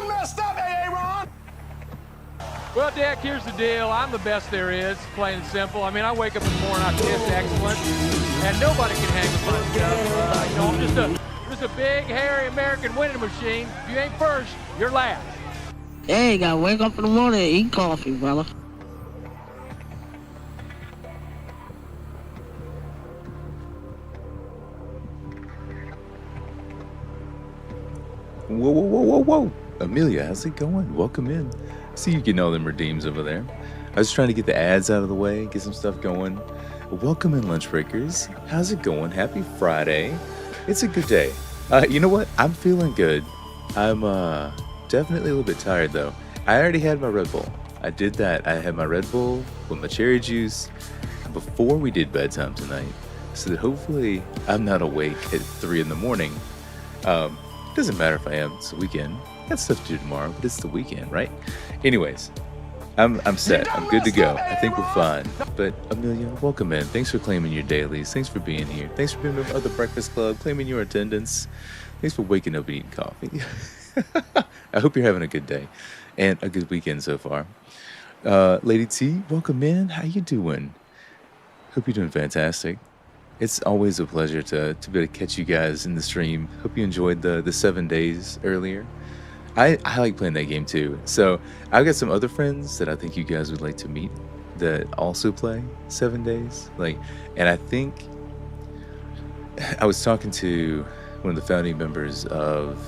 done messed up, Aaron! Well, Dick, here's the deal. I'm the best there is, plain and simple. I mean, I wake up in the morning, I piss excellent, and nobody can hang with my stuff. You know, I'm just a big, hairy American winning machine. If you ain't first, you're last. Hey, you gotta wake up in the morning and eat coffee, brother. Whoa, whoa, whoa, whoa, whoa. Amelia, how's it going? Welcome in. See you getting all them redeems over there. I was trying to get the ads out of the way, get some stuff going. Welcome in, lunch breakers. How's it going? Happy Friday. It's a good day. You know what? I'm feeling good. I'm definitely a little bit tired, though. I already had my Red Bull. I did that. I had my Red Bull with my cherry juice before we did bedtime tonight, so that hopefully I'm not awake at 3 in the morning. Doesn't matter if I am. It's the weekend. Got stuff to do tomorrow, but it's the weekend, right? Anyways, I'm set. I'm good to go. I think we're fine. But Amelia, welcome in. Thanks for claiming your dailies. Thanks for being here. Thanks for being a member of the Breakfast Club, claiming your attendance. Thanks for waking up and eating coffee. I hope you're having a good day and a good weekend so far. Lady T, welcome in. How you doing? Hope you're doing fantastic. It's always a pleasure to be able to catch you guys in the stream. Hope you enjoyed the 7 days earlier. I like playing that game too. So I've got some other friends that I think you guys would like to meet that also play 7 days. And I think I was talking to one of the founding members of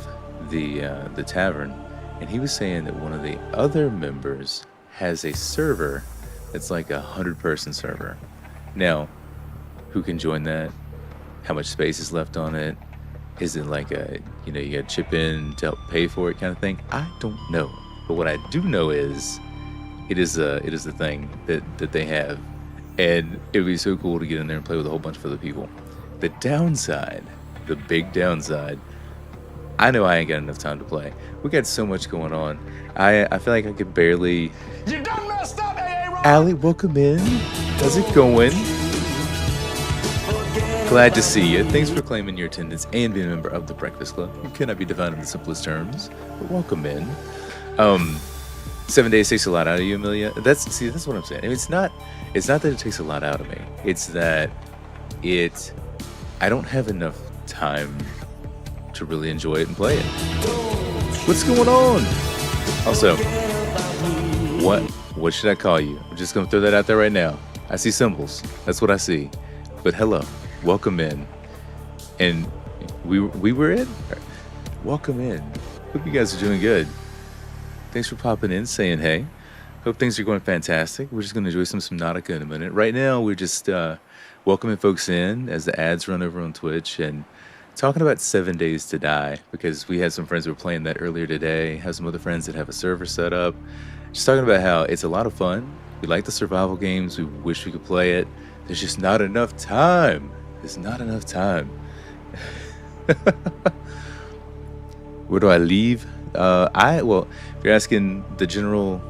the tavern, and he was saying that one of the other members has a server that's like 100-person server. Now, who can join that? How much space is left on it? Is it like you gotta chip in to help pay for it kind of thing? I don't know. But what I do know is it is a thing that they have. And it would be so cool to get in there and play with a whole bunch of other people. The downside, the big downside, I know I ain't got enough time to play. We got so much going on. I feel like I could barely... You done messed up, Aaron! Allie, welcome in. How's it going? Glad to see you. Thanks for claiming your attendance and being a member of the Breakfast Club. You cannot be defined in the simplest terms, but welcome in. 7 days takes a lot out of you, Amelia. That's what I'm saying. It's not that it takes a lot out of me. It's that I don't have enough time to really enjoy it and play it. What's going on? Also, what should I call you? I'm just gonna throw that out there right now. I see symbols. That's what I see. But hello. Welcome in. And we were in? Welcome in. Hope you guys are doing good. Thanks for popping in, saying hey. Hope things are going fantastic. We're just going to enjoy some Subnautica in a minute. Right now, we're just welcoming folks in as the ads run over on Twitch and talking about 7 Days to Die, because we had some friends who were playing that earlier today, have some other friends that have a server set up. Just talking about how it's a lot of fun. We like the survival games. We wish we could play it. There's just not enough time. There's not enough time. Where do I leave? Well, if you're asking the general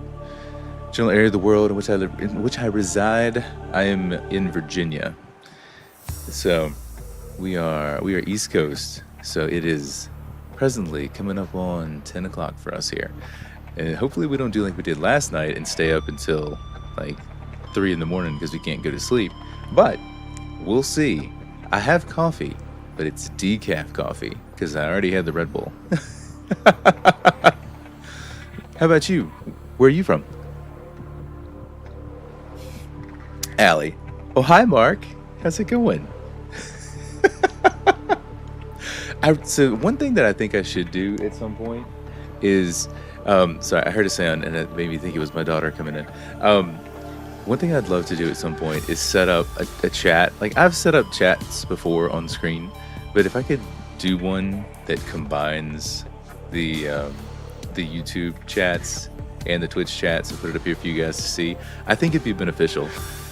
area of the world in which I reside, I am in Virginia. So we are East Coast. So it is presently coming up on 10 o'clock for us here. And hopefully we don't do like we did last night and stay up until like 3 in the morning because we can't go to sleep. But we'll see. I have coffee, but it's decaf coffee because I already had the Red Bull. How about you? Where are you from? Allie. Oh, hi, Mark. How's it going? So one thing that I think I should do at some point is, sorry, I heard a sound and it made me think it was my daughter coming in. One thing I'd love to do at some point is set up a chat. Like, I've set up chats before on screen, but if I could do one that combines the YouTube chats and the Twitch chats and put it up here for you guys to see, I think it'd be beneficial,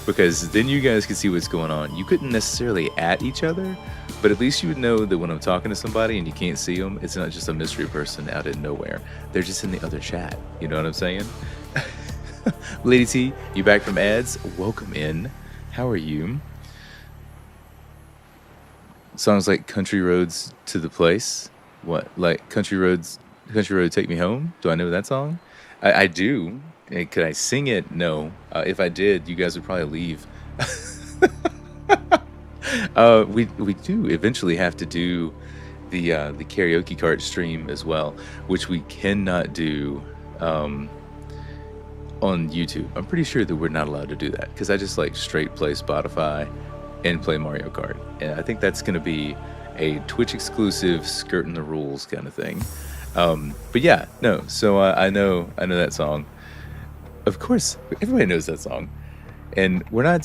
because then you guys could see what's going on. You couldn't necessarily at each other, but at least you would know that when I'm talking to somebody and you can't see them, it's not just a mystery person out of nowhere. They're just in the other chat. You know what I'm saying? Lady T, you back from ads? Welcome in. How are you? Songs like Country Roads to the Place. What? Like Country Roads Country Road Take Me Home. Do I know that song? I do. Could I sing it? No. If I did, you guys would probably leave. We do eventually have to do the karaoke cart stream as well, which we cannot do on YouTube. I'm pretty sure that we're not allowed to do that because I just like straight play Spotify and play Mario Kart, and I think that's going to be a Twitch exclusive, skirting the rules kind of thing. But yeah, no. So I know that song. Of course, everybody knows that song, and we're not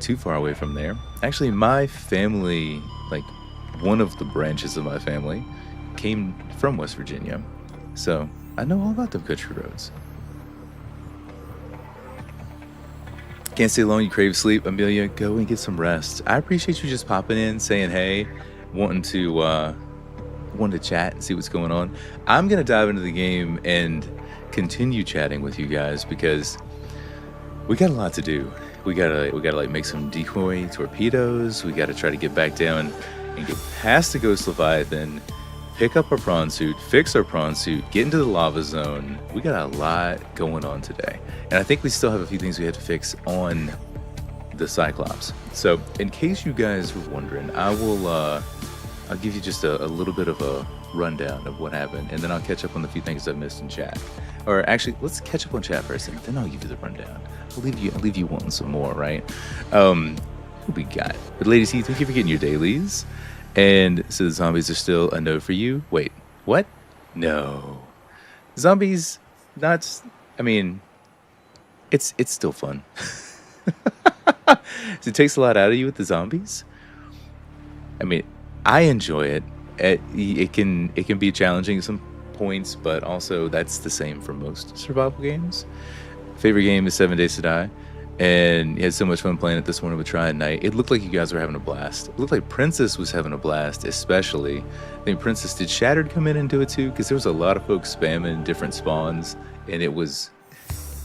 too far away from there. Actually, my family, like one of the branches of my family, came from West Virginia, so I know all about them country roads. Can't stay long, you crave sleep. Amelia, go and get some rest. I appreciate you just popping in, saying hey, wanting to chat and see what's going on. I'm gonna dive into the game and continue chatting with you guys because we got a lot to do. We gotta like make some decoy torpedoes. We gotta try to get back down and get past the Ghost Leviathan, pick up our prawn suit, fix our prawn suit, get into the lava zone. We got a lot going on today. And I think we still have a few things we have to fix on the Cyclops. So in case you guys were wondering, I'll give you just a little bit of a rundown of what happened, and then I'll catch up on the few things I missed in chat. Or actually, let's catch up on chat first, and then I'll give you the rundown. I'll leave you wanting some more, right? Who we got? But Lady C, thank you for getting your dailies. And so the zombies are still a no for you. Wait, what? No. Zombies, not, I mean, it's still fun. So it takes a lot out of you with the zombies. I mean, I enjoy it. It can be challenging at some points, but also that's the same for most survival games. Favorite game is 7 Days to Die, and you had so much fun playing it this morning with Try at Night. It looked like you guys were having a blast. It looked like Princess was having a blast, especially. I think Princess, did Shattered come in and do it too? Because there was a lot of folks spamming different spawns, and it was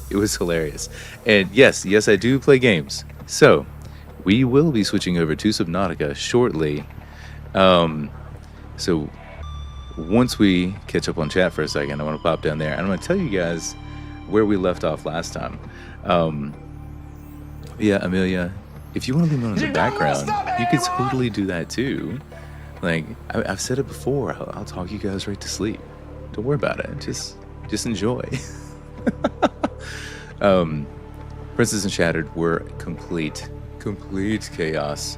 hilarious. And yes, I do play games. So we will be switching over to Subnautica shortly. So once we catch up on chat for a second, I want to pop down there and I'm going to tell you guys where we left off last time. Yeah, Amelia, if you want to leave me on in the background, you could totally do that too. Like I've said it before, I'll talk you guys right to sleep. Don't worry about it. Just enjoy. Princess and Shattered were complete chaos.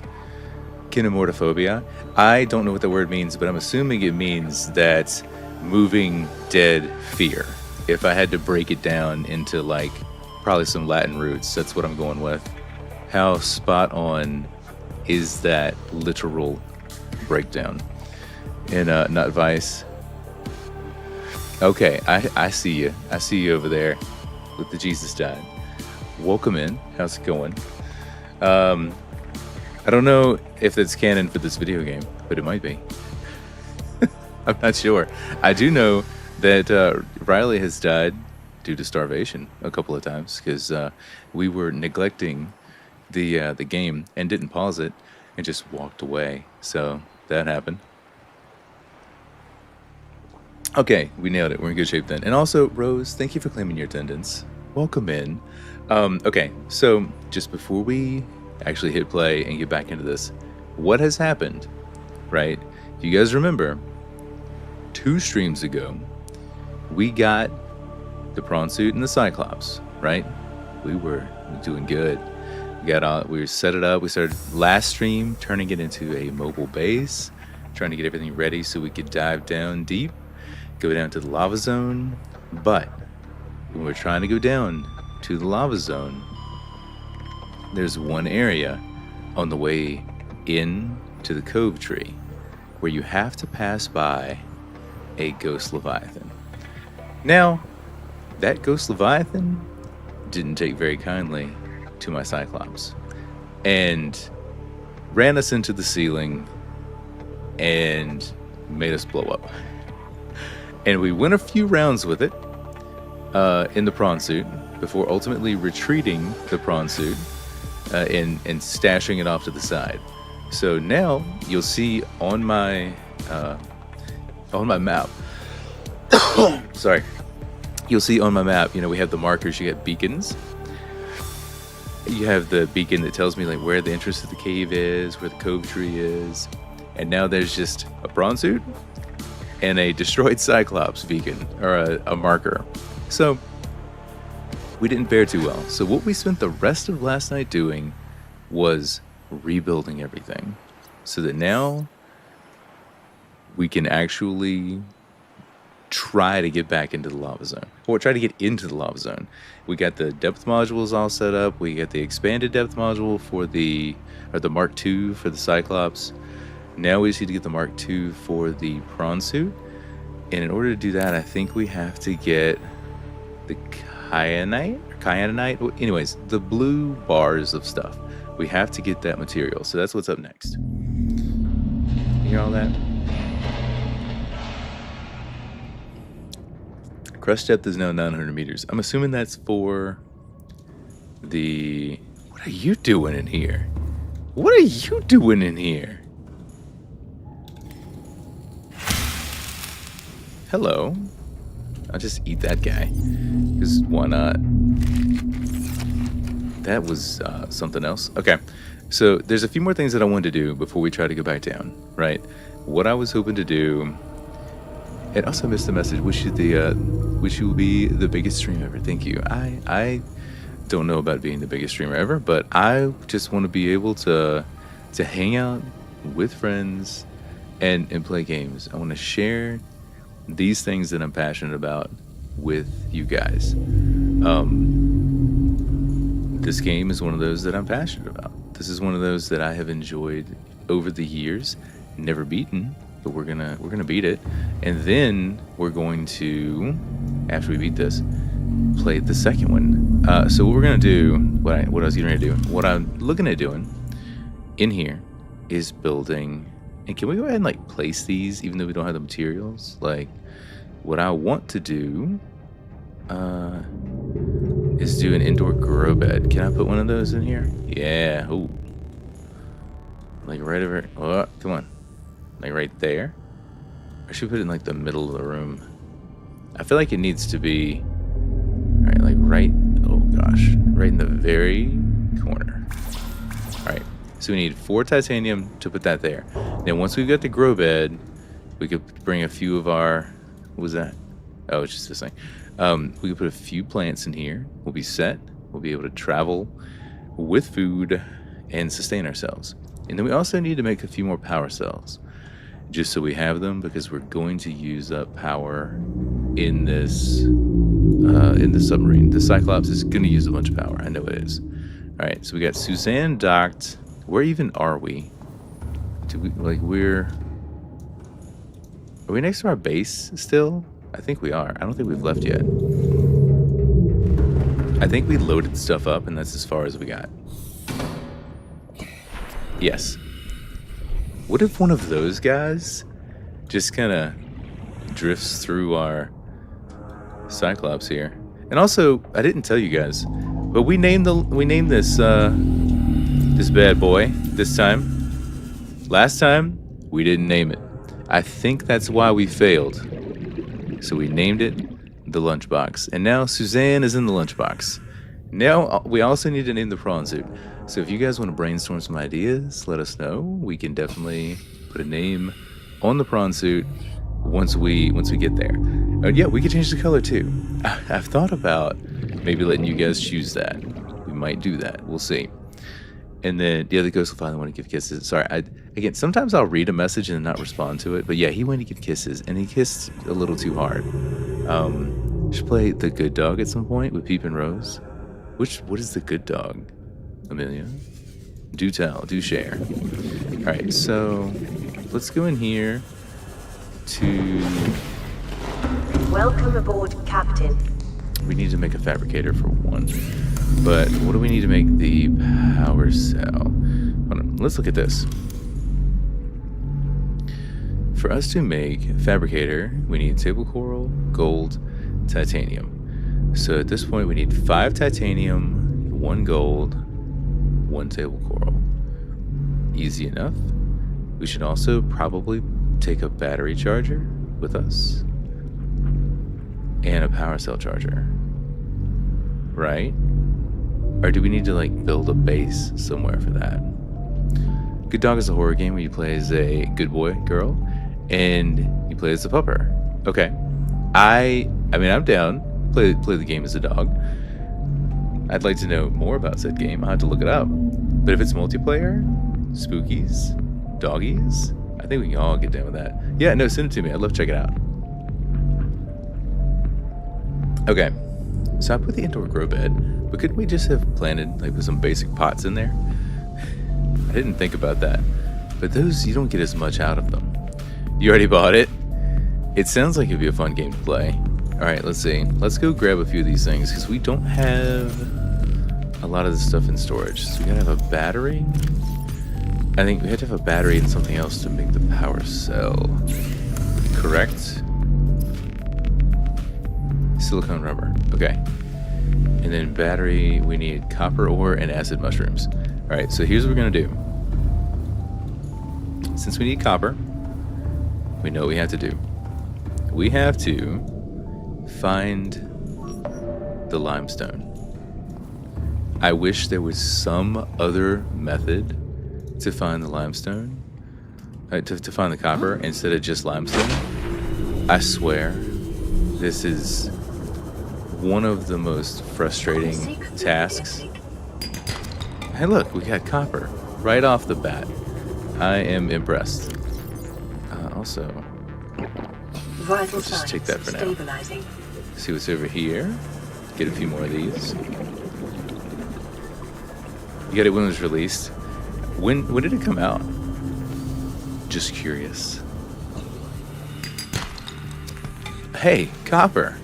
Kinemorphophobia. I don't know what the word means, but I'm assuming it means that moving dead fear. If I had to break it down into like probably some Latin roots, that's what I'm going with. How spot on is that literal breakdown? And not Vice. Okay, I see you. I see you over there with the Jesus died. Welcome in. How's it going? I don't know if that's canon for this video game, but it might be. I'm not sure. I do know that Riley has died due to starvation a couple of times because we were neglecting the game and didn't pause it and just walked away. So that happened. Okay, we nailed it. We're in good shape then. And also, Rose, thank you for claiming your attendance. Welcome in. Okay, so just before we actually hit play and get back into this, what has happened, right? If you guys remember, 2 streams ago, we got the prawn suit and the Cyclops, right? We were doing good. We set it up. We started last stream turning it into a mobile base, trying to get everything ready so we could dive down deep, go down to the lava zone. But when we're trying to go down to the lava zone, there's one area on the way in to the cove tree where you have to pass by a ghost leviathan. Now, that ghost leviathan didn't take very kindly to my Cyclops and ran us into the ceiling and made us blow up. And we went a few rounds with it in the prawn suit before ultimately retreating the prawn suit and stashing it off to the side. So now you'll see on my map Sorry. You'll see on my map, you know, we have the markers. You got beacons. You have the beacon that tells me like where the entrance to the cave is, where the cove tree is. And now there's just a prawn suit and a destroyed Cyclops beacon, or a marker. So we didn't fare too well. So what we spent the rest of last night doing was rebuilding everything so that now we can actually try to get back into the lava zone, or try to get into the lava zone. We got the depth modules all set up. We got the expanded depth module for the Mark II for the Cyclops. Now we just need to get the Mark II for the prawn suit. And in order to do that, I think we have to get the kyanite. Anyways, the blue bars of stuff. We have to get that material. So that's what's up next. You hear all that? Crust depth is now 900 meters. I'm assuming that's for the... What are you doing in here? What are you doing in here? Hello. I'll just eat that guy. Because why not? That was something else. Okay. So there's a few more things that I wanted to do before we try to go back down, right? What I was hoping to do... And also missed the message. Wish you will be the biggest streamer ever. Thank you. I don't know about being the biggest streamer ever, but I just want to be able to hang out with friends and play games. I want to share these things that I'm passionate about with you guys. This game is one of those that I'm passionate about. This is one of those that I have enjoyed over the years, never beaten. But we're gonna beat it, and then we're going to, after we beat this, play the second one. So what we're gonna do, what I was getting ready to do, what I'm looking at doing in here is building. And can we go ahead and like place these, even though we don't have the materials? Like, what I want to do is do an indoor grow bed. Can I put one of those in here? Yeah. Ooh. Like right over. Oh, come on. Like right there. I should put it in like the middle of the room. I feel like it needs to be, all right, like right, oh gosh, right in the very corner. All right, so we need 4 titanium to put that there. Then once we've got the grow bed, we could bring a few of our, what was that? Oh, it's just this thing. We could put a few plants in here. We'll be set. We'll be able to travel with food and sustain ourselves. And then we also need to make a few more power cells, just so we have them, because we're going to use up power in this submarine. The Cyclops is going to use a bunch of power. I know it is. All right, so we got Suzanne docked. Where even are we? Are we next to our base still? I think we are. I don't think we've left yet. I think we loaded stuff up, and that's as far as we got. Yes. What if one of those guys just kind of drifts through our Cyclops here? And also, I didn't tell you guys, but we named this this bad boy this time. Last time we didn't name it. I think that's why we failed. So we named it the Lunchbox, and now Suzanne is in the Lunchbox. Now we also need to name the prawn suit. So if you guys want to brainstorm some ideas, let us know. We can definitely put a name on the prawn suit once we get there. And yeah, we could change the color too. I've thought about maybe letting you guys choose that. We might do that. We'll see. And then the ghost will finally want to give kisses. Sorry, again, sometimes I'll read a message and not respond to it. But yeah, he wanted to give kisses, and he kissed a little too hard. Should play the good dog at some point with Peep and Rose. What is the good dog? Amelia? Do tell, do share. All right, so let's go in here to... Welcome aboard, Captain. We need to make a fabricator for one. But what do we need to make the power cell? Hold on, let's look at this. For us to make a fabricator, we need table coral, gold, titanium. So at this point, we need 5 titanium, 1 gold, 1 table coral. Easy enough. We should also probably take a battery charger with us. and a power cell charger. Right? Or do we need to like build a base somewhere for that? Good Dog is a horror game where you play as a good boy, girl, and you play as a pupper. Okay. I mean, I'm down. Play the game as a dog. I'd like to know more about said game. I'll have to look it up. But if it's multiplayer, spookies, doggies, I think we can all get down with that. Yeah, no, send it to me. I'd love to check it out. Okay. So I put the indoor grow bed, but couldn't we just have planted, like, with some basic pots in there? I didn't think about that. But those, you don't get as much out of them. You already bought it? It sounds like it'd be a fun game to play. Alright, let's see. Let's go grab a few of these things, because we don't have a lot of this stuff in storage. So we gotta have a battery. I think we have to have a battery and something else to make the power cell. Correct? Silicone rubber. Okay. And then battery, we need copper ore and acid mushrooms. Alright, so here's what we're gonna do. Since we need copper, we know what we have to do. We have to find the limestone. I wish there was some other method to find the limestone, to find the copper instead of just limestone. I swear, this is one of the most frustrating tasks. Hey look, we got copper right off the bat. I am impressed. Also, let's just take that for now. See what's over here. Get a few more of these. You got it when it was released. When did it come out? Just curious. Hey, copper.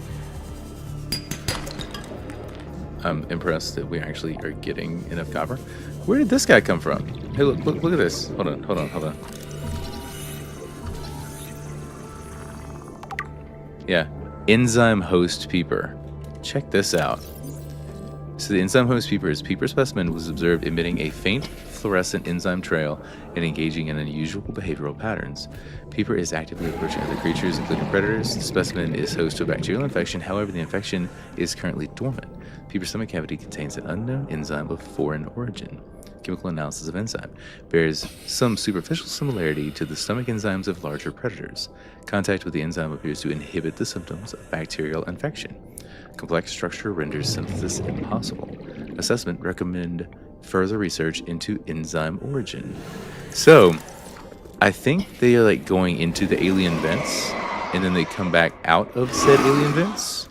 I'm impressed that we actually are getting enough copper. Where did this guy come from? Hey, look at this. Hold on. Yeah, enzyme host peeper. Check this out. So the enzyme host peeper's peeper specimen was observed emitting a faint fluorescent enzyme trail and engaging in unusual behavioral patterns. Peeper is actively approaching other creatures, including predators. The specimen is host to a bacterial infection. However, the infection is currently dormant. Peeper's stomach cavity contains an unknown enzyme of foreign origin. Chemical analysis of enzyme bears some superficial similarity to the stomach enzymes of larger predators. Contact with the enzyme appears to inhibit the symptoms of bacterial infection. Complex structure renders synthesis impossible. Assessment recommend further research into enzyme origin. So, I think they are like going into the alien vents, and then they come back out of said alien vents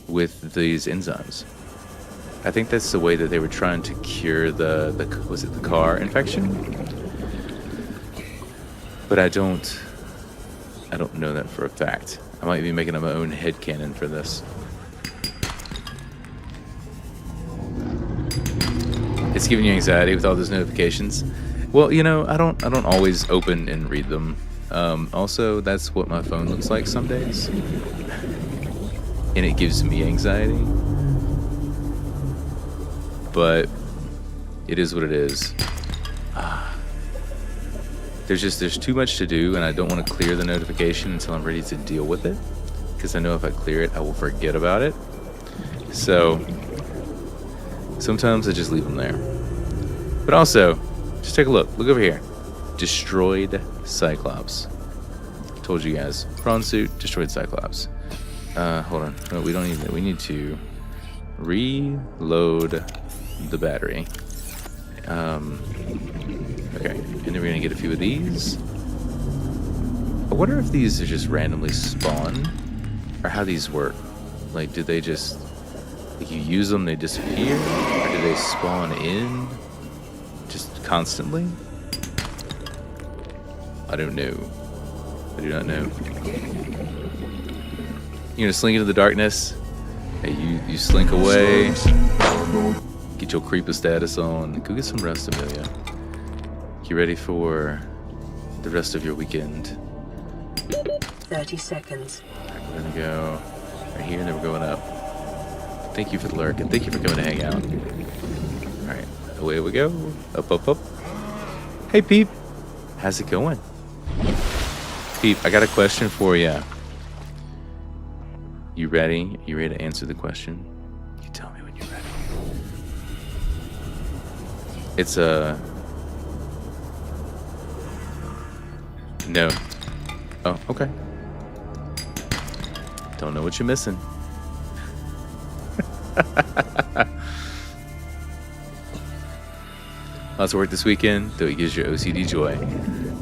with these enzymes. I think that's the way that they were trying to cure the was it the car infection? But I don't know that for a fact. I might be making up my own headcanon for this. It's giving you anxiety with all those notifications. Well, you know, I don't always open and read them. Also, that's what my phone looks like some days, and it gives me anxiety. But it is what it is. There's too much to do, and I don't want to clear the notification until I'm ready to deal with it, because I know if I clear it, I will forget about it. So sometimes I just leave them there. But also, just take a look. Look over here. Destroyed Cyclops. Told you guys. Prawn suit, destroyed Cyclops. Hold on. No, we don't need that. We need to reload the battery. Okay, and then we're gonna get a few of these. I wonder if these are just randomly spawn, or how these work. Like, do they just, like, you use them, they disappear, or do they spawn in just constantly? I don't know. I do not know. You're gonna slink into the darkness. Hey, you slink away. Get your creeper status on. Go get some rest, Amelia. You ready for the rest of your weekend? 30 seconds. Right, we're gonna go right here, and then we're going up. Thank you for the lurk, and thank you for coming to hang out. Alright, away we go. Up, up, up. Hey, Peep. How's it going? Peep, I got a question for you. You ready? You ready to answer the question? You tell me when you're ready. It's a... No. Oh, okay. Don't know what you're missing. Lots of work this weekend, though it gives your OCD joy.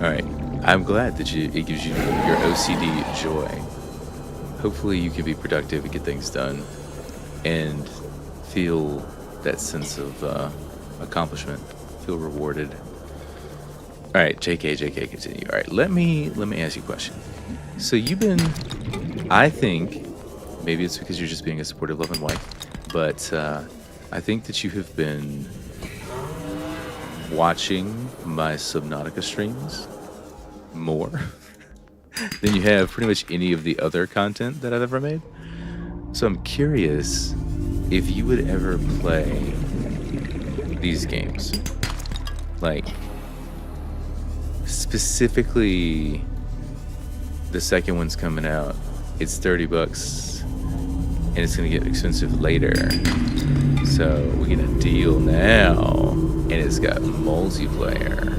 Alright, I'm glad that it gives you your OCD joy. Hopefully you can be productive and get things done and feel that sense of accomplishment, feel rewarded. Alright, JK, continue. Alright, let me ask you a question. So you've been, I think, maybe it's because you're just being a supportive, loving wife, but I think that you have been watching my Subnautica streams more than you have pretty much any of the other content that I've ever made. So I'm curious if you would ever play these games. Like, specifically, the second one's coming out. It's $30 and it's gonna get expensive later. So we get a deal now, and it's got multiplayer.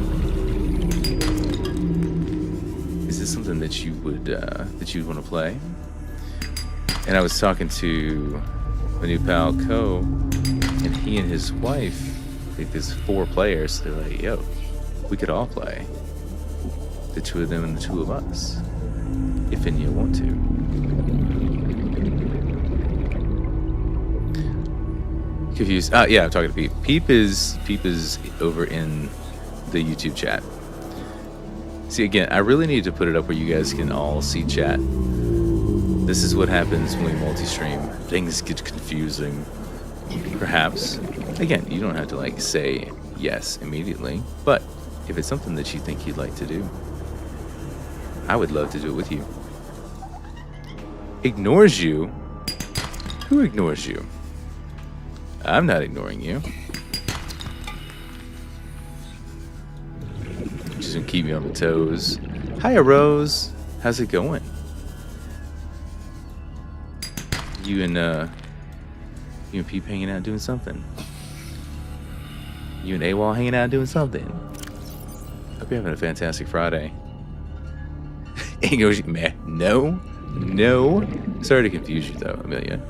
Is this something that you would want to play? And I was talking to my new pal Co, and he and his wife, I think there's 4 players. They're like, yo, we could all play. The 2 of them and the 2 of us, if any you want to. Confused. Yeah, I'm talking to Peep. Peep is over in the YouTube chat. See, again, I really need to put it up where you guys can all see chat. This is what happens when we multi-stream. Things get confusing. Perhaps. Again, you don't have to like say yes immediately, but if it's something that you think you'd like to do, I would love to do it with you. Ignores you? Who ignores you? I'm not ignoring you. Just gonna keep me on my toes. Hiya, Rose. How's it going? You and Peep hanging out doing something. You and AWOL hanging out doing something. Hope you're having a fantastic Friday. Ignores you, man. No. Sorry to confuse you though, Amelia.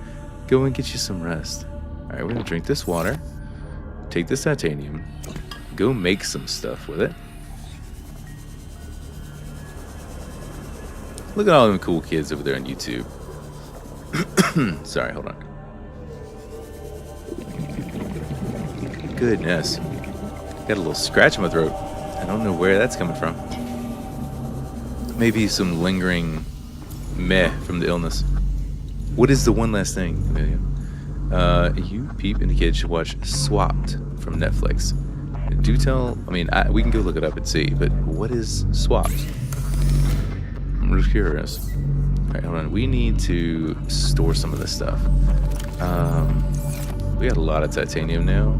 Go and get you some rest. Alright, we're gonna drink this water, take this titanium, go make some stuff with it. Look at all them cool kids over there on YouTube. Sorry, hold on. Goodness. Got a little scratch in my throat. I don't know where that's coming from. Maybe some lingering meh from the illness. What is the one last thing, Amelia? You, Peep, and the kids should watch Swapped from Netflix. Do tell, I mean, we can go look it up and see, but what is Swapped? I'm just curious. Alright, hold on. We need to store some of this stuff. We got a lot of titanium now.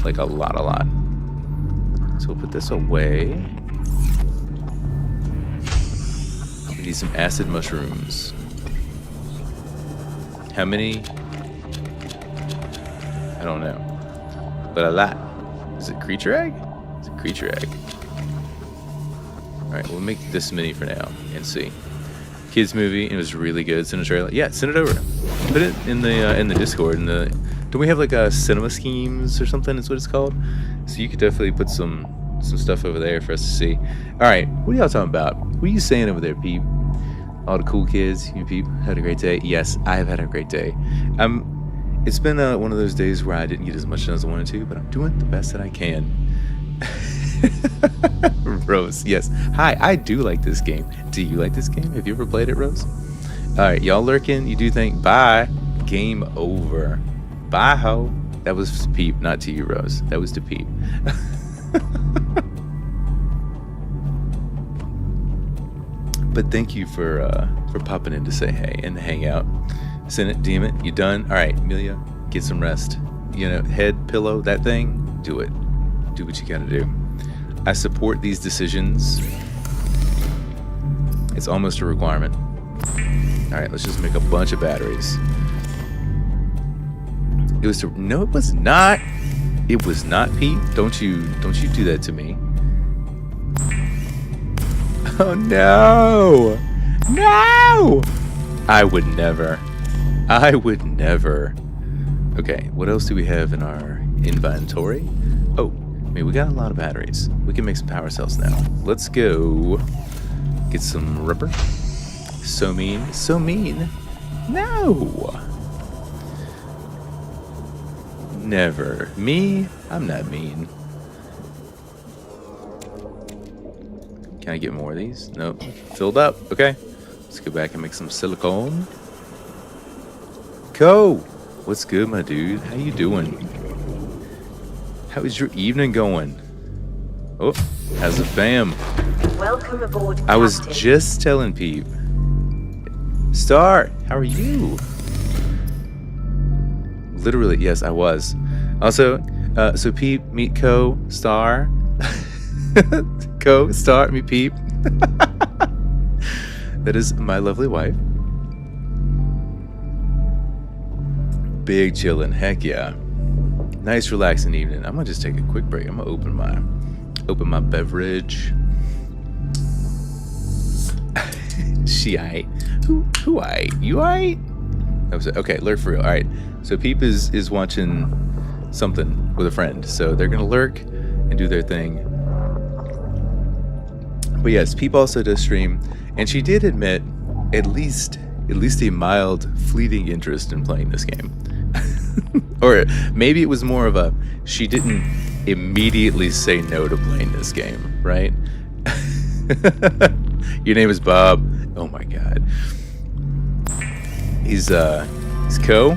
Like a lot. So we'll put this away. We need some acid mushrooms. How many? I don't know. But a lot. Is it creature egg? It's a creature egg. Alright, we'll make this many for now and see. Kids movie, it was really good. Send a trailer. Yeah, send it over. Put it in the Discord. Don't we have like a cinema schemes or something? That's what it's called. So you could definitely put some stuff over there for us to see. Alright, what are y'all talking about? What are you saying over there, Peep? All the cool kids, you Peep, had a great day. Yes, I have had a great day. It's been one of those days where I didn't get as much done as I wanted to, but I'm doing the best that I can. Rose, yes. Hi, I do like this game. Do you like this game? Have you ever played it, Rose? Alright, y'all lurking, you do think, bye. Game over. Bye, ho. That was to Peep, not to you, Rose. That was to Peep. But thank you for popping in to say hey and hang out. Send it, DM it. You done? All right, Amelia, get some rest. You know, head pillow, that thing, do it. Do what you gotta do. I support these decisions. It's almost a requirement. Alright, let's just make a bunch of batteries. It was to, no, it was not. It was not, Pete. Don't you do that to me. Oh no! No! I would never. I would never. Okay, what else do we have in our inventory? Oh, I mean, we got a lot of batteries. We can make some power cells now. Let's go get some rubber. So mean. So mean. No! Never. Me? I'm not mean. Can I get more of these? Nope. Filled up. Okay. Let's go back and make some silicone. Co! What's good, my dude? How you doing? How is your evening going? Oh, how's the fam? Welcome aboard, I was Captain. just telling Peep. Star, how are you? Literally, yes, I was. Also, so Peep, meet Co, Star. Co, Star, meet Peep. That is my lovely wife. Big chillin', heck yeah. Nice relaxing evening. I'm gonna just take a quick break. I'm gonna open my beverage. She aight. Who aight? You aight? Okay, lurk for real. Alright. So Peep is watching something with a friend. So they're gonna lurk and do their thing. But yes, Peep also does stream, and she did admit at least a mild fleeting interest in playing this game. Or maybe it was more of a, she didn't immediately say no to playing this game, right? Your name is Bob. Oh my god. He's Co,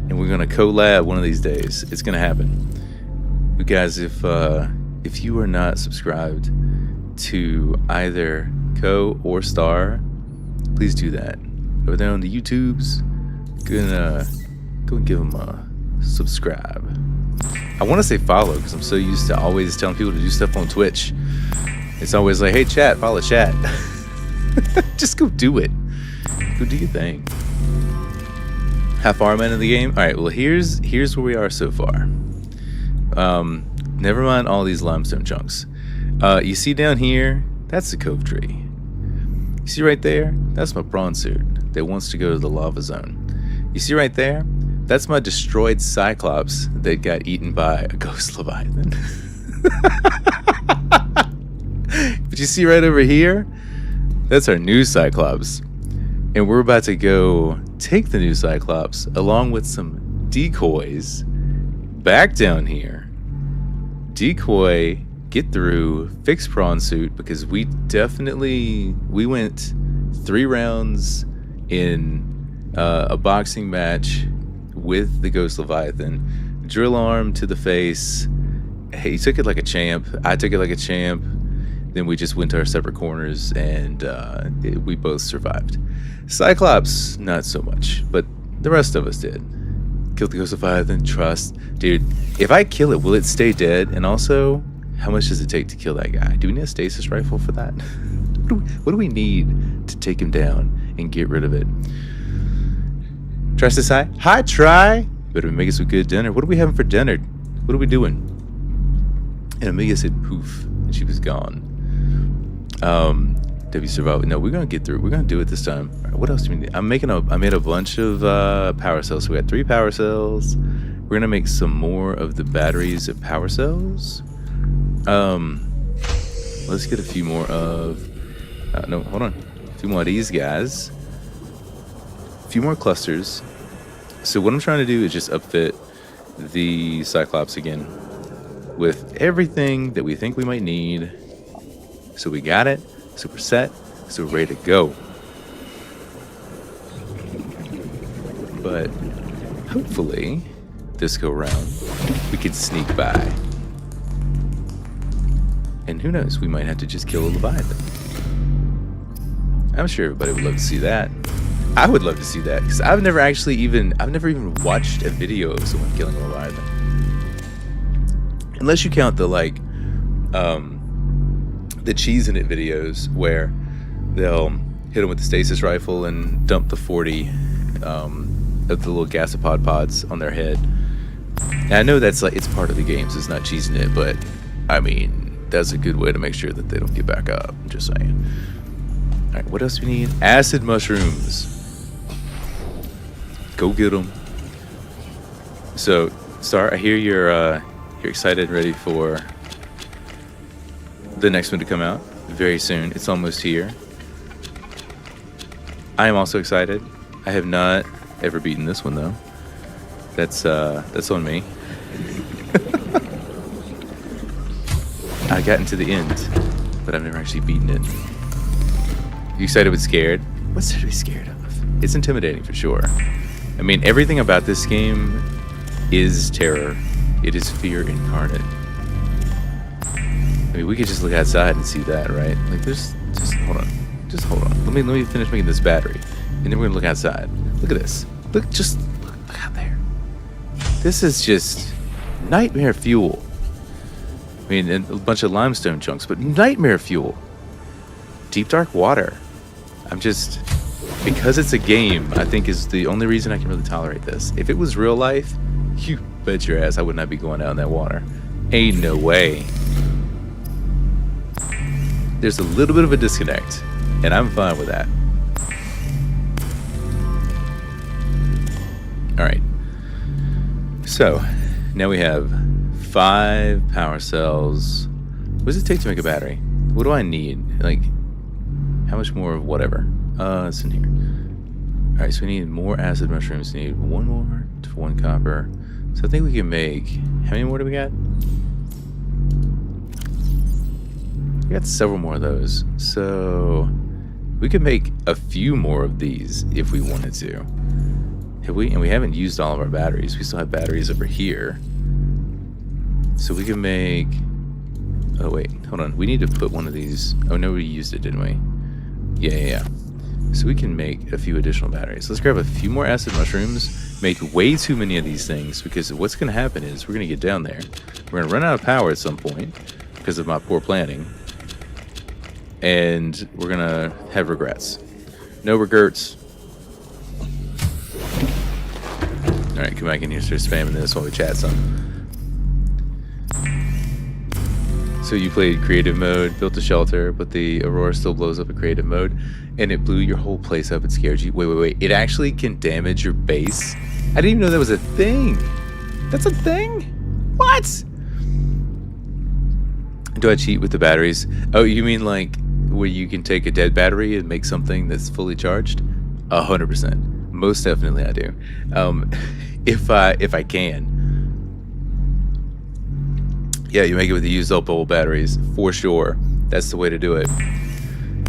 and we're gonna collab one of these days. It's gonna happen. You guys, if you are not subscribed to either Co or Star, please do that. Over there on the YouTubes, gonna go and give them a subscribe. I want to say follow because I'm so used to always telling people to do stuff on Twitch. It's always like, hey chat, follow chat. Just go do it. Go do your thing. How far am I in the game? All right, well here's where we are so far. Never mind all these limestone chunks. You see down here, that's the cove tree. You see right there, that's my prawn suit that wants to go to the lava zone. You see right there, that's my destroyed Cyclops that got eaten by a ghost Leviathan. But you see right over here, that's our new Cyclops. And we're about to go take the new Cyclops along with some decoys back down here. Decoy, get through, fix prawn suit, because we went 3 rounds in a boxing match with the ghost Leviathan. Drill arm to the face. He took it like a champ. I took it like a champ. Then we just went to our separate corners, and we both survived. Cyclops, not so much, but the rest of us did. Killed the ghost Leviathan, trust. Dude, if I kill it, will it stay dead? And also, how much does it take to kill that guy? Do we need a stasis rifle for that? What do we need to take him down and get rid of it? Try says hi. Hi, Try. Better be making some good dinner. What are we having for dinner? What are we doing? And Amelia said poof, and she was gone. W survival. No, we're gonna get through. We're gonna do it this time. All right, what else do we need? I made a bunch of power cells. So we got 3 power cells. We're gonna make some more of the batteries of power cells. Let's get a few more of. No, hold on. A few more of these guys. A few more clusters. So what I'm trying to do is just upfit the Cyclops again with everything that we think we might need. So we got it. So we're set. So we're ready to go. But hopefully this go round we can sneak by. And who knows, we might have to just kill a Leviathan. I'm sure everybody would love to see that. I would love to see that, because I've never even watched a video of someone killing a Leviathan. Unless you count the Cheese in It videos where they'll hit them with the stasis rifle and dump the 40 of the little gasopod pods on their head. And I know that's like, it's part of the game, so it's not cheesing it, but I mean, that's a good way to make sure that they don't get back up. I'm just saying. All right, what else do we need? Acid mushrooms. Go get them. So, Star, I hear you're excited and ready for the next one to come out very soon. It's almost here. I am also excited. I have not ever beaten this one though. That's on me. I got into the end, but I've never actually beaten it. You excited but scared? What's there to be scared of? It's intimidating for sure. I mean, everything about this game is terror. It is fear incarnate. I mean, we could just look outside and see that, right? Like, there's just hold on. Let me finish making this battery, and then we're gonna look outside. Look at this. Look out there. This is just nightmare fuel. I mean, and a bunch of limestone chunks, but nightmare fuel. Deep dark water. Because it's a game, I think is the only reason I can really tolerate this. If it was real life, you bet your ass I would not be going out in that water. Ain't no way. There's a little bit of a disconnect, and I'm fine with that. Alright. So, now we have 5 power cells. What does it take to make a battery? What do I need? Like, how much more of whatever? It's in here. Alright, so we need more acid mushrooms. We need 1 more for 1 copper. So I think we can make... How many more do we got? We got several more of those. So we could make a few more of these if we wanted to. Have we? And we haven't used all of our batteries. We still have batteries over here. So we can make... Oh, wait. Hold on. We need to put one of these... Oh, no, we used it, didn't we? Yeah. So we can make a few additional batteries. Let's grab a few more acid mushrooms. Make way too many of these things, because what's going to happen is we're going to get down there. We're going to run out of power at some point because of my poor planning. And we're going to have regrets. No regrets. Alright, come back in here and start spamming this while we chat some. So you played creative mode, built a shelter, but the Aurora still blows up in creative mode, and it blew your whole place up. It scared you. Wait. It actually can damage your base? I didn't even know that was a thing. That's a thing? What? Do I cheat with the batteries? Oh, you mean like where you can take a dead battery and make something that's fully charged? 100%. Most definitely I do. If I can. Yeah, you make it with the used up old batteries, for sure. That's the way to do it.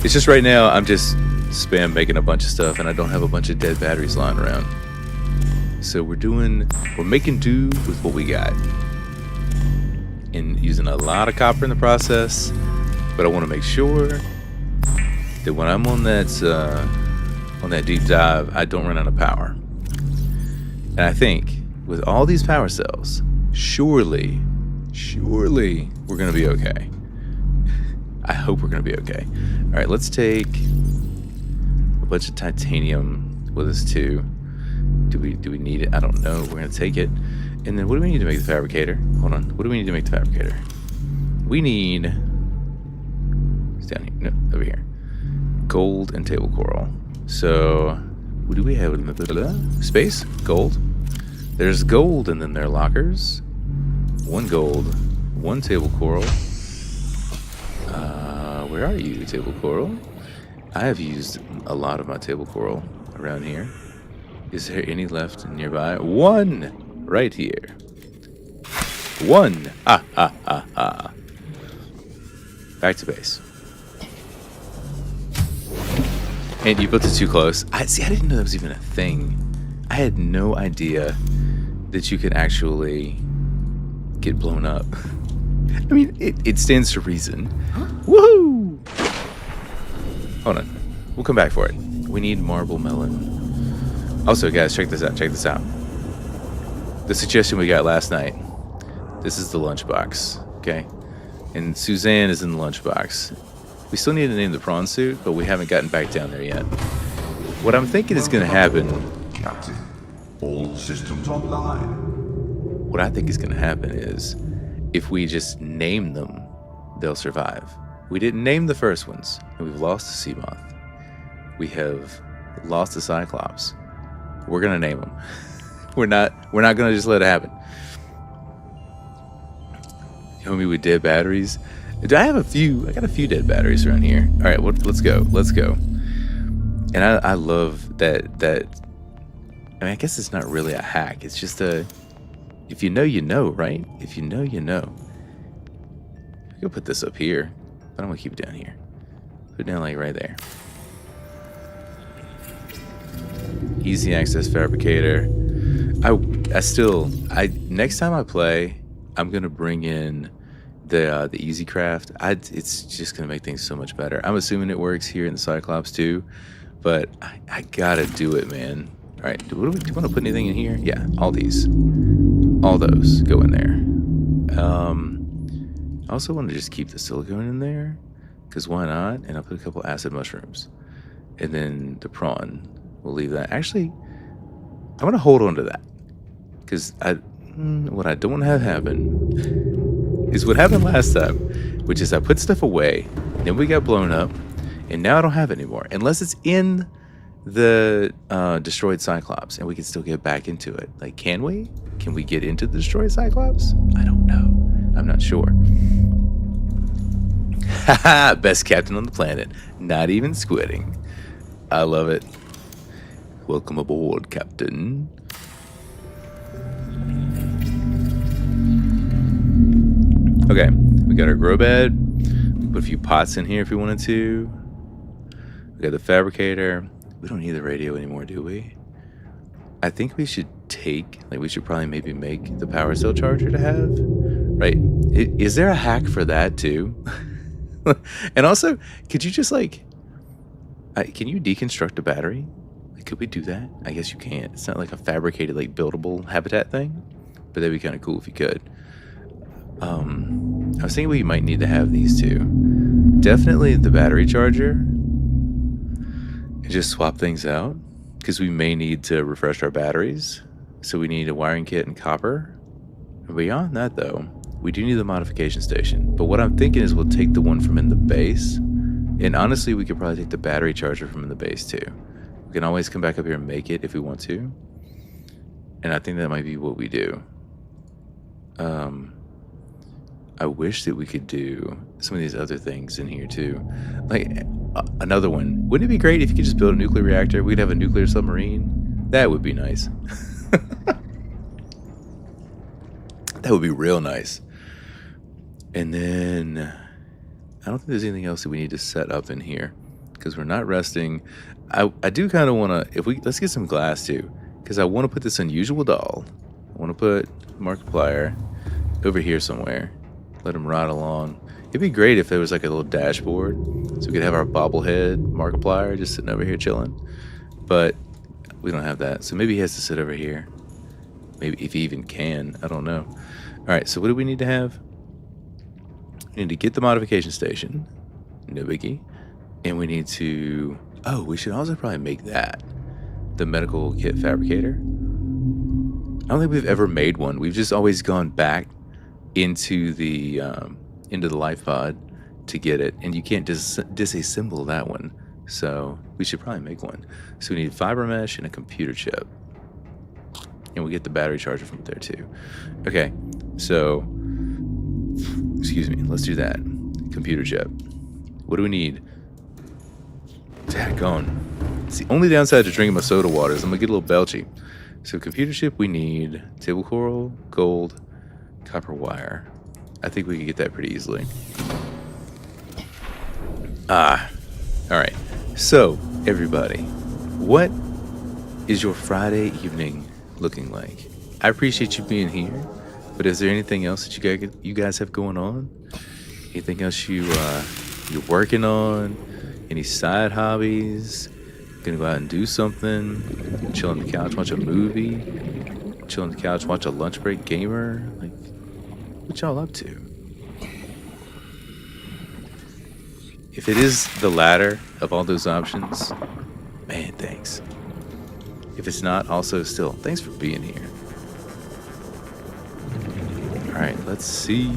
It's just right now, I'm just spam making a bunch of stuff, and I don't have a bunch of dead batteries lying around. So we're making do with what we got. And using a lot of copper in the process, but I want to make sure that when I'm on that deep dive, I don't run out of power. And I think with all these power cells, surely we're gonna be okay. I hope we're gonna be okay. All right, let's take a bunch of titanium with us too. Do we need it? I don't know. We're gonna take it. And then what do we need to make the fabricator? Hold on. What do we need to make the fabricator? We need... It's down here. No, over here. Gold and table coral. So, what do we have? Space? Gold. There's gold, and then there are lockers. 1 gold. 1 table coral. Where are you, table coral? I have used a lot of my table coral around here. Is there any left nearby? 1! Right here. 1! Back to base. And you built it too close. I didn't know that was even a thing. I had no idea that you could actually get blown up. I mean, it stands to reason. Huh? Woohoo! Hold on. We'll come back for it. We need marble melon. Also, guys, check this out. The suggestion we got last night. This is the lunchbox, okay? And Suzanne is in the lunchbox. We still need to name the prawn suit, but we haven't gotten back down there yet. What I'm thinking is going to happen... Captain, all systems online. What I think is going to happen is, if we just name them, they'll survive. We didn't name the first ones, and we've lost the Seamoth. We have lost the Cyclops. We're going to name them. We're not going to just let it happen. Homie with dead batteries. I got a few dead batteries around here. All right, let's go. And I love that. I mean, I guess it's not really a hack. It's just if you know, you know, right? If you know, you know. I could put this up here, but I'm gonna keep it down here. Put it down like right there. Easy access fabricator. Next time I play, I'm gonna bring in the easy craft. It's just gonna make things so much better. I'm assuming it works here in the Cyclops too, but I gotta do it, man. All right, do you want to put anything in here? Yeah, all those go in there. I also want to just keep the silicone in there, because why not? And I'll put a couple acid mushrooms, and then the prawn. We'll leave that. Actually, I want to hold on to that, because what I don't want to have happen is what happened last time, which is I put stuff away, then we got blown up, and now I don't have it anymore. Unless it's in the destroyed Cyclops, and we can still get back into it. Like, can we? Can we get into the destroyed Cyclops? I don't know. I'm not sure. Haha, best captain on the planet. Not even squidding. I love it. Welcome aboard, Captain. Okay, we got our grow bed. We put a few pots in here if we wanted to. We got the fabricator. We don't need the radio anymore, do we? I think we should we should probably maybe make the power cell charger to have, right? Is there a hack for that too? And also, could you just can you deconstruct a battery? Like, could we do that? I guess you can't. It's not like a fabricated, buildable habitat thing, but that'd be kind of cool if you could. I was thinking we might need to have these two. Definitely the battery charger. And just swap things out, because we may need to refresh our batteries. So we need a wiring kit and copper. Beyond that, though, we do need the modification station. But what I'm thinking is we'll take the one from in the base. And honestly, we could probably take the battery charger from in the base too. We can always come back up here and make it if we want to. And I think that might be what we do. I wish that we could do some of these other things in here too. Another one. Wouldn't it be great if you could just build a nuclear reactor? We'd have a nuclear submarine. That would be nice. That would be real nice. And then I don't think there's anything else that we need to set up in here, because we're not resting. I do kind of want to, let's get some glass too, because I want to put this unusual doll. I want to put Markiplier over here somewhere. Let him ride along. It'd be great if there was like a little dashboard, so we could have our bobblehead Markiplier just sitting over here chilling. But we don't have that, so maybe he has to sit over here. Maybe if he even can, I don't know. All right, so what do we need to have? We need to get the modification station, no biggie, and we need to. Oh, we should also probably make that the medical kit fabricator. I don't think we've ever made one. We've just always gone back into the life pod to get it, and you can't disassemble that one. So we should probably make one. So we need fiber mesh and a computer chip, and we'll get the battery charger from there too. Okay, so excuse me, let's do that. Computer chip. What do we need? Daggone. It's the only downside to drinking my soda water is I'm gonna get a little belchy. So computer chip, we need table coral, gold, copper wire. I think we can get that pretty easily. All right. So everybody, what is your Friday evening looking like? I appreciate you being here, but is there anything else that you guys have going on? Anything else you're working on? Any side hobbies? Gonna go out and do something? Chill on the couch, watch a movie? Chill on the couch, watch a lunch break gamer? What y'all up to? If it is the latter of all those options, man, thanks. If it's not, also still, thanks for being here. Alright, let's see.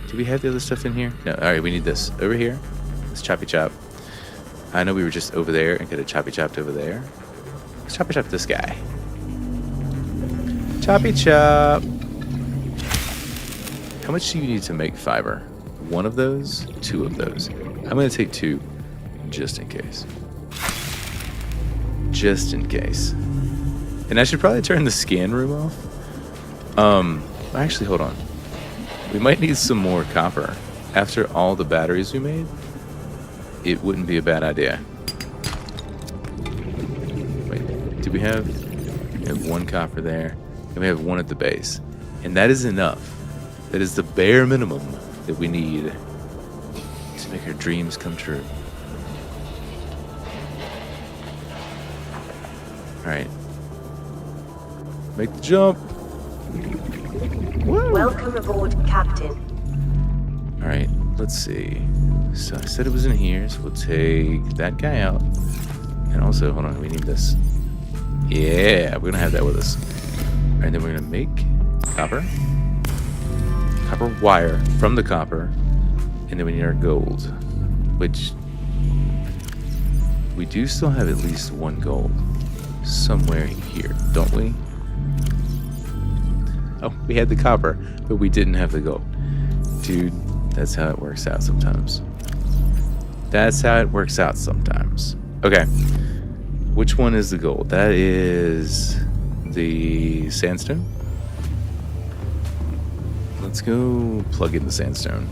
Do we have the other stuff in here? No, alright, we need this. Over here. Let's choppy chop. I know we were just over there and could have choppy chopped over there. Let's choppy chop this guy. Choppy chop. How much do you need to make fiber? One of those? Two of those. I'm going to take two, just in case. Just in case. And I should probably turn the scan room off. Actually, hold on. We might need some more copper. After all the batteries we made, it wouldn't be a bad idea. Wait, do we have one copper there? And we have one at the base. And that is enough. That is the bare minimum that we need to make our dreams come true. Alright. Make the jump. Woo! Welcome aboard, Captain. Alright, let's see. So I said it was in here, so we'll take that guy out. And also, hold on, we need this. Yeah, we're gonna have that with us. Alright, then we're gonna make copper. Copper wire from the copper. And then we need our gold. Which we do still have at least one gold. Somewhere here, don't we? Oh, we had the copper, but we didn't have the gold. Dude, that's how it works out sometimes. That's how it works out sometimes. Okay. Which one is the gold? That is the sandstone. Let's go plug in the sandstone.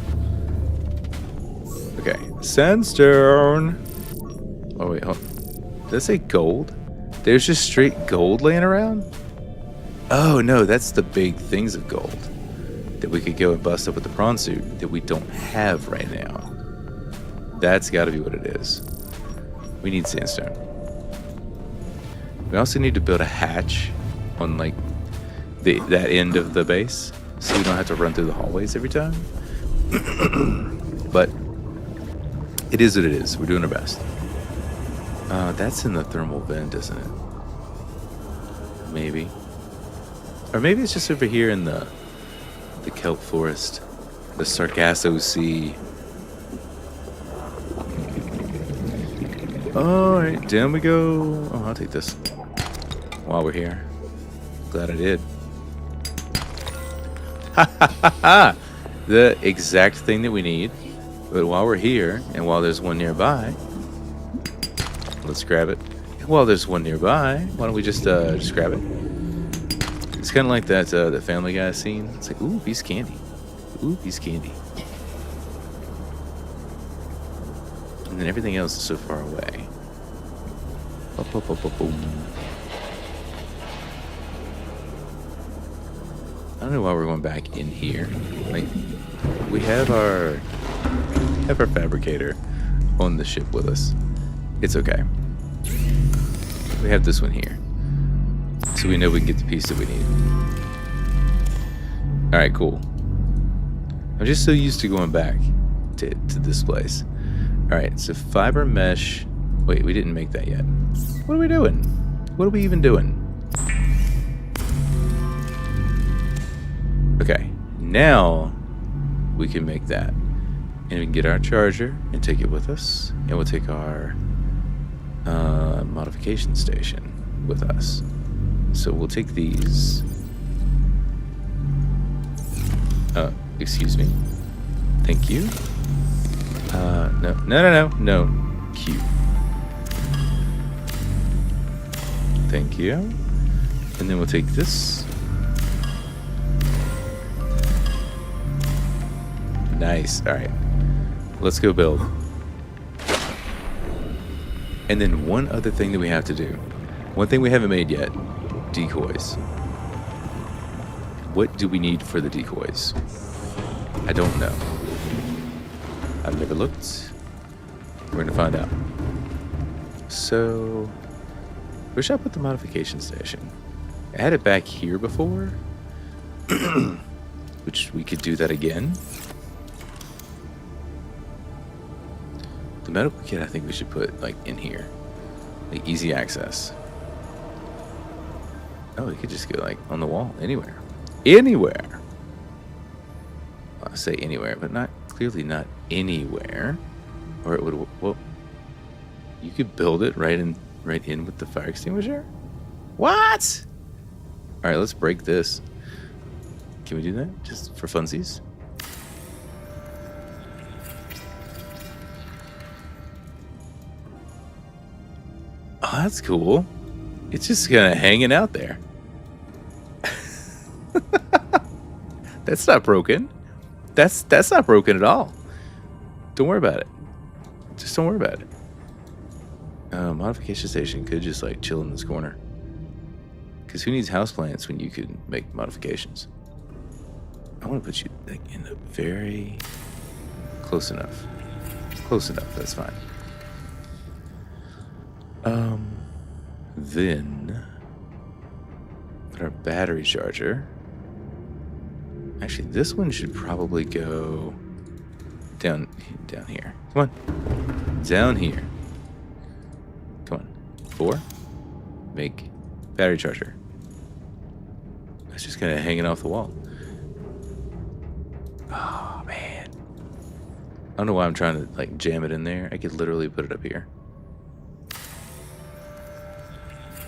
Okay. Sandstone. Oh, wait. Hold. Did that say gold? There's just straight gold laying around? Oh, no. That's the big things of gold that we could go and bust up with the prawn suit that we don't have right now. That's got to be what it is. We need sandstone. We also need to build a hatch on like that end of the base, so we don't have to run through the hallways every time. But it is what it is. We're doing our best. That's in the thermal vent, isn't it? Maybe. Or maybe it's just over here in the kelp forest, the Sargasso Sea. Alright, down we go. Oh, I'll take this while we're here. Glad I did. Ha ha ha ha! The exact thing that we need. But while we're here, and while there's one nearby, let's grab it. And while there's one nearby, why don't we just grab it? It's kind of like that Family Guy scene. It's like, ooh, piece of candy. Ooh, piece of candy. And then everything else is so far away. Boom. I don't know why we're going back in here. Like, we have our fabricator on the ship with us. It's okay. We have this one here, so we know we can get the piece that we need. All right, cool. I'm just so used to going back to this place. All right, so fiber mesh. Wait, we didn't make that yet. What are we doing? What are we even doing? Okay, now we can make that. And we can get our charger and take it with us. And we'll take our modification station with us. So we'll take these. Excuse me. Thank you. No. Q. Thank you. And then we'll take this. Nice. All right. Let's go build. And then one other thing that we have to do. One thing we haven't made yet. Decoys. What do we need for the decoys? I don't know. I've never looked. We're going to find out. So, where should I put the modification station? I had it back here before. Which we could do that again. medical kit I think we should put like in here. Like easy access. Oh, we could just go like on the wall. Anywhere. Anywhere. Well, I say anywhere, but not clearly not anywhere. Or it would, well, you could build it right in with the fire extinguisher? What? All right, let's break this. Can we do that just for funsies? Oh, that's cool. It's just kind of hanging out there. That's not broken. That's not broken at all. Don't worry about it. Just don't worry about it. Modification station could just like chill in this corner. Because who needs houseplants when you could make modifications? I want to put you like in a very close enough. Close enough. That's fine. Then put our battery charger. Actually, this one should probably go down here. Come on. Down here. Come on. 4. Make battery charger. It's just kind of hanging off the wall. Oh, man. I don't know why I'm trying to like jam it in there. I could literally put it up here.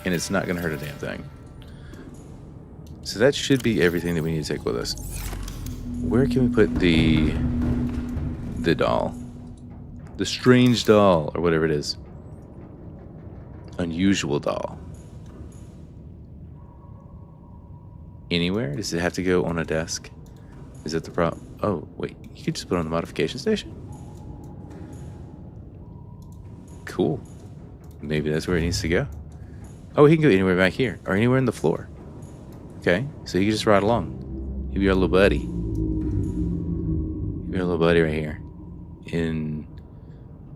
And it's not going to hurt a damn thing. So that should be everything that we need to take with us. Where can we put the doll? The strange doll, or whatever it is. Unusual doll. Anywhere? Does it have to go on a desk? Is that the problem? Oh, wait. You could just put it on the modification station? Cool. Maybe that's where it needs to go. Oh, he can go anywhere back here. Or anywhere in the floor. Okay. So he can just ride along. He'll be our little buddy. He'll be our little buddy right here.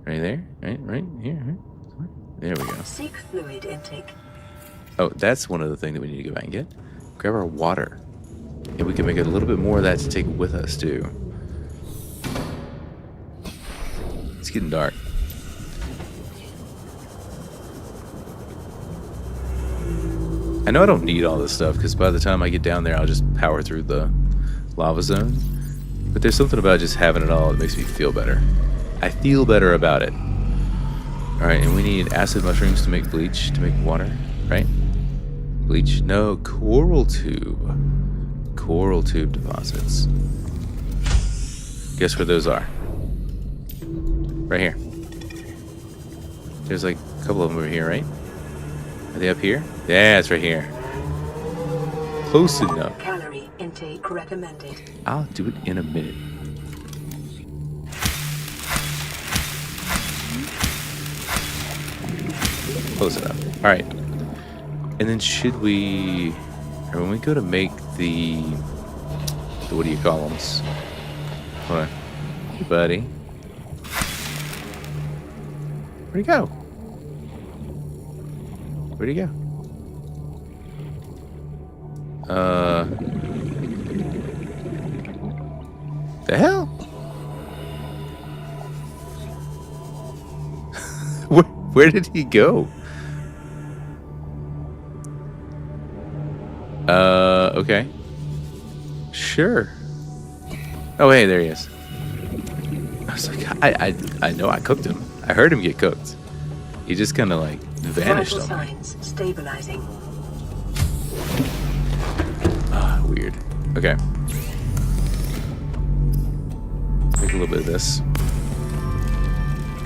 Right there? Right here. Right? There we go. Seek fluid intake. Oh, that's one other thing that we need to go back and get. Grab our water. And we can make a little bit more of that to take with us, too. It's getting dark. I know I don't need all this stuff, because by the time I get down there, I'll just power through the lava zone. But there's something about just having it all that makes me feel better. I feel better about it. Alright, and we need acid mushrooms to make bleach, to make water, right? Bleach? No, coral tube. Coral tube deposits. Guess where those are? Right here. There's like a couple of them over here, right? Are they up here? Yeah, it's right here. Close enough. Calorie intake recommended. I'll do it in a minute. Close enough. Alright. And then should we... Or when we go to make the what do you call them? Hold on. Hey, buddy. Where'd he go? Where'd he go? The hell? Where did he go? Okay. Sure. Oh, hey, there he is. I was like, I know I cooked him. I heard him get cooked. He just kind of like vanished Vital on me. signs stabilizing. Ah, weird. Okay. Make a little bit of this.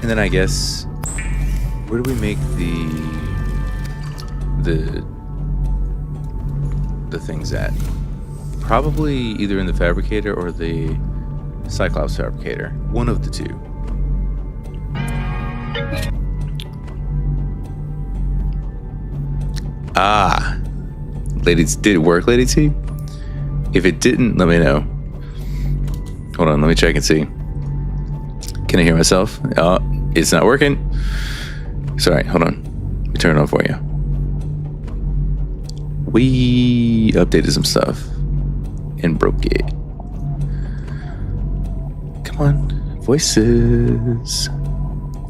And then I guess, where do we make the things at? Probably either in the fabricator or the Cyclops fabricator. One of the two. Ah. Ladies, did it work, Lady T? If it didn't, let me know. Hold on, let me check and see. Can I hear myself? Oh, it's not working. Sorry, hold on. Let me turn it on for you. We updated some stuff and broke it. Come on, voices.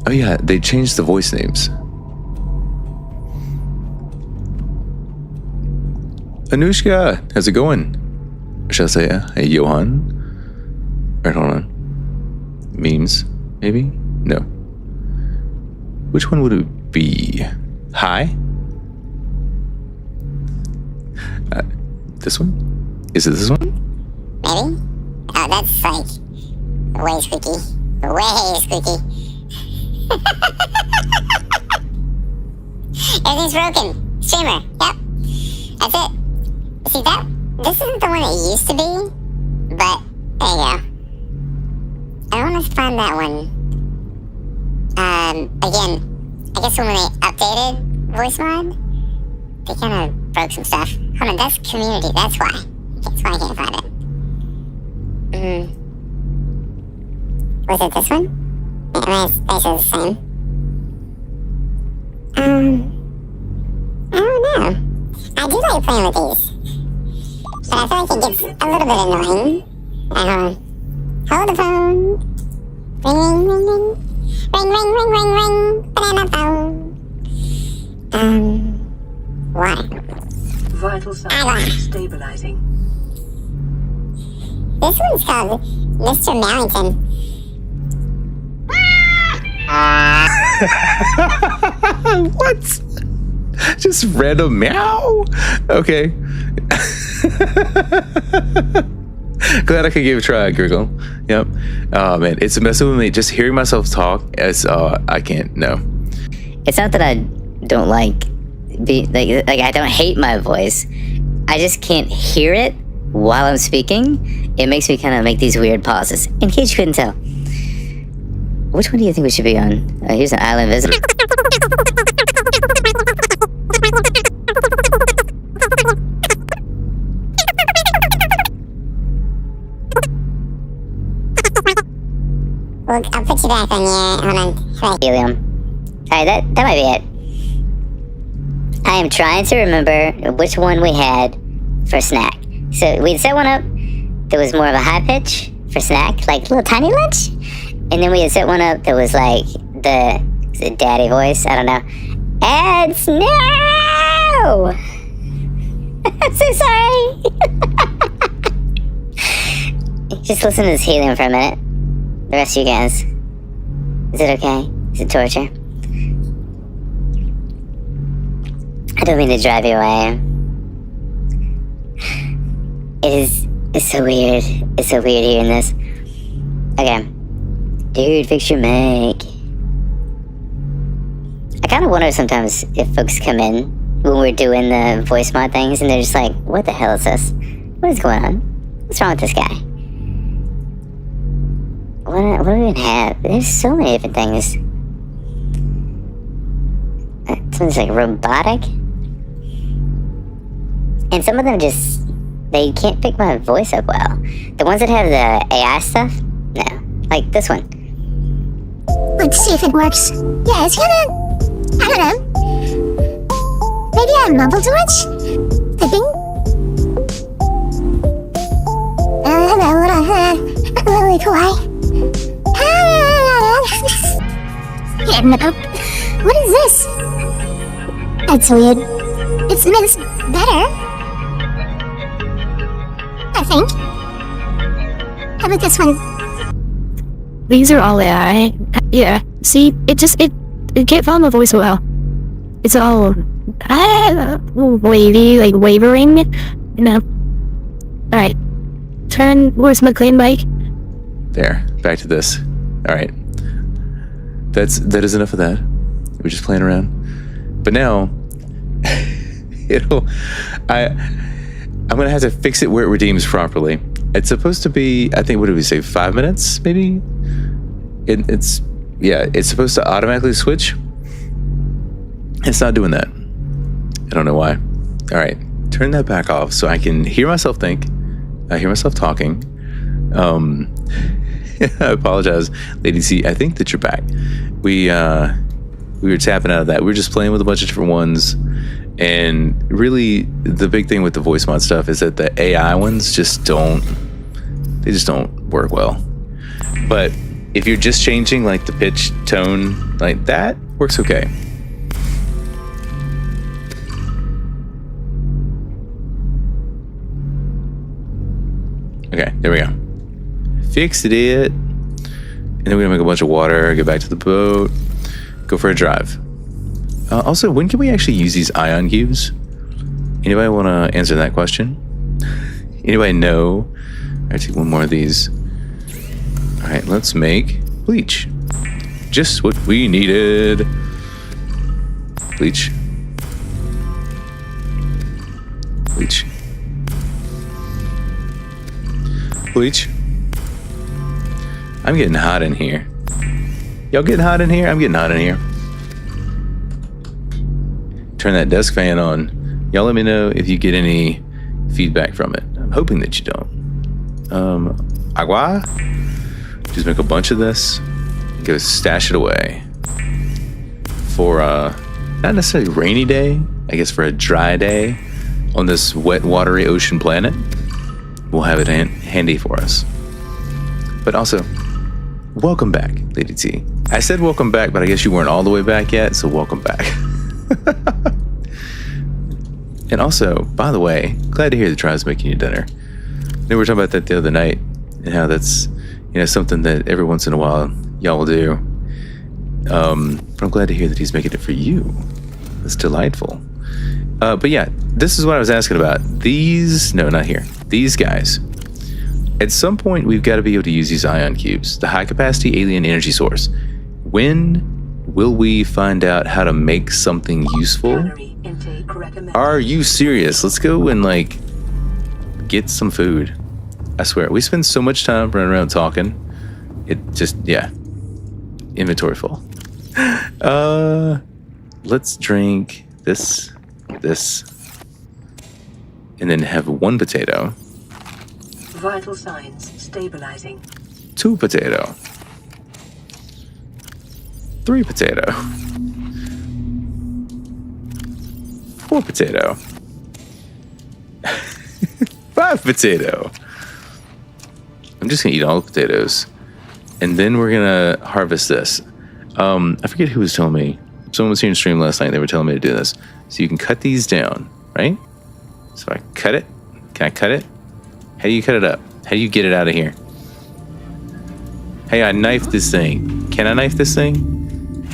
Oh yeah, they changed the voice names. Anushka, how's it going? Shall I say, hey, Johan? Alright, hold on. Memes, maybe? No. Which one would it be? Hi? This one? Is it this one? Maybe? Oh, that's like way squeaky. Way squeaky. Everything's broken. Streamer. Yep. That's it. See that? This isn't the one it used to be, but there you go. I want to find that one. Again, I guess when they updated voice mod, they kind of broke some stuff. Hold on, that's community. That's why. That's why I can't find it. Was it this one? Yeah, they said the same. I don't know. I do like playing with these. But I feel like it gets a little bit annoying. Hold the phone. Ring, ring, ring, ring. Ring, ring, ring, ring, ring. Banana phone. What? Vital signs stabilizing. This one's called Mr. Mallington. What? Just random meow? Okay. Glad I could give it a try, Gurgle. Yep. Oh man, it's messing with me. Just hearing myself talk, as I can't. No. It's not that I don't like I don't hate my voice. I just can't hear it while I'm speaking. It makes me kind of make these weird pauses. In case you couldn't tell, which one do you think we should be on? Here's an island visitor. Well, I'll put you back on your, hold on. Helium. Alright, that might be it. I am trying to remember which one we had for snack. So we'd set one up that was more of a high pitch for snack, like a little tiny lunch. And then we had set one up that was like the daddy voice, I don't know. Ads, no! I'm so sorry. Just listen to this helium for a minute. The rest of you guys. Is it okay? Is it torture? I don't mean to drive you away. It's so weird. It's so weird hearing this. Okay. Dude, fix your mic. I kind of wonder sometimes if folks come in when we're doing the voice mod things and they're just like, what the hell is this? What is going on? What's wrong with this guy? What do we even have? There's so many different things. Something's like robotic. And some of them just, they can't pick my voice up well. The ones that have the AI stuff, no. Like this one. Let's see if it works. Yeah, it's kinda, I don't know. Maybe I mumble too much? Typing? Hello, really kawaii. What is this? That's weird. It's better. I think. How about this one? These are all AI. Yeah. See, it can't follow my voice well. It's all wavy, like wavering. You know. All right. Where's my clean mic? There. Back to this. All right. That is enough of that. We're just playing around. But now, I'm gonna have to fix it where it redeems properly. It's supposed to be, I think, what did we say, 5 minutes, maybe? It's supposed to automatically switch. It's not doing that. I don't know why. All right, turn that back off so I can hear myself think. I hear myself talking. I apologize, Lady C. I think that you're back. We were tapping out of that. We were just playing with a bunch of different ones. And really, the big thing with the voice mod stuff is that the AI ones just don't work well. But if you're just changing like the pitch, tone, like that works okay. Okay, there we go. Fixed it. And then we're gonna make a bunch of water, get back to the boat, go for a drive. Also, when can we actually use these ion cubes? Anybody want to answer that question? Anybody know? I'll take one more of these. All right, let's make bleach. Just what we needed. Bleach. Bleach. Bleach. I'm getting hot in here. Y'all getting hot in here? I'm getting hot in here. Turn that desk fan on. Y'all let me know if you get any feedback from it. I'm hoping that you don't. Agua? Just make a bunch of this. Go stash it away. For not necessarily rainy day, I guess for a dry day on this wet, watery ocean planet. We'll have it handy for us. But also, welcome back, Lady T. I said welcome back, but I guess you weren't all the way back yet, so welcome back. And also, by the way, glad to hear that Tribe's making you dinner. I know we were talking about that the other night, and how that's, you know, something that every once in a while y'all will do. But I'm glad to hear that he's making it for you. That's delightful. But yeah, this is what I was asking about. These, no, not here. These guys. At some point, we've got to be able to use these ion cubes, the high-capacity alien energy source. When will we find out how to make something useful? Are you serious? Let's go and, like, get some food. I swear, we spend so much time running around talking. It just, yeah. Inventory full. Let's drink this, and then have 1 potato. Vital signs stabilizing. 2 potato. 3 potato. 4 potato. 5 potato. I'm just gonna eat all the potatoes. And then we're gonna harvest this. I forget who was telling me. Someone was here in stream last night. They were telling me to do this. So you can cut these down, right? So I cut it. Can I cut it? How do you cut it up? How do you get it out of here? Hey, I knifed this thing. Can I knife this thing?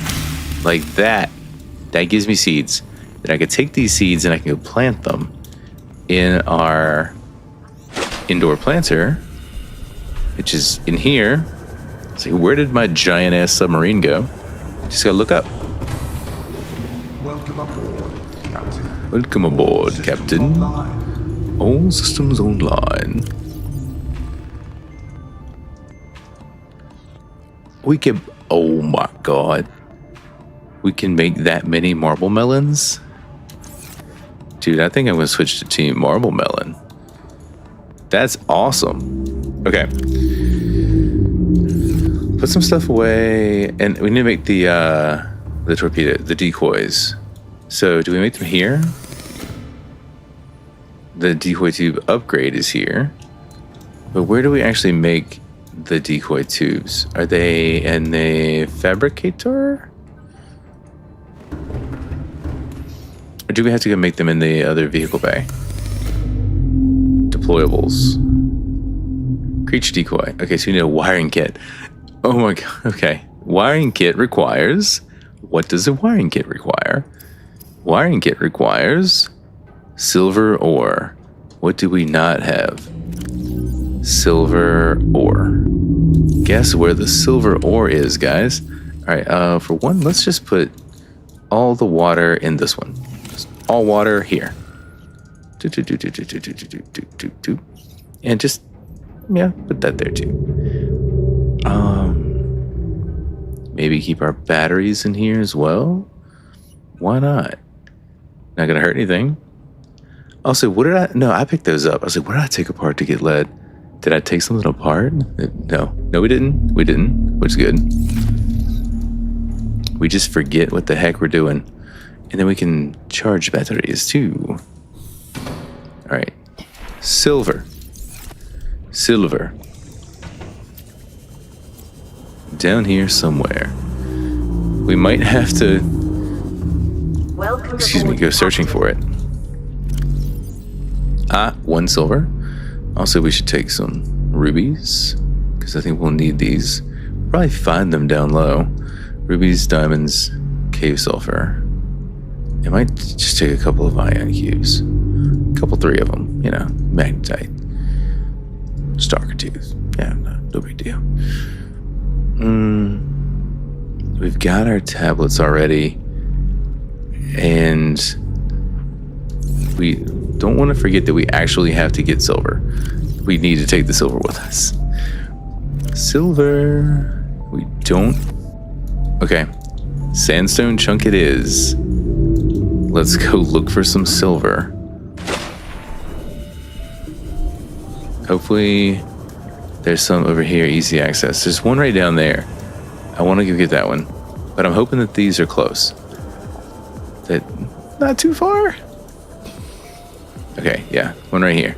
Like that. That gives me seeds. Then I could take these seeds and I can go plant them in our indoor planter, which is in here. So where did my giant ass submarine go? Just gotta look up. Welcome aboard, Captain. Welcome aboard, Systems Captain. online. All systems online. We can, oh my god. We can make that many marble melons? Dude, I think I'm gonna switch to Team Marble Melon. That's awesome. Okay. Put some stuff away, and we need to make the torpedo, the decoys. So do we make them here? The decoy tube upgrade is here. But where do we actually make the decoy tubes? Are they in the fabricator? Or do we have to go make them in the other vehicle bay? Deployables. Creature decoy. Okay, so we need a wiring kit. Oh my god, okay. Wiring kit requires... What does a wiring kit require? Wiring kit requires... silver ore. What do we not have? Silver ore. Guess where the silver ore is, guys. Alright, for one, let's just put all the water in this one. Just all water here. And just, yeah, put that there too. Maybe keep our batteries in here as well. Why not? Not gonna hurt anything. Also, what did I... No, I picked those up. I was like, what did I take apart to get lead? Did I take something apart? No. No, we didn't. We didn't, which is good. We just forget what the heck we're doing. And then we can charge batteries too. All right. Silver. Silver. down here somewhere. We might have to, Welcome excuse me, aboard go searching for it. Ah, 1 silver. Also, we should take some rubies, because I think we'll need these. Probably find them down low. Rubies, diamonds, cave sulfur. I might just take a couple of ion cubes. A couple, 3 of them, you know, magnetite. Stalker tooth. Yeah, no big deal. We've got our tablets already. And we don't want to forget that we actually have to get silver. We need to take the silver with us. Silver. We don't. Okay. Sandstone chunk it is. Let's go look for some silver. Hopefully there's some over here, easy access. There's one right down there. I want to go get that one. But I'm hoping that these are close. That not too far. Okay, yeah, one right here.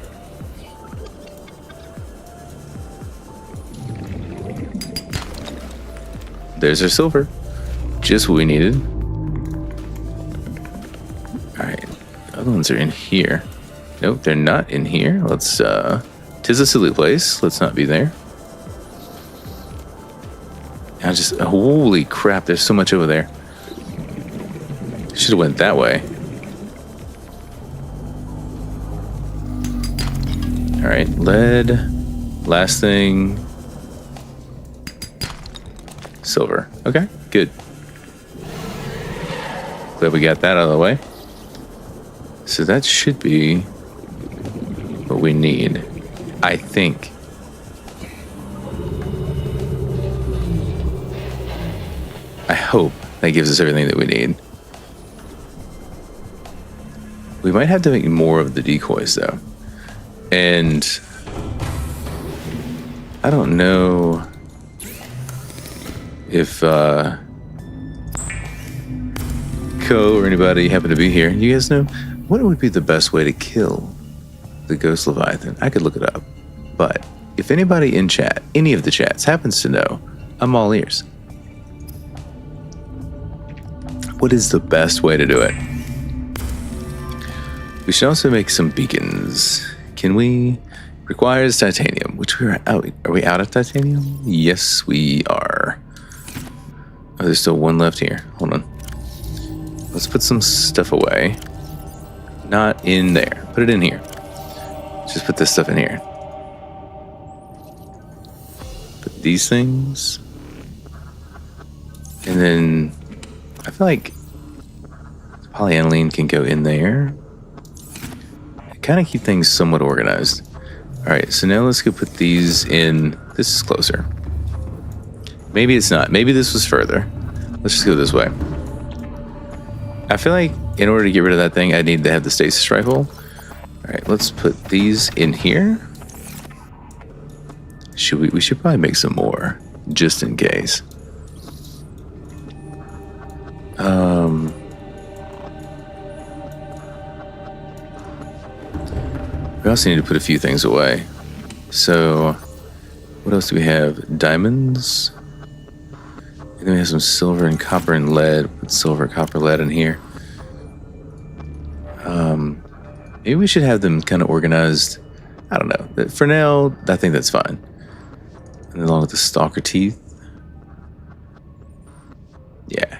There's our silver. Just what we needed. Alright, the other ones are in here. Nope, they're not in here. Let's, tis a silly place. Let's not be there. I just, holy crap, there's so much over there. Should have went that way. Alright, lead. Last thing. Silver. Okay, good. Glad we got that out of the way. So that should be what we need, I think. I hope that gives us everything that we need. We might have to make more of the decoys, though. And I don't know if Co or anybody happen to be here. You guys know what would be the best way to kill the Ghost Leviathan? I could look it up. But if anybody in chat, any of the chats, happens to know, I'm all ears. What is the best way to do it? We should also make some beacons. Can we? Requires titanium, which we are out. Are we out of titanium? Yes, we are. Oh, there's still one left here. Hold on. Let's put some stuff away. Not in there. Put it in here. Just put this stuff in here. Put these things. And then I feel like polyaniline can go in there. Kind of keep things somewhat organized. All right, so now let's go put these in. This is closer. Maybe it's not. Maybe this was further. Let's just go this way. I feel like in order to get rid of that thing, I need to have the stasis rifle. All right, let's put these in here. Should we should probably make some more, just in case. We also need to put a few things away. So, what else do we have? Diamonds. And then we have some silver and copper and lead. Put silver, copper, lead in here. Maybe we should have them kind of organized. I don't know. For now, I think that's fine. And then along with the stalker teeth. Yeah.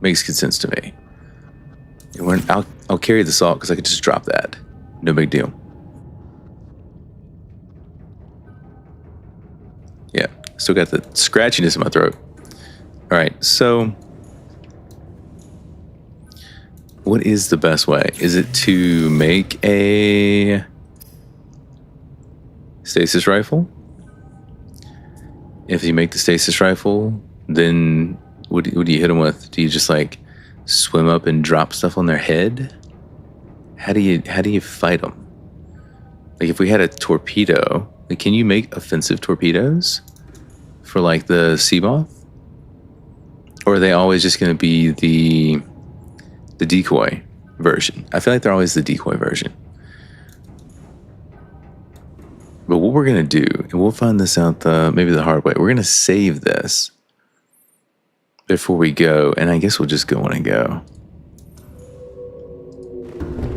Makes good sense to me. And I'll carry the salt because I could just drop that. No big deal. Yeah, still got the scratchiness in my throat. All right, so what is the best way? Is it to make a stasis rifle? If you make the stasis rifle, then what do you hit them with? Do you just like swim up and drop stuff on their head? How do you fight them? Like if we had a torpedo. Like, can you make offensive torpedoes for like the sea moth? Or are they always just going to be the decoy version? I feel like they're always the decoy version. But what we're going to do, and we'll find this out maybe the hard way, we're going to save this. before we go, and I guess we'll just go on and go.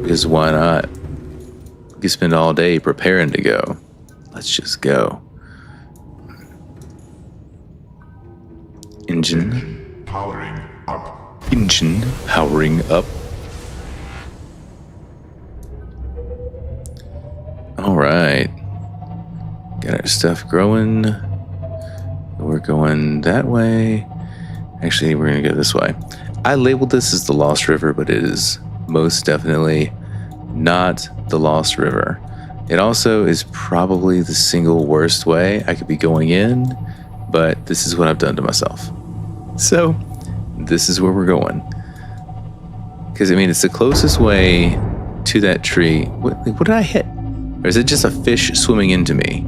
Because why not? We can spend all day preparing to go. Let's just go. Engine Powering up. Engine powering up. All right. Got our stuff growing. We're going that way. Actually, we're going to go this way. I labeled this as the Lost River, but it is most definitely not the Lost River. It also is probably the single worst way I could be going in, but this is what I've done to myself. So, this is where we're going. Because, I mean, it's the closest way to that tree. What did I hit? Or is it just a fish swimming into me?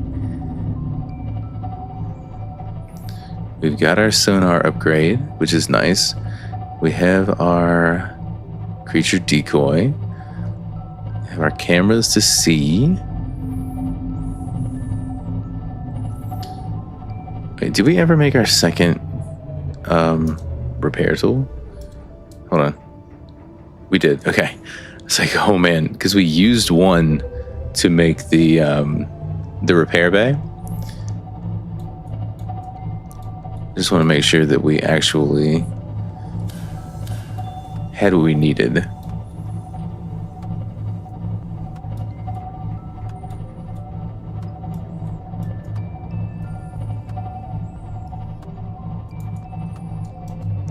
We've got our sonar upgrade, which is nice. We have our creature decoy. We have our cameras to see. Wait, did we ever make our second repair tool? Hold on. We did. Okay. It's like, oh man, because we used one to make the repair bay. Just want to make sure that we actually had what we needed.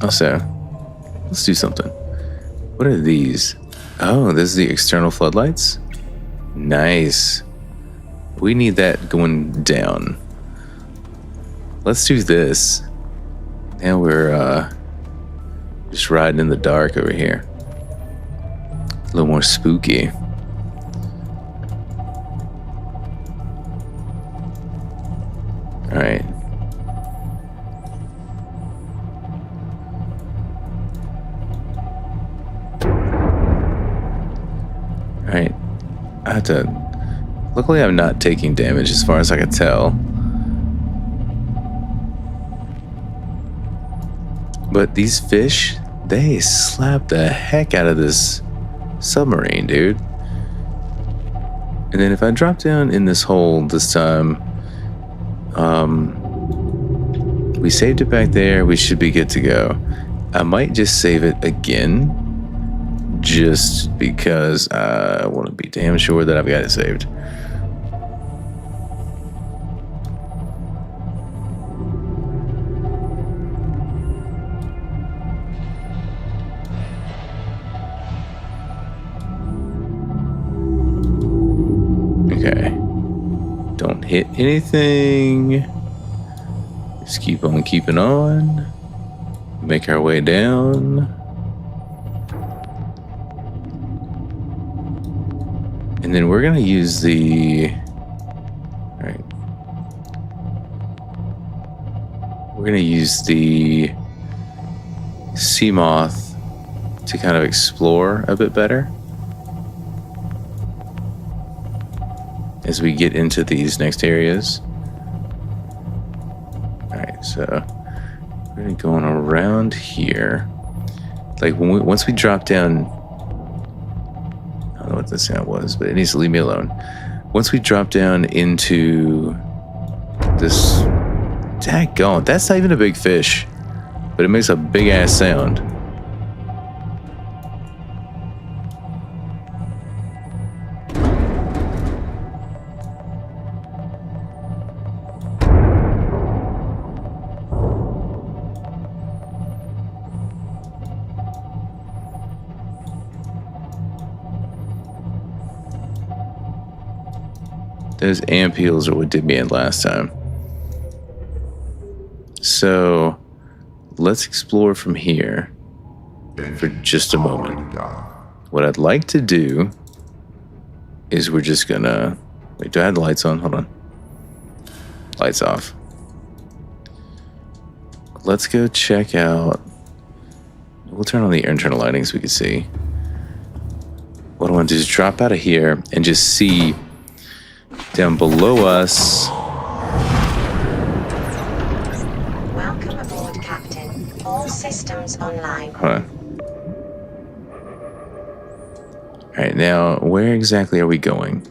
Also, let's do something. What are these? Oh, this is the external floodlights. Nice. We need that going down. Let's do this. Now we're just riding in the dark over here. A little more spooky. All right. All right. I have to. Luckily, I'm not taking damage as far as I can tell. But these fish, they slap the heck out of this submarine, dude. And then if I drop down in this hole this time, we saved it back there. We should be good to go. I might just save it again, just because I want to be damn sure that I've got it saved. Okay. Don't hit anything. Just keep on keeping on. Make our way down. And then we're gonna use the... Alright. We're gonna use the sea moth to kind of explore a bit better as we get into these next areas. Alright, so we're gonna go on around here. Like once we drop down, I don't know what the sound was, but it needs to leave me alone. Once we drop down into this, daggone, that's not even a big fish, but it makes a big ass sound. Those ampules are what did me in last time. So let's explore from here for just a moment. What I'd like to do is we're just gonna... Wait, do I have the lights on? Hold on. Lights off. Let's go check out... We'll turn on the internal lighting so we can see. What I want to do is drop out of here and just see down below us. Welcome aboard, Captain. All systems online. Hold on. Alright, now where exactly are we going?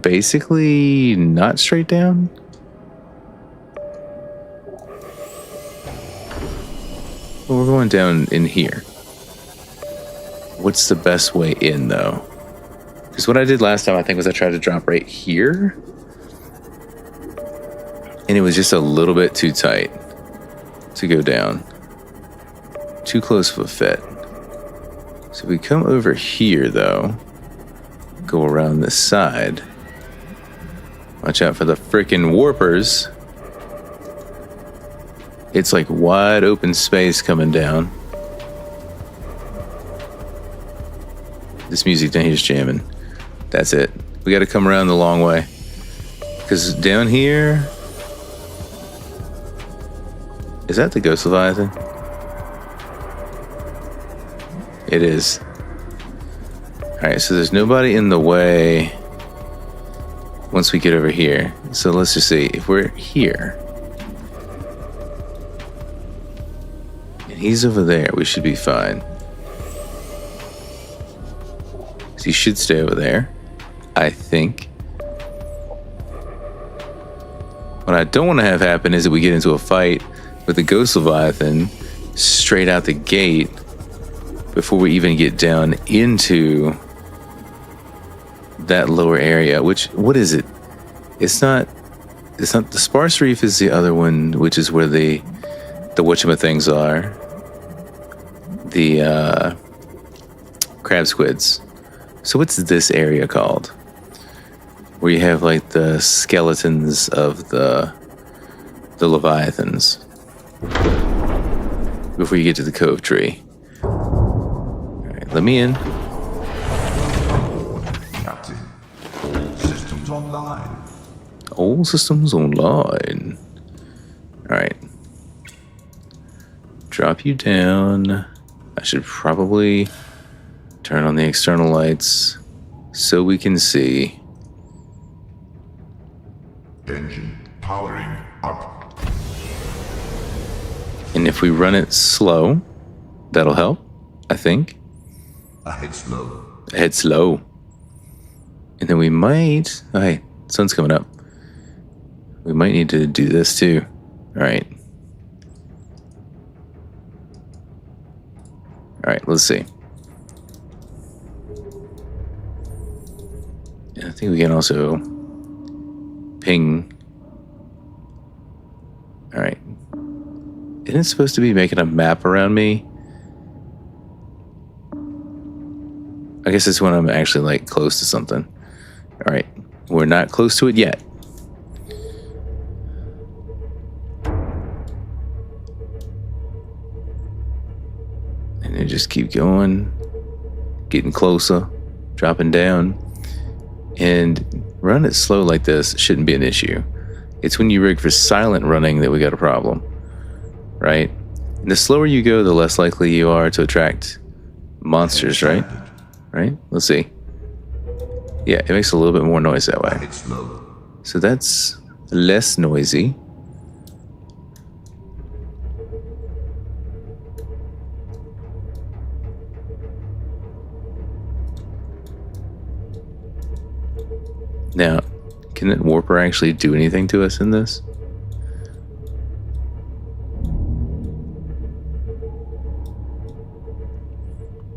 Basically, not straight down? Well, we're going down in here. What's the best way in, though? Because what I did last time, I think, was I tried to drop right here. And it was just a little bit too tight to go down. Too close of a fit. So we come over here, though. Go around this side. Watch out for the frickin' warpers. It's like wide open space coming down. This music down here is jamming. That's it. We gotta come around the long way. Because down here... Is that the Ghost Leviathan? It is. Alright, so there's nobody in the way once we get over here. So let's just see. If we're here... and he's over there, we should be fine. So he should stay over there, I think. What I don't want to have happen is that we get into a fight with the Ghost Leviathan straight out the gate before we even get down into that lower area. Which, what is it? It's not the Sparse Reef is the other one, which is where the whatchamathings are. The crab squids. So what's this area called? Where you have like the skeletons of the Leviathans. Before you get to the cove tree. Alright, let me in. Captain, all systems online. All systems online. Alright. Drop you down. I should probably turn on the external lights so we can see. Engine powering up. And if we run it slow, that'll help, I think. Ahead slow. Head slow. And then we might... Oh, hey, sun's coming up. We might need to do this too. Alright. Alright, let's see. And I think we can also ping. Alright. Isn't it supposed to be making a map around me? I guess it's when I'm actually like close to something. Alright. We're not close to it yet. And then just keep going. Getting closer. Dropping down. And run it slow like this shouldn't be an issue. It's when you rig for silent running that we got a problem. Right? And the slower you go, the less likely you are to attract monsters, right? Right? Let's see. Yeah, it makes a little bit more noise that way. Ahead slow. So that's less noisy. Now, can that warper actually do anything to us in this?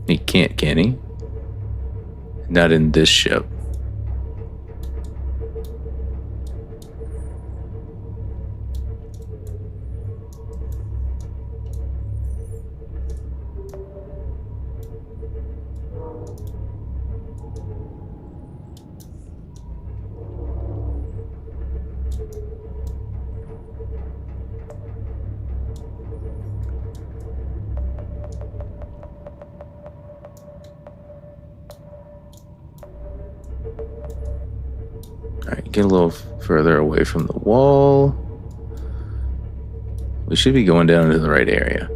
He can't, can he? Not in this ship. Alright, get a little further away from the wall. We should be going down into the right area.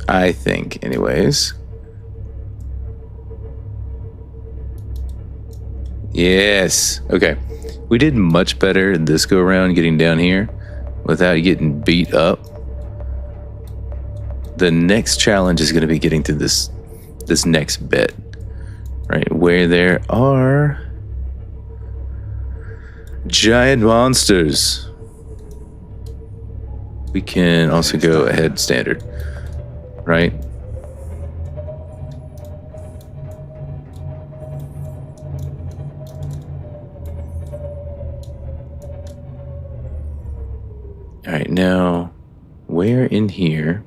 I think, anyways. Yes. Okay. We did much better this go around getting down here without getting beat up. The next challenge is going to be getting to this next bit, right? Where there are giant monsters. We can also go ahead standard, right? All right, now where in here?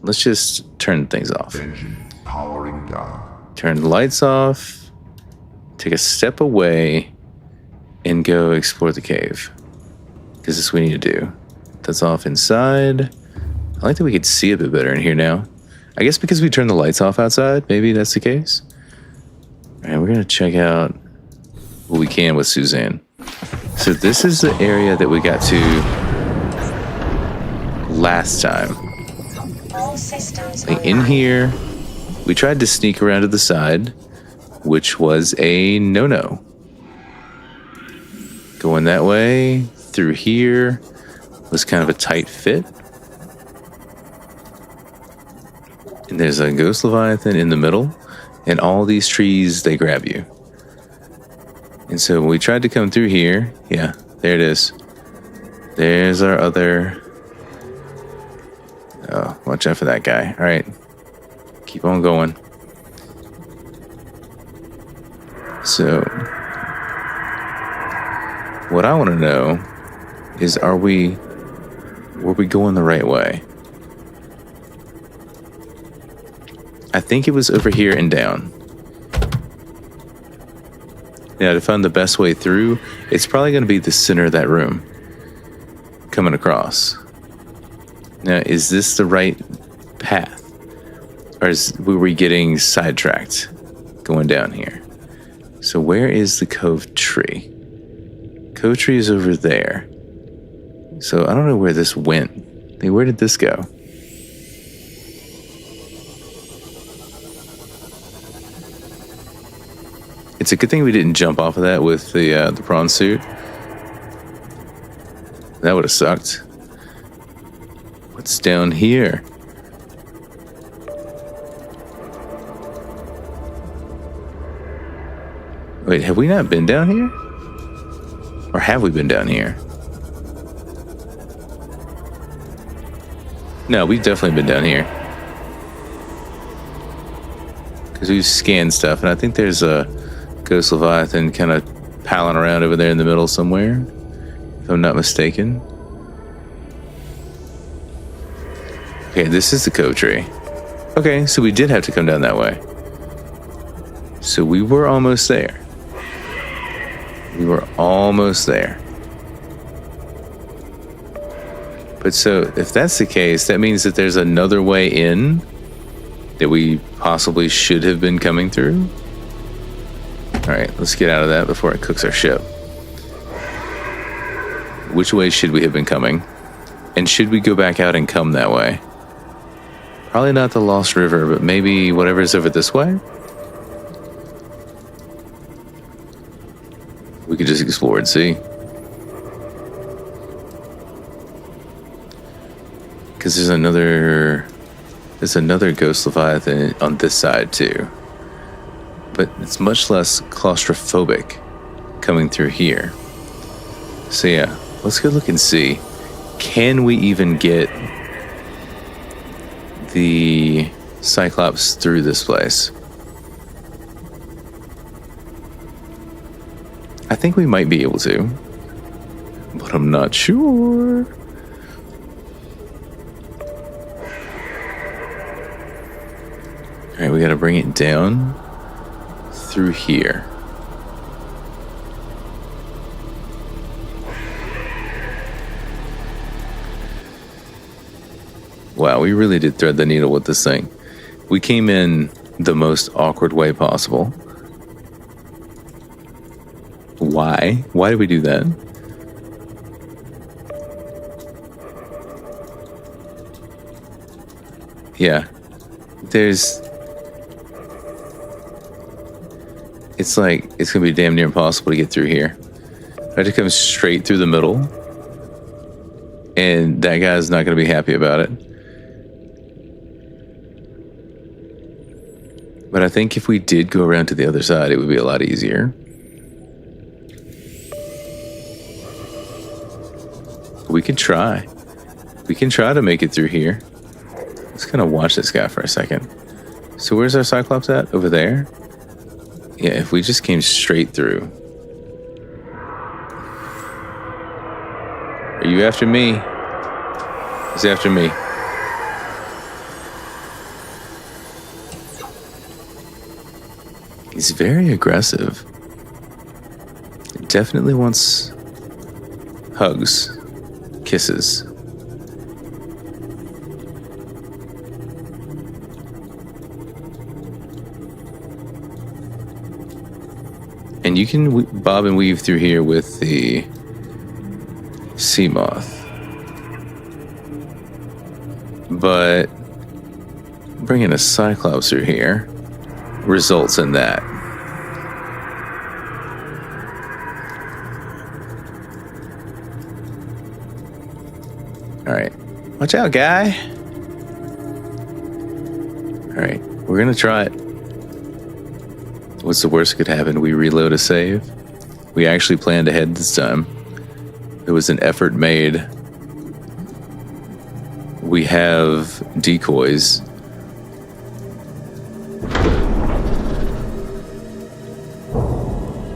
Let's just turn things off. Engine powering down. Turn the lights off. Take a step away and go explore the cave. Because that's what we need to do. That's off inside. I like that we could see a bit better in here now. I guess because we turned the lights off outside, maybe that's the case. All right, we're going to check out what we can with Suzanne. So this is the area that we got to last time. Like in here, we tried to sneak around to the side, which was a no-no. Going that way, through here, was kind of a tight fit. And there's a ghost leviathan in the middle, and all these trees, they grab you. And so when we tried to come through here, yeah, there it is. There's our other... Oh, watch out for that guy. All right. Keep on going. So, what I want to know is, were we going the right way? I think it was over here and down. Now, to find the best way through, it's probably going to be the center of that room. Coming across. Now, is this the right path? Or were we getting sidetracked going down here? So where is the cove tree? Cove tree is over there. So I don't know where this went. Hey, where did this go? It's a good thing we didn't jump off of that with the prawn suit. That would have sucked. What's down here? Wait, have we not been down here? Or have we been down here? No, we've definitely been down here. Because we've scanned stuff, and I think there's a ghost leviathan kind of palling around over there in the middle somewhere, if I'm not mistaken. Okay, this is the cove tree. Okay, so we did have to come down that way. So we were almost there. We were almost there. But so, if that's the case, that means that there's another way in that we possibly should have been coming through. Alright, let's get out of that before it cooks our ship. Which way should we have been coming? And should we go back out and come that way? Probably not the Lost River, but maybe whatever's over this way? We could just explore and see. Because there's another ghost leviathan on this side too. But it's much less claustrophobic coming through here. So yeah, let's go look and see. Can we even get the Cyclops through this place? I think we might be able to, but I'm not sure. All right, we got to bring it down through here. Wow, we really did thread the needle with this thing. We came in the most awkward way possible. Why? Why did we do that? Yeah. it's like it's gonna be damn near impossible to get through here. I just come straight through the middle, and that guy's not gonna be happy about it. But I think if we did go around to the other side, it would be a lot easier. We can try. We can try to make it through here. Let's kind of watch this guy for a second. So where's our Cyclops at? Over there? Yeah, if we just came straight through. Are you after me? He's after me. He's very aggressive. Definitely wants hugs, kisses. And you can bob and weave through here with the sea moth. But bringing a Cyclops through here results in that. Alright. Watch out, guy. Alright. We're gonna try it. What's the worst that could happen? We reload a save. We actually planned ahead this time. There was an effort made. We have decoys.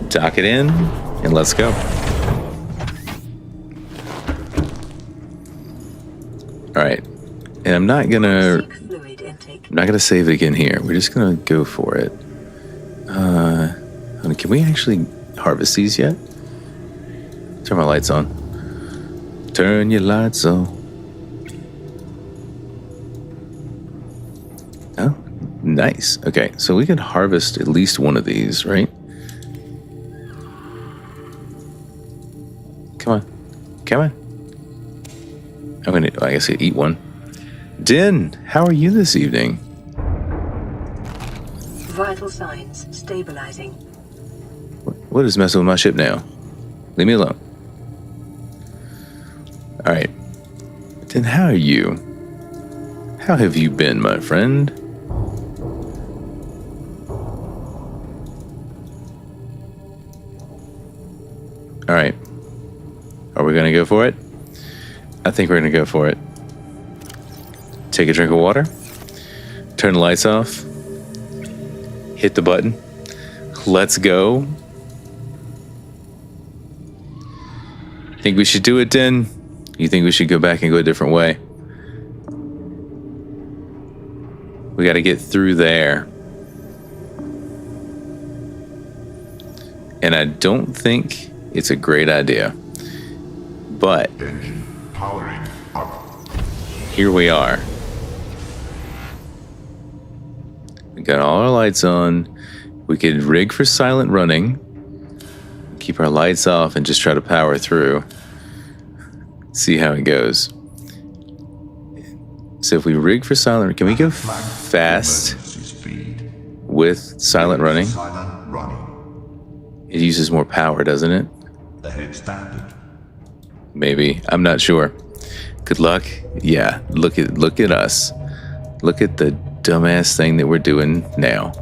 Dock it in, and let's go. All right, and I'm not gonna save it again here. We're just gonna go for it. Can we actually harvest these yet? Turn my lights on. Turn your lights on. Oh, nice. Okay, so we can harvest at least one of these, right? Come on. Come on. I'm gonna, I guess, eat one. Din, how are you this evening? Vital signs stabilizing. What is messing with my ship now? Leave me alone. Alright. Then how are you? How have you been, my friend? Alright. Are we gonna go for it? I think we're gonna go for it. Take a drink of water. Turn the lights off. Hit the button. Let's go. Think we should do it, Den? You think we should go back and go a different way? We got to get through there. And I don't think it's a great idea. But Engine powering up. Here we are. We got all our lights on. We could rig for silent running. Keep our lights off and just try to power through. See how it goes. So if we rig for silent, can we go fast with silent running? Silent running. It uses more power, doesn't it? Ahead standard. Maybe. I'm not sure. Good luck. Yeah, look at us. Look at the dumbass thing that we're doing now.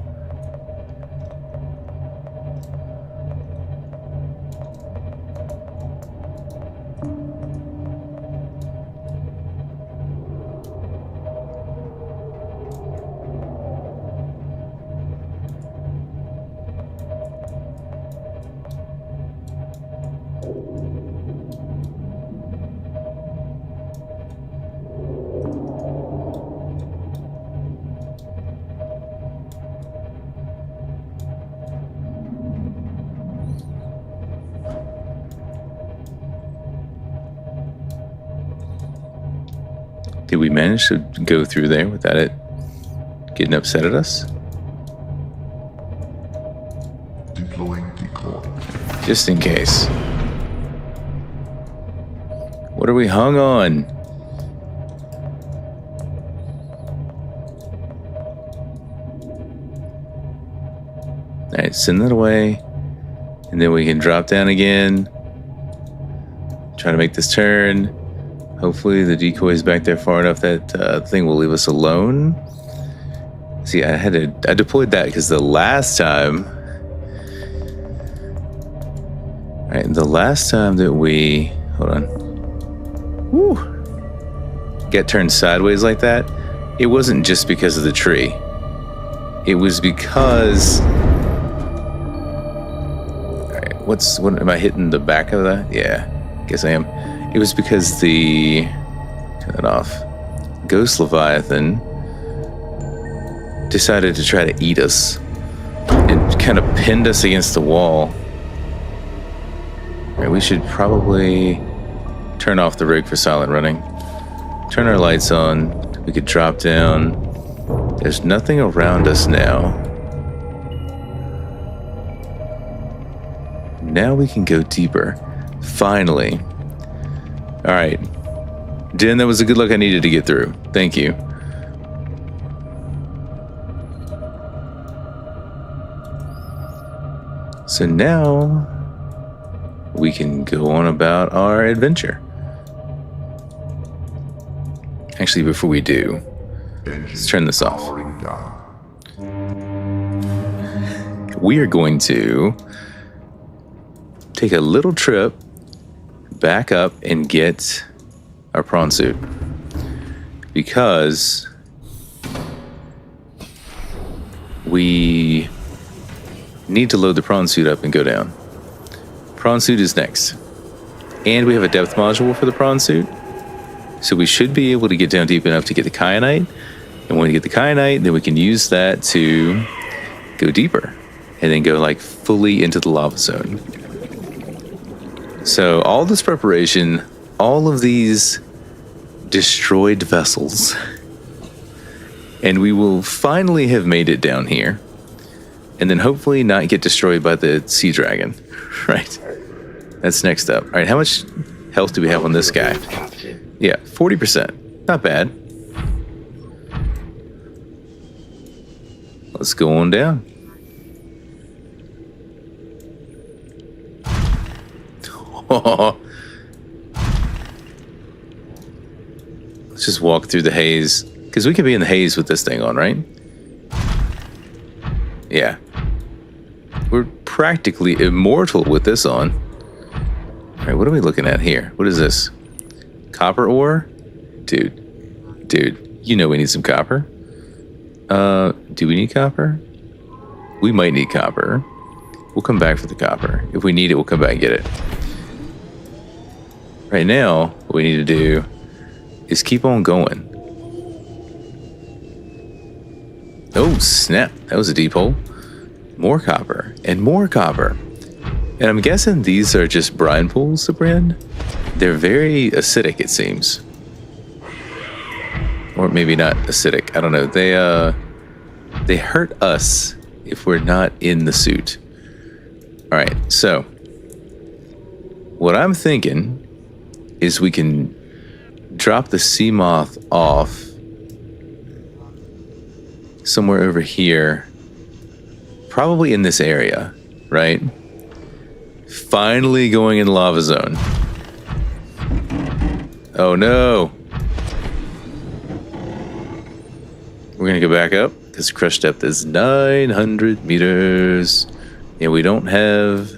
Did we manage to go through there without it getting upset at us? Deploying decoy. Just in case. What are we hung on? Alright, send that away. And then we can drop down again. Try to make this turn. Hopefully the decoy is back there far enough that thing will leave us alone. See, I deployed that because the last time... Alright, the last time that we... Hold on. Woo! Get turned sideways like that, it wasn't just because of the tree. It was because... Alright, what am I hitting the back of that? Yeah, guess I am. It was because the... Turn that off. Ghost Leviathan decided to try to eat us. It kind of pinned us against the wall. Alright, we should probably turn off the rig for silent running. Turn our lights on. We could drop down. There's nothing around us now. Now we can go deeper. Finally. Alright. Jen, that was a good look I needed to get through. Thank you. So now we can go on about our adventure. Actually, before we do, let's turn this off. We are going to take a little trip back up and get our prawn suit. Because we need to load the prawn suit up and go down. Prawn suit is next. And we have a depth module for the prawn suit. So we should be able to get down deep enough to get the kyanite. And when we get the kyanite, then we can use that to go deeper. And then go like fully into the lava zone. So all this preparation, all of these destroyed vessels. And we will finally have made it down here. And then hopefully not get destroyed by the sea dragon. Right. That's next up. All right, how much health do we have on this guy? Yeah, 40%. Not bad. Let's go on down. Let's just walk through the haze. Because we can be in the haze with this thing on, right? Yeah. We're practically immortal with this on. All right, what are we looking at here? What is this? Copper ore? Dude, you know we need some copper. Do we need copper? We might need copper. We'll come back for the copper. If we need it, we'll come back and get it. Right now, what we need to do is keep on going. Oh, snap. That was a deep hole. More copper and more copper. And I'm guessing these are just brine pools that we're in. They're very acidic, it seems. Or maybe not acidic. I don't know. They hurt us if we're not in the suit. All right, so what I'm thinking is we can drop the sea moth off somewhere over here. Probably in this area, right? Finally going in the lava zone. Oh no. We're gonna go back up because crush depth is 900 meters. And we don't have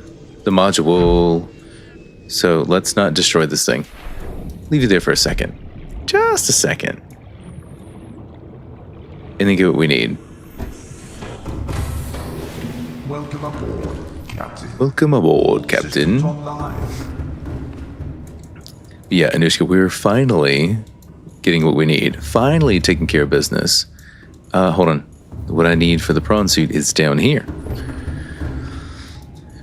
the module. So let's not destroy this thing. Leave it there for a second. Just a second. And then get what we need. Welcome aboard, Captain. Welcome aboard, Captain. Yeah, Anushka, we're finally getting what we need. Finally taking care of business. Hold on. What I need for the prawn suit is down here.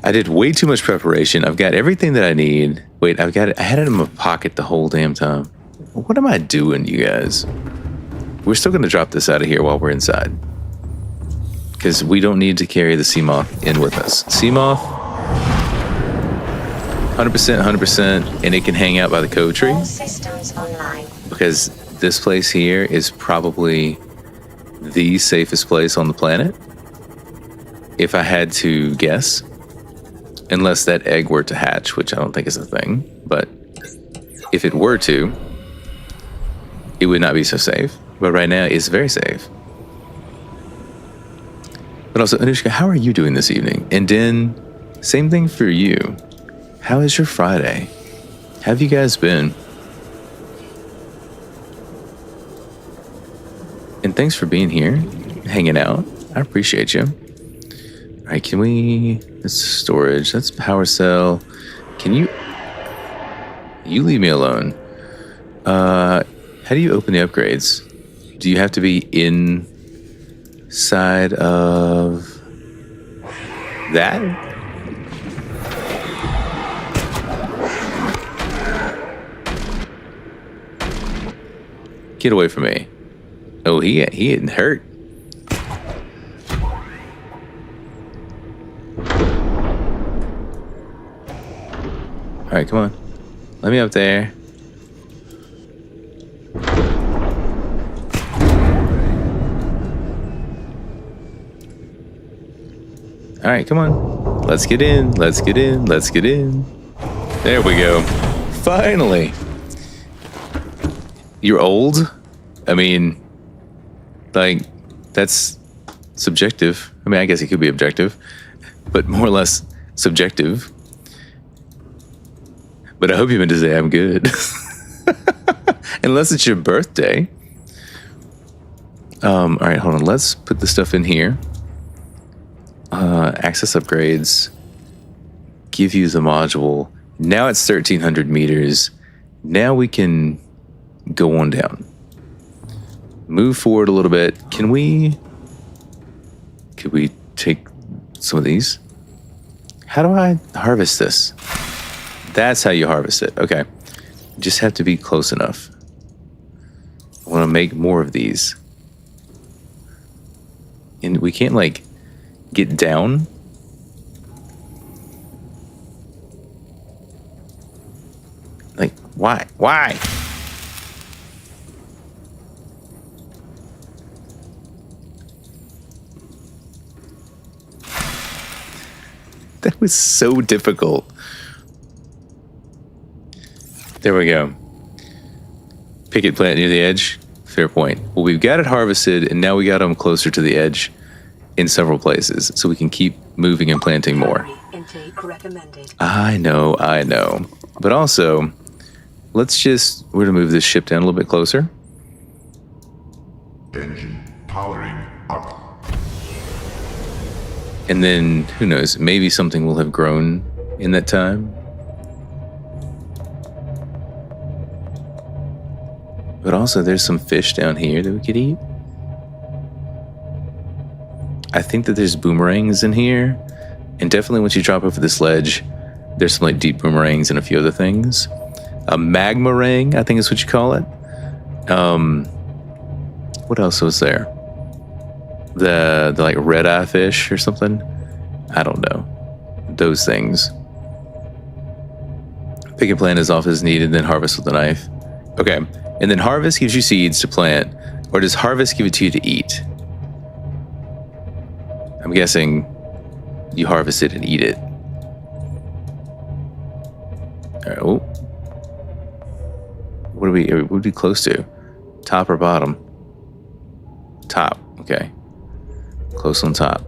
I did way too much preparation. I've got everything that I need. Wait, I had it in my pocket the whole damn time. What am I doing, you guys? We're still going to drop this out of here while we're inside. Because we don't need to carry the sea moth in with us. Sea moth, 100%, and it can hang out by the code tree. All systems online. Because this place here is probably the safest place on the planet. if I had to guess, unless that egg were to hatch, which I don't think is a thing, but if it were to, it would not be so safe. But right now, it's very safe. But also, Anushka, how are you doing this evening? And then, same thing for you. How is your Friday? How have you guys been? And thanks for being here, hanging out. I appreciate you. All right, can we... That's storage. That's power cell. Can you... You leave me alone. How do you open the upgrades? Do you have to be inside of... that? Get away from me. Oh, he getting hurt. All right, come on. Let me up there. All right, come on. Let's get in. Let's get in. Let's get in. There we go. Finally. You're old? I mean, like, that's subjective. I mean, I guess it could be objective, but more or less subjective. But I hope you meant to say I'm good. Unless it's your birthday. All right, hold on. Let's put the stuff in here. Access upgrades. Give you the module. Now it's 1,300 meters. Now we can go on down. Move forward a little bit. Could we take some of these? How do I harvest this? That's how you harvest it. Okay. You just have to be close enough. I want to make more of these. And we can't, like, get down. Like, why? Why? That was so difficult. There we go. Picket plant near the edge. Fair point. Well, we've got it harvested, and now we got them closer to the edge in several places, so we can keep moving and planting more. Intake recommended. I know. But also, we're gonna move this ship down a little bit closer. Engine powering up. And then, who knows, maybe something will have grown in that time. But also, there's some fish down here that we could eat. I think that there's boomerangs in here. And definitely once you drop over this ledge, there's some like deep boomerangs and a few other things. A magmarang, I think is what you call it. What else was there? The like red eye fish or something? I don't know. Those things. Pick and plant as often as needed, then harvest with a knife. Okay. And then harvest gives you seeds to plant, or does harvest give it to you to eat? I'm guessing you harvest it and eat it. All right, oh. What are we close to? Top or bottom? Top, okay. Close on top.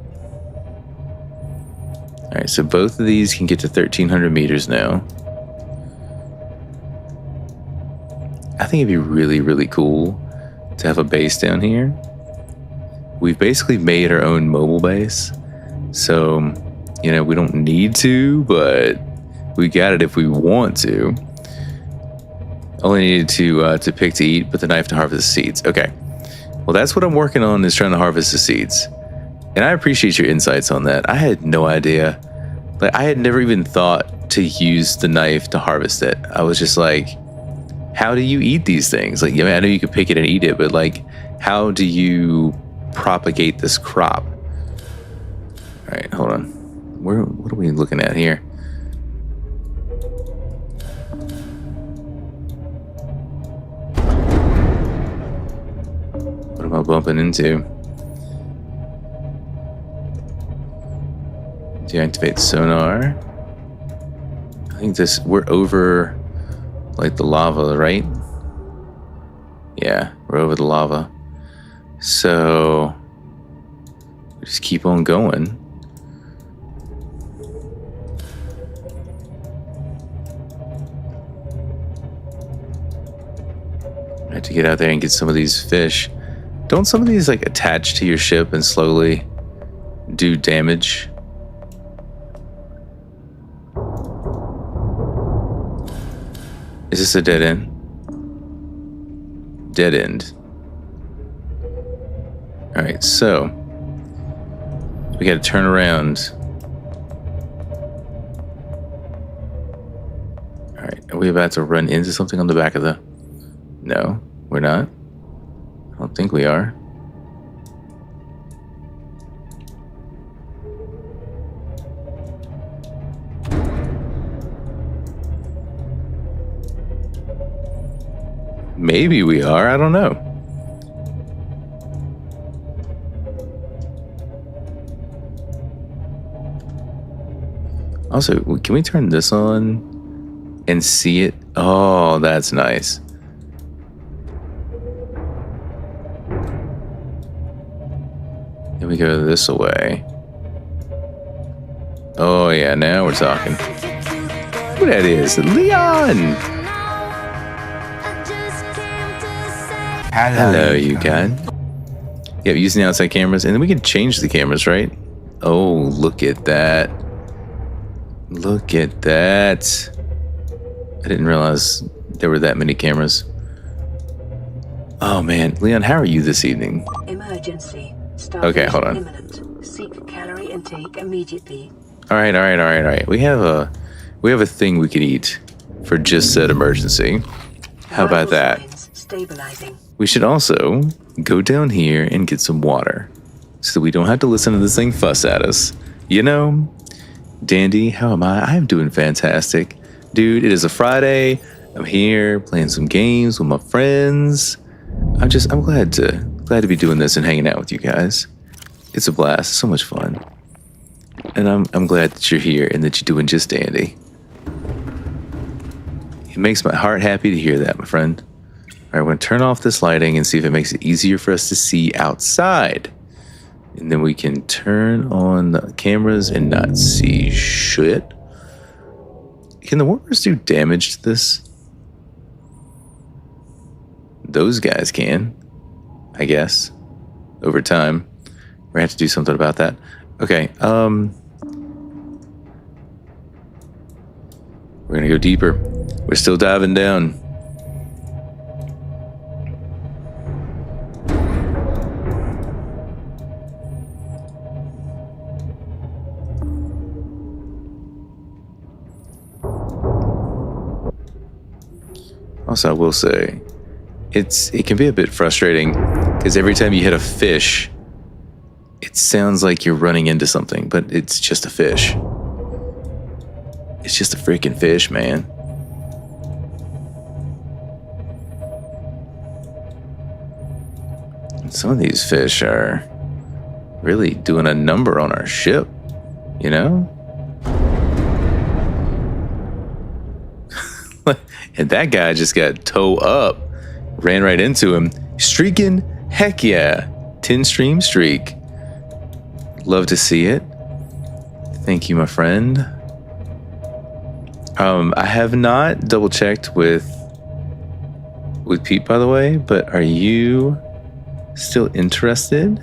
All right, so both of these can get to 1,300 meters now. I think it'd be really, really cool to have a base down here. We've basically made our own mobile base. So, you know, we don't need to, but we got it if we want to. Only needed to pick to eat, but the knife to harvest the seeds. Okay. Well, that's what I'm working on, is trying to harvest the seeds. And I appreciate your insights on that. I had no idea. Like, I had never even thought to use the knife to harvest it. I was just like, how do you eat these things? Like, I mean, I know you could pick it and eat it, but like, how do you propagate this crop? All right, hold on. What are we looking at here? What am I bumping into? Deactivate sonar. I think we're over like the lava, right? Yeah, we're over the lava. So we just keep on going. I have to get out there and get some of these fish. Don't some of these like attach to your ship and slowly do damage? Is this a dead end? Dead end. Alright, so we gotta turn around. Alright, are we about to run into something on the back of the... No, we're not. I don't think we are. Maybe we are, I don't know. Also, can we turn this on and see it? Oh, that's nice. Then we go this way. Oh yeah, now we're talking. Who that is? Leon! Hello, you guys. Yep, using the outside cameras, and then we can change the cameras, right? Oh, look at that. Look at that. I didn't realize there were that many cameras. Oh man, Leon, how are you this evening? Emergency. Okay, hold on. Imminent. Seek calorie intake immediately. All right. We have a thing we can eat for just said emergency. How about that? Stabilizing. We should also go down here and get some water so that we don't have to listen to this thing fuss at us. You know, Dandy, how am I? I'm doing fantastic. Dude, it is a Friday. I'm here playing some games with my friends. I'm glad to be doing this and hanging out with you guys. It's a blast. It's so much fun. And I'm glad that you're here and that you're doing just dandy. It makes my heart happy to hear that, my friend. All right, we're going to turn off this lighting and see if it makes it easier for us to see outside. And then we can turn on the cameras and not see shit. Can the warpers do damage to this? Those guys can, I guess, over time. We're going to have to do something about that. Okay, we're going to go deeper. We're still diving down. Also, I will say, it can be a bit frustrating because every time you hit a fish, it sounds like you're running into something, but it's just a fish. It's just a freaking fish, man. And some of these fish are really doing a number on our ship, you know? And that guy just got toe up, ran right into him. Streaking, heck yeah. 10 stream streak. Love to see it. Thank you, my friend. I have not double checked with Pete, by the way, but are you still interested?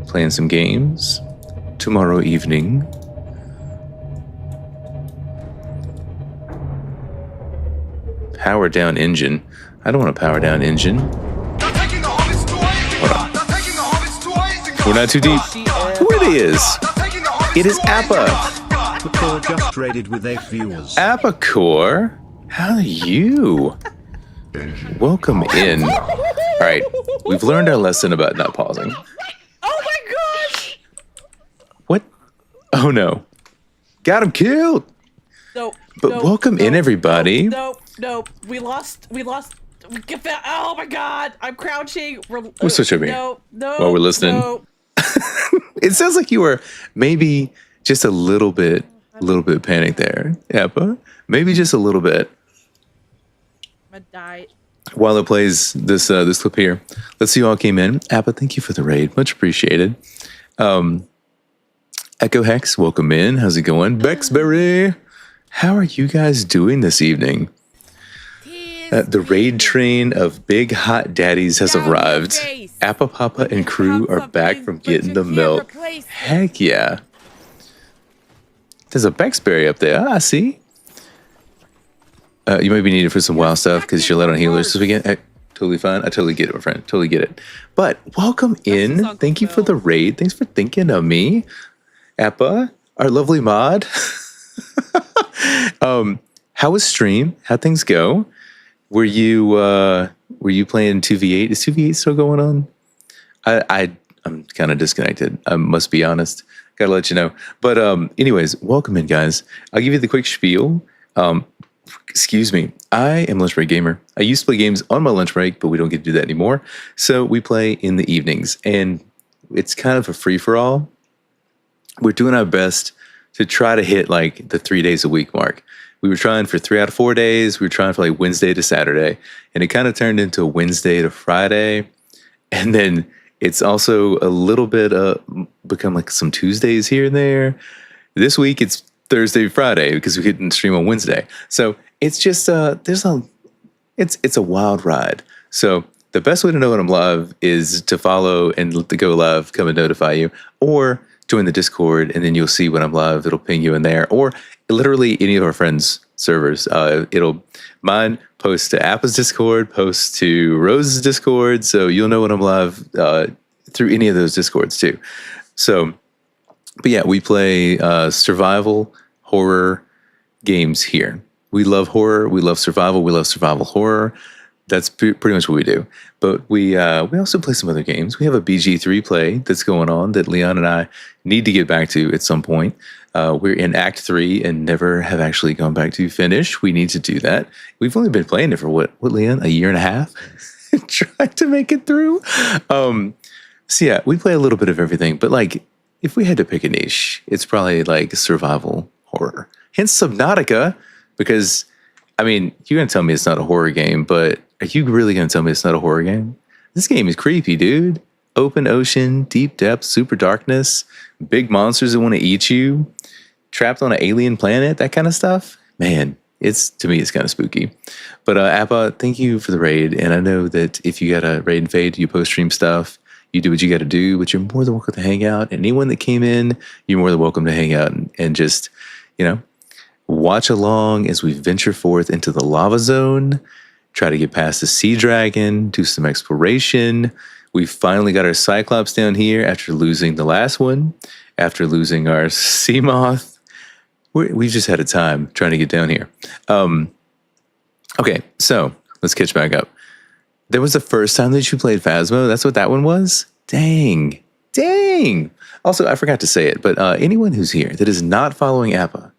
Playing some games tomorrow evening? Power down engine. I don't want to power down engine. Hold on. We're not too deep. Who it is? It is Appa. Appacore just raided with 8 viewers. Appacore? How are you? Welcome in. All right, we've learned our lesson about not pausing. Oh my gosh! What? Oh no. Got him killed. Nope. But welcome in, everybody. Nope. We lost. Oh my god! I'm crouching. We'll switch over here No. while we're listening. No. It sounds like you were maybe just a little bit panicked there, Appa. Maybe just a little bit. I'm gonna die. While it plays this this clip here, let's see who all came in. Appa, thank you for the raid, much appreciated. Echo Hex, welcome in. How's it going? Bexberry, how are you guys doing this evening? The raid train of big hot daddies has arrived. Appa Papa and crew are back from getting the milk. Heck yeah. There's a Bexberry up there. I see. You might be needed for some wild stuff because you're let on healers this weekend. Totally fine. I totally get it, my friend. Totally get it. But welcome in. Thank you for the raid. Thanks for thinking of me. Appa, our lovely mod. How was stream? How'd things go? Were you playing 2v8? Is 2v8 still going on? I'm kind of disconnected. I must be honest. Gotta let you know. But anyways, welcome in, guys. I'll give you the quick spiel. Excuse me. I am Lunch Break Gamer. I used to play games on my lunch break, but we don't get to do that anymore. So we play in the evenings, and it's kind of a free-for-all. We're doing our best to try to hit like the 3 days a week mark. We were trying for 3 out of 4 days. We were trying for like Wednesday to Saturday, and it kind of turned into Wednesday to Friday. And then it's also a little bit become like some Tuesdays here and there. This week it's Thursday, Friday because we couldn't stream on Wednesday. So it's just it's a wild ride. So the best way to know when I'm live is to follow and let the go live come and notify you, or join the Discord, and then you'll see when I'm live. It'll ping you in there, or literally any of our friends' servers. Mine posts to Appa's Discord, posts to Rose's Discord, so you'll know when I'm live through any of those Discords too. So, but yeah, we play survival horror games here. We love horror. We love survival. We love survival horror. That's pretty much what we do. But we also play some other games. We have a BG3 play that's going on that Leon and I need to get back to at some point. We're in Act 3 and never have actually gone back to finish. We need to do that. We've only been playing it for what Leon? A year and a half? Trying to make it through. So yeah, we play a little bit of everything. But like, if we had to pick a niche, it's probably like survival horror. Hence Subnautica, because I mean, you're going to tell me it's not a horror game, but are you really going to tell me it's not a horror game? This game is creepy, dude. Open ocean, deep depths, super darkness, big monsters that want to eat you, trapped on an alien planet, that kind of stuff. Man, to me, it's kind of spooky. But Appa, thank you for the raid. And I know that if you got a raid and fade, you post stream stuff, you do what you got to do, but you're more than welcome to hang out. And anyone that came in, you're more than welcome to hang out and just, watch along as we venture forth into the lava zone, try to get past the sea dragon, do some exploration. We finally got our Cyclops down here after losing the last one, after losing our sea moth. We've just had a time trying to get down here. Okay, so let's catch back up. That was the first time that you played Phasmo? That's what that one was? Dang. Also, I forgot to say it, but anyone who's here that is not following Appa,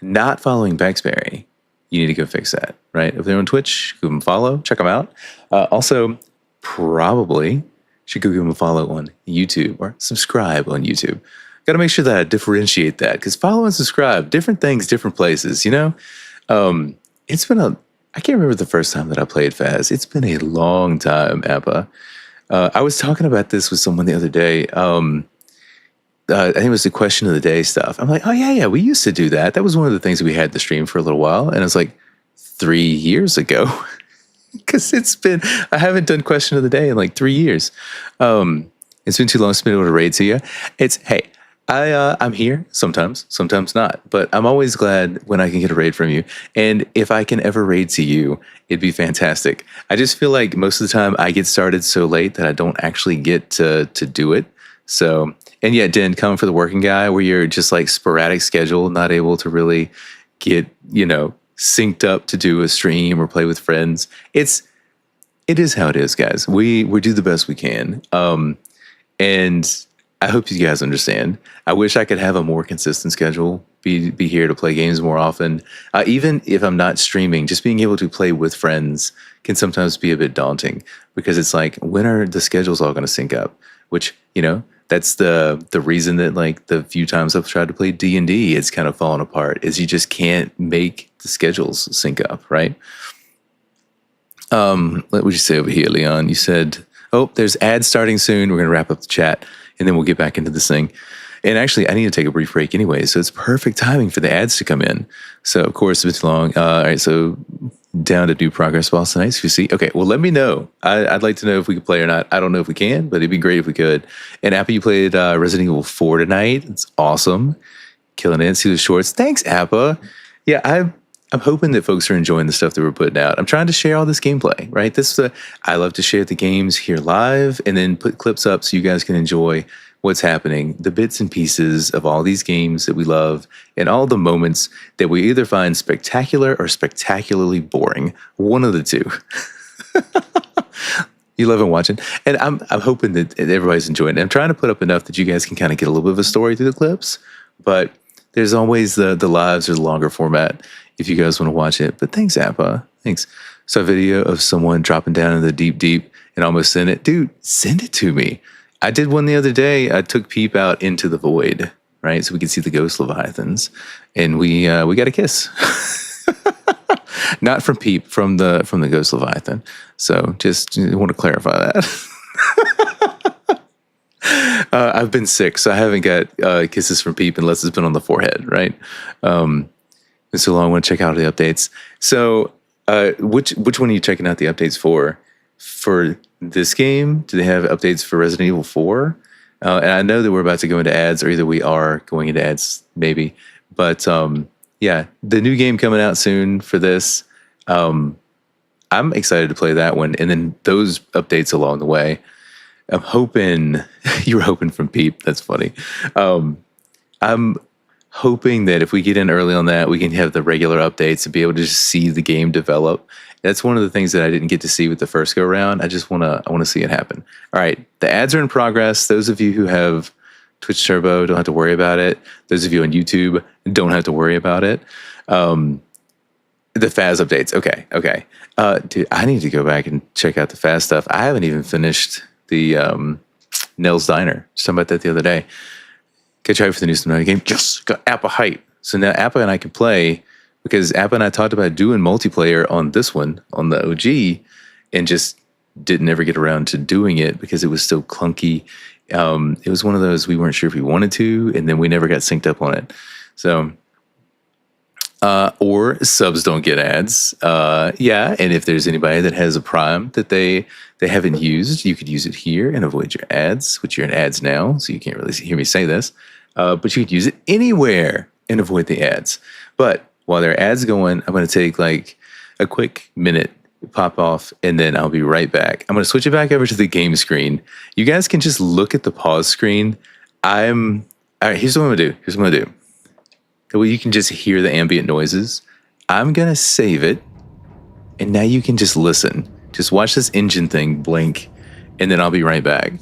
not following Bexberry, you need to go fix that, right? If they're on Twitch, give them a follow, check them out. Also, probably should go give them a follow on YouTube or subscribe on YouTube. Got to make sure that I differentiate that, because follow and subscribe, different things, different places, It's been I can't remember the first time that I played Phas. It's been a long time, Appa. I was talking about this with someone the other day. I think it was the question of the day stuff. I'm like, oh yeah, we used to do that. That was one of the things that we had to stream for a little while. And it's like 3 years ago. Because I haven't done question of the day in like 3 years. It's been too long to be able to raid to you. Hey, I'm here sometimes not. But I'm always glad when I can get a raid from you. And if I can ever raid to you, it'd be fantastic. I just feel like most of the time I get started so late that I don't actually get to do it. So, and yeah, Den, coming for the working guy where you're just like sporadic schedule, not able to really get, synced up to do a stream or play with friends. It is how it is, guys. We do the best we can. And I hope you guys understand. I wish I could have a more consistent schedule, be here to play games more often. Even if I'm not streaming, just being able to play with friends can sometimes be a bit daunting, because it's like, when are the schedules all going to sync up? Which, That's the reason that like the few times I've tried to play D&D, it's kind of fallen apart. Is you just can't make the schedules sync up, right? What would you say over here, Leon? You said, oh, there's ads starting soon. We're going to wrap up the chat, and then we'll get back into this thing. And actually, I need to take a brief break anyway, so it's perfect timing for the ads to come in. So, of course, it's long. All right, so down to do progress while tonight's you see. Okay, well, let me know. I'd like to know if we could play or not. I don't know if we can, but it'd be great if we could. And Appa, you played Resident Evil 4 tonight. It's awesome. Killing it. See the shorts. Thanks, Appa. Yeah, I'm hoping that folks are enjoying the stuff that we're putting out. I'm trying to share all this gameplay, right? I love to share the games here live and then put clips up so you guys can enjoy what's happening, the bits and pieces of all these games that we love, and all the moments that we either find spectacular or spectacularly boring. One of the two. You love watching. And I'm hoping that everybody's enjoying it. I'm trying to put up enough that you guys can kind of get a little bit of a story through the clips, but there's always the lives or the longer format if you guys want to watch it. But thanks, Appa. Thanks. Saw a video of someone dropping down in the deep and almost sent it. Dude, send it to me. I did one the other day. I took Peep out into the void, right? So we could see the ghost leviathans. And we got a kiss. Not from Peep, from the ghost leviathan. So just want to clarify that. I've been sick, so I haven't got kisses from Peep unless it's been on the forehead, right? And so long, I want to check out the updates. So which one are you checking out the updates for? For this game, do they have updates for Resident Evil 4? And I know that we're about to go into ads, or either we are going into ads, maybe. But yeah, the new game coming out soon for this. I'm excited to play that one, and then those updates along the way. I'm hoping you were hoping from Peep. That's funny. I'm hoping that if we get in early on that, we can have the regular updates and be able to just see the game develop. That's one of the things that I didn't get to see with the first go round. I want to see it happen. All right, the ads are in progress. Those of you who have Twitch Turbo don't have to worry about it. Those of you on YouTube don't have to worry about it. The Faz updates. Okay. Dude, I need to go back and check out the Faz stuff. I haven't even finished the Nell's Diner. Just talking about that the other day. Get try for the new Subnautica game. Yes, got Appa hype. So now Appa and I can play, because Appa and I talked about doing multiplayer on this one, on the OG, and just didn't ever get around to doing it because it was so clunky. It was one of those we weren't sure if we wanted to, and then we never got synced up on it. So, or subs don't get ads. Yeah, and if there's anybody that has a Prime that they haven't used, you could use it here and avoid your ads, which you're in ads now, so you can't really hear me say this. But you could use it anywhere and avoid the ads. But while there are ads going, I'm going to take like a quick minute, pop off, and then I'll be right back. I'm going to switch it back over to the game screen. You guys can just look at the pause screen. All right, here's what I'm going to do. Well, you can just hear the ambient noises. I'm going to save it, and now you can just listen. Just watch this engine thing blink, and then I'll be right back.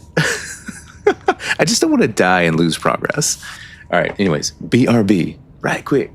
I just don't want to die and lose progress. All right, anyways, BRB, right quick.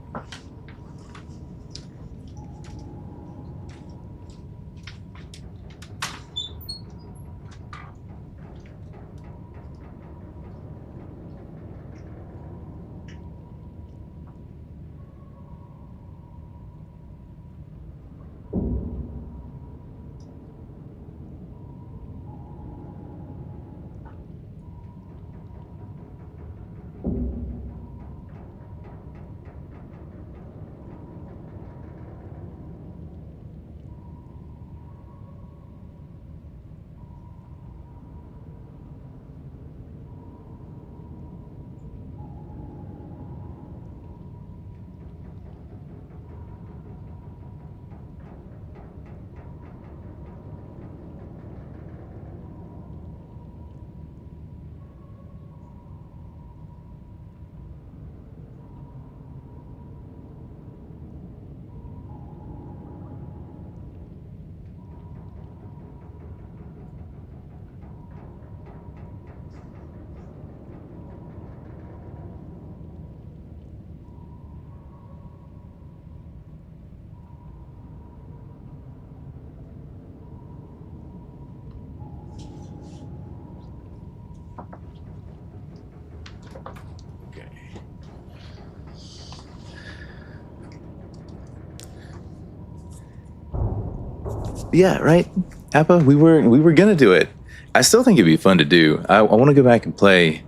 Yeah, right. Appa, we were gonna do it. I still think it'd be fun to do. I want to go back and play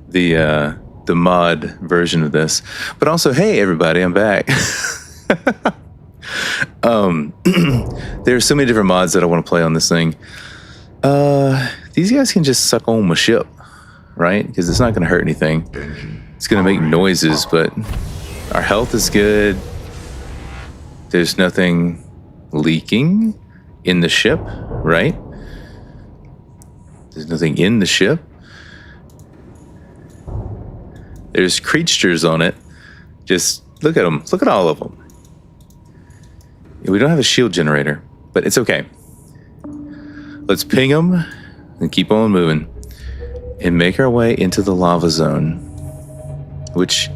the mod version of this. But also, hey everybody, I'm back. There's so many different mods that I want to play on this thing. These guys can just suck on my ship, right? Because it's not going to hurt anything. It's going to make noises, but our health is good. There's nothing leaking in the ship, right? There's nothing in the ship. There's creatures on it. Just look at them. Look at all of them. We don't have a shield generator, but it's okay. Let's ping them and keep on moving and make our way into the lava zone, which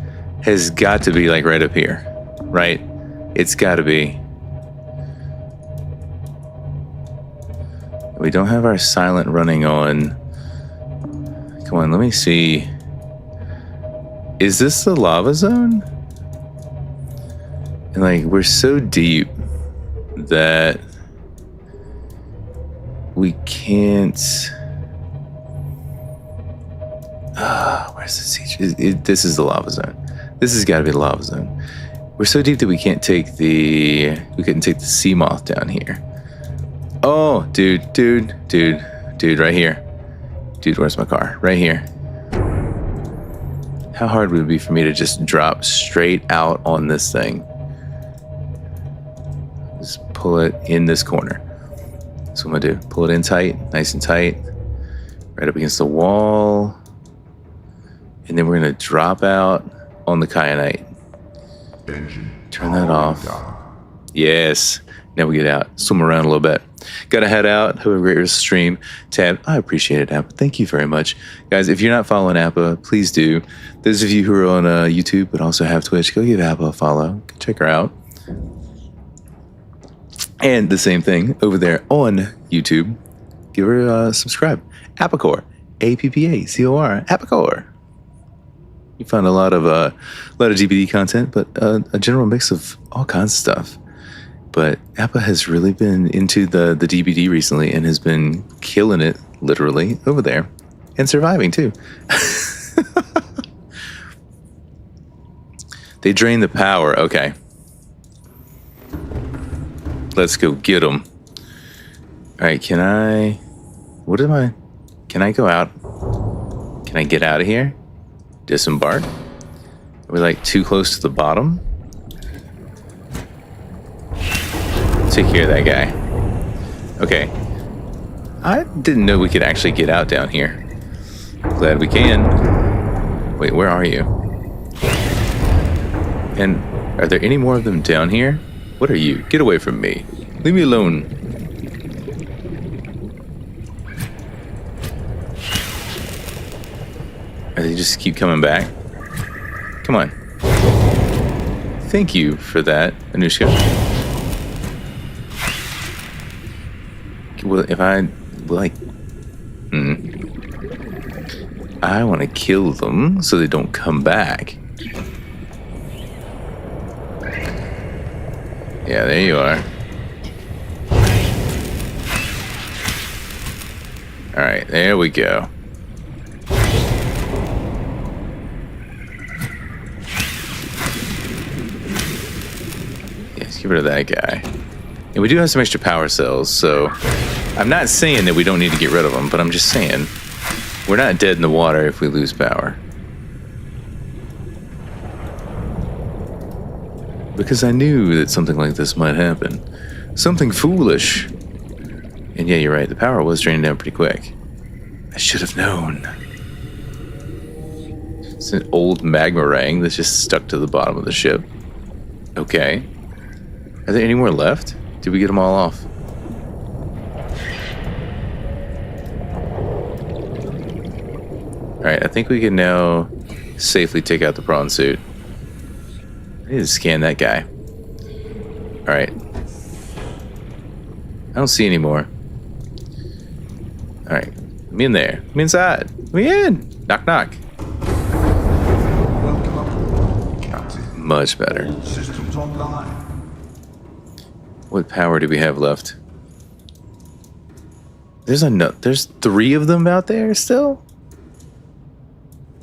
has got to be like right up here, right? It's got to be. We don't have our silent running on. Come on, let me see. Is this the lava zone? And like, we're so deep that we can't. Where's the siege? This is the lava zone. This has got to be the lava zone. We're so deep that we can't take the. We couldn't take the sea moth down here. Oh, dude, right here. Dude, where's my car? Right here. How hard would it be for me to just drop straight out on this thing? Just pull it in this corner. That's what I'm gonna do. Pull it in tight, nice and tight. Right up against the wall. And then we're gonna drop out on the kyanite. Turn that off. Yes. Now we get out. Swim around a little bit. Gotta head out. Have a great rest of the stream. Tab, I appreciate it, Appa. Thank you very much. Guys, if you're not following Appa, please do. Those of you who are on YouTube but also have Twitch, go give Appa a follow. Go check her out. And the same thing over there on YouTube. Give her a subscribe. Appacore. APPACOR. Appacore. You find a lot of DBD content, but a general mix of all kinds of stuff. But Appa has really been into the DBD recently and has been killing it, literally, over there. And surviving, too. They drain the power. Okay. Let's go get them. All right, can I... What am I... Can I go out? Can I get out of here? Disembark? Are we, like, too close to the bottom? Take care of that guy. Okay. I didn't know we could actually get out down here. Glad we can. Wait, where are you? And are there any more of them down here? What are you? Get away from me. Leave me alone. Or they just keep coming back? Come on. Thank you for that, Anushka. Well, if I, like, I want to kill them so they don't come back. Yeah, there you are. All right, there we go. Yes, get rid of that guy. And we do have some extra power cells, so I'm not saying that we don't need to get rid of them, but I'm just saying we're not dead in the water if we lose power. Because I knew that something like this might happen. Something foolish. And yeah, you're right, the power was draining down pretty quick. I should have known. It's an old magma ring that's just stuck to the bottom of the ship. Okay. Are there any more left? Did we get them all off? Alright, I think we can now safely take out the prawn suit. I need to scan that guy. Alright. I don't see any more. Alright. Let me in there. Let me inside. Let me in. Knock, knock. Much better. Systems online. What power do we have left? There's 3 of them out there still?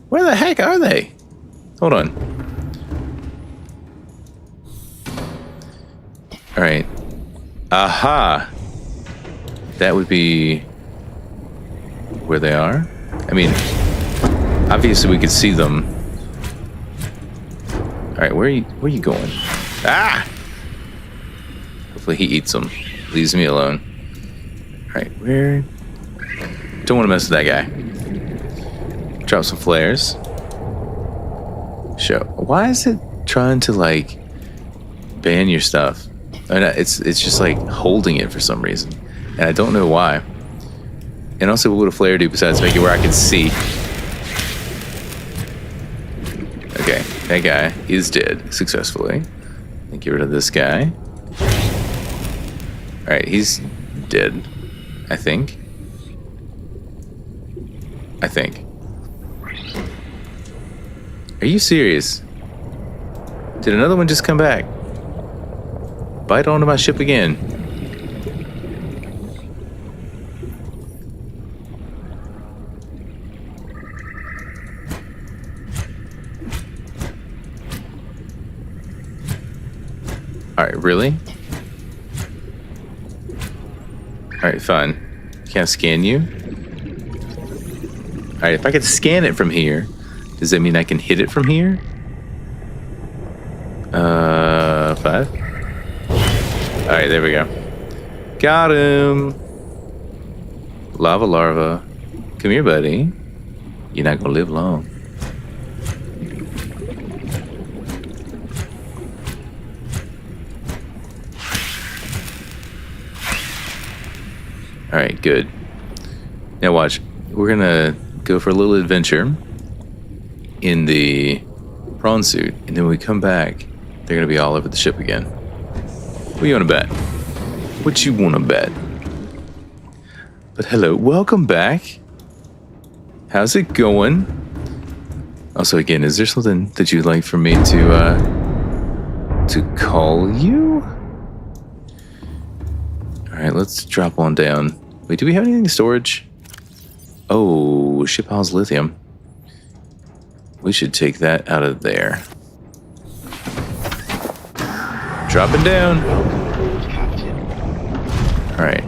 Where the heck are they? Hold on. Alright. Aha! That would be where they are. I mean, obviously we could see them. Alright, where are you going? Ah! Hopefully he eats them. Leaves me alone. Alright, where? Don't want to mess with that guy. Drop some flares. Show. Why is it trying to, like, ban your stuff? I mean, it's just, like, holding it for some reason. And I don't know why. And also, what would a flare do besides make it where I can see? Okay, that guy is dead successfully. Get rid of this guy. Alright, he's dead. I think. Are you serious? Did another one just come back? Bite onto my ship again. Alright, really? Alright, fine. Can I scan you? Alright, if I could scan it from here, does that mean I can hit it from here? 5? Alright, there we go. Got him! Lava larva. Come here, buddy. You're not gonna live long. Alright, good. Now watch. We're gonna go for a little adventure in the prawn suit, and then when we come back, they're gonna be all over the ship again. What you wanna bet? What you wanna bet? But hello, welcome back. How's it going? Also, again, is there something that you'd like for me to call you? Alright, let's drop on down. Wait, do we have anything in storage? Oh, ship house lithium. We should take that out of there. Dropping down. Alright.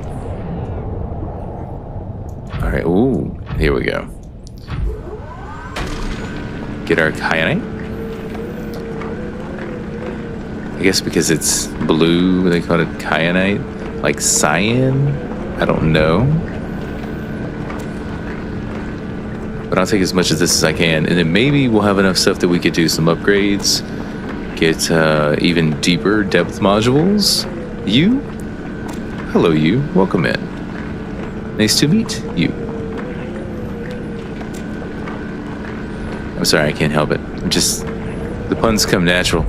Alright, ooh, here we go. Get our kyanite. I guess because it's blue, they call it kyanite. Like cyan? I don't know. But I'll take as much of this as I can. And then maybe we'll have enough stuff that we could do some upgrades. Get even deeper depth modules. You? Hello, you. Welcome in. Nice to meet you. I'm sorry, I can't help it. The puns come natural.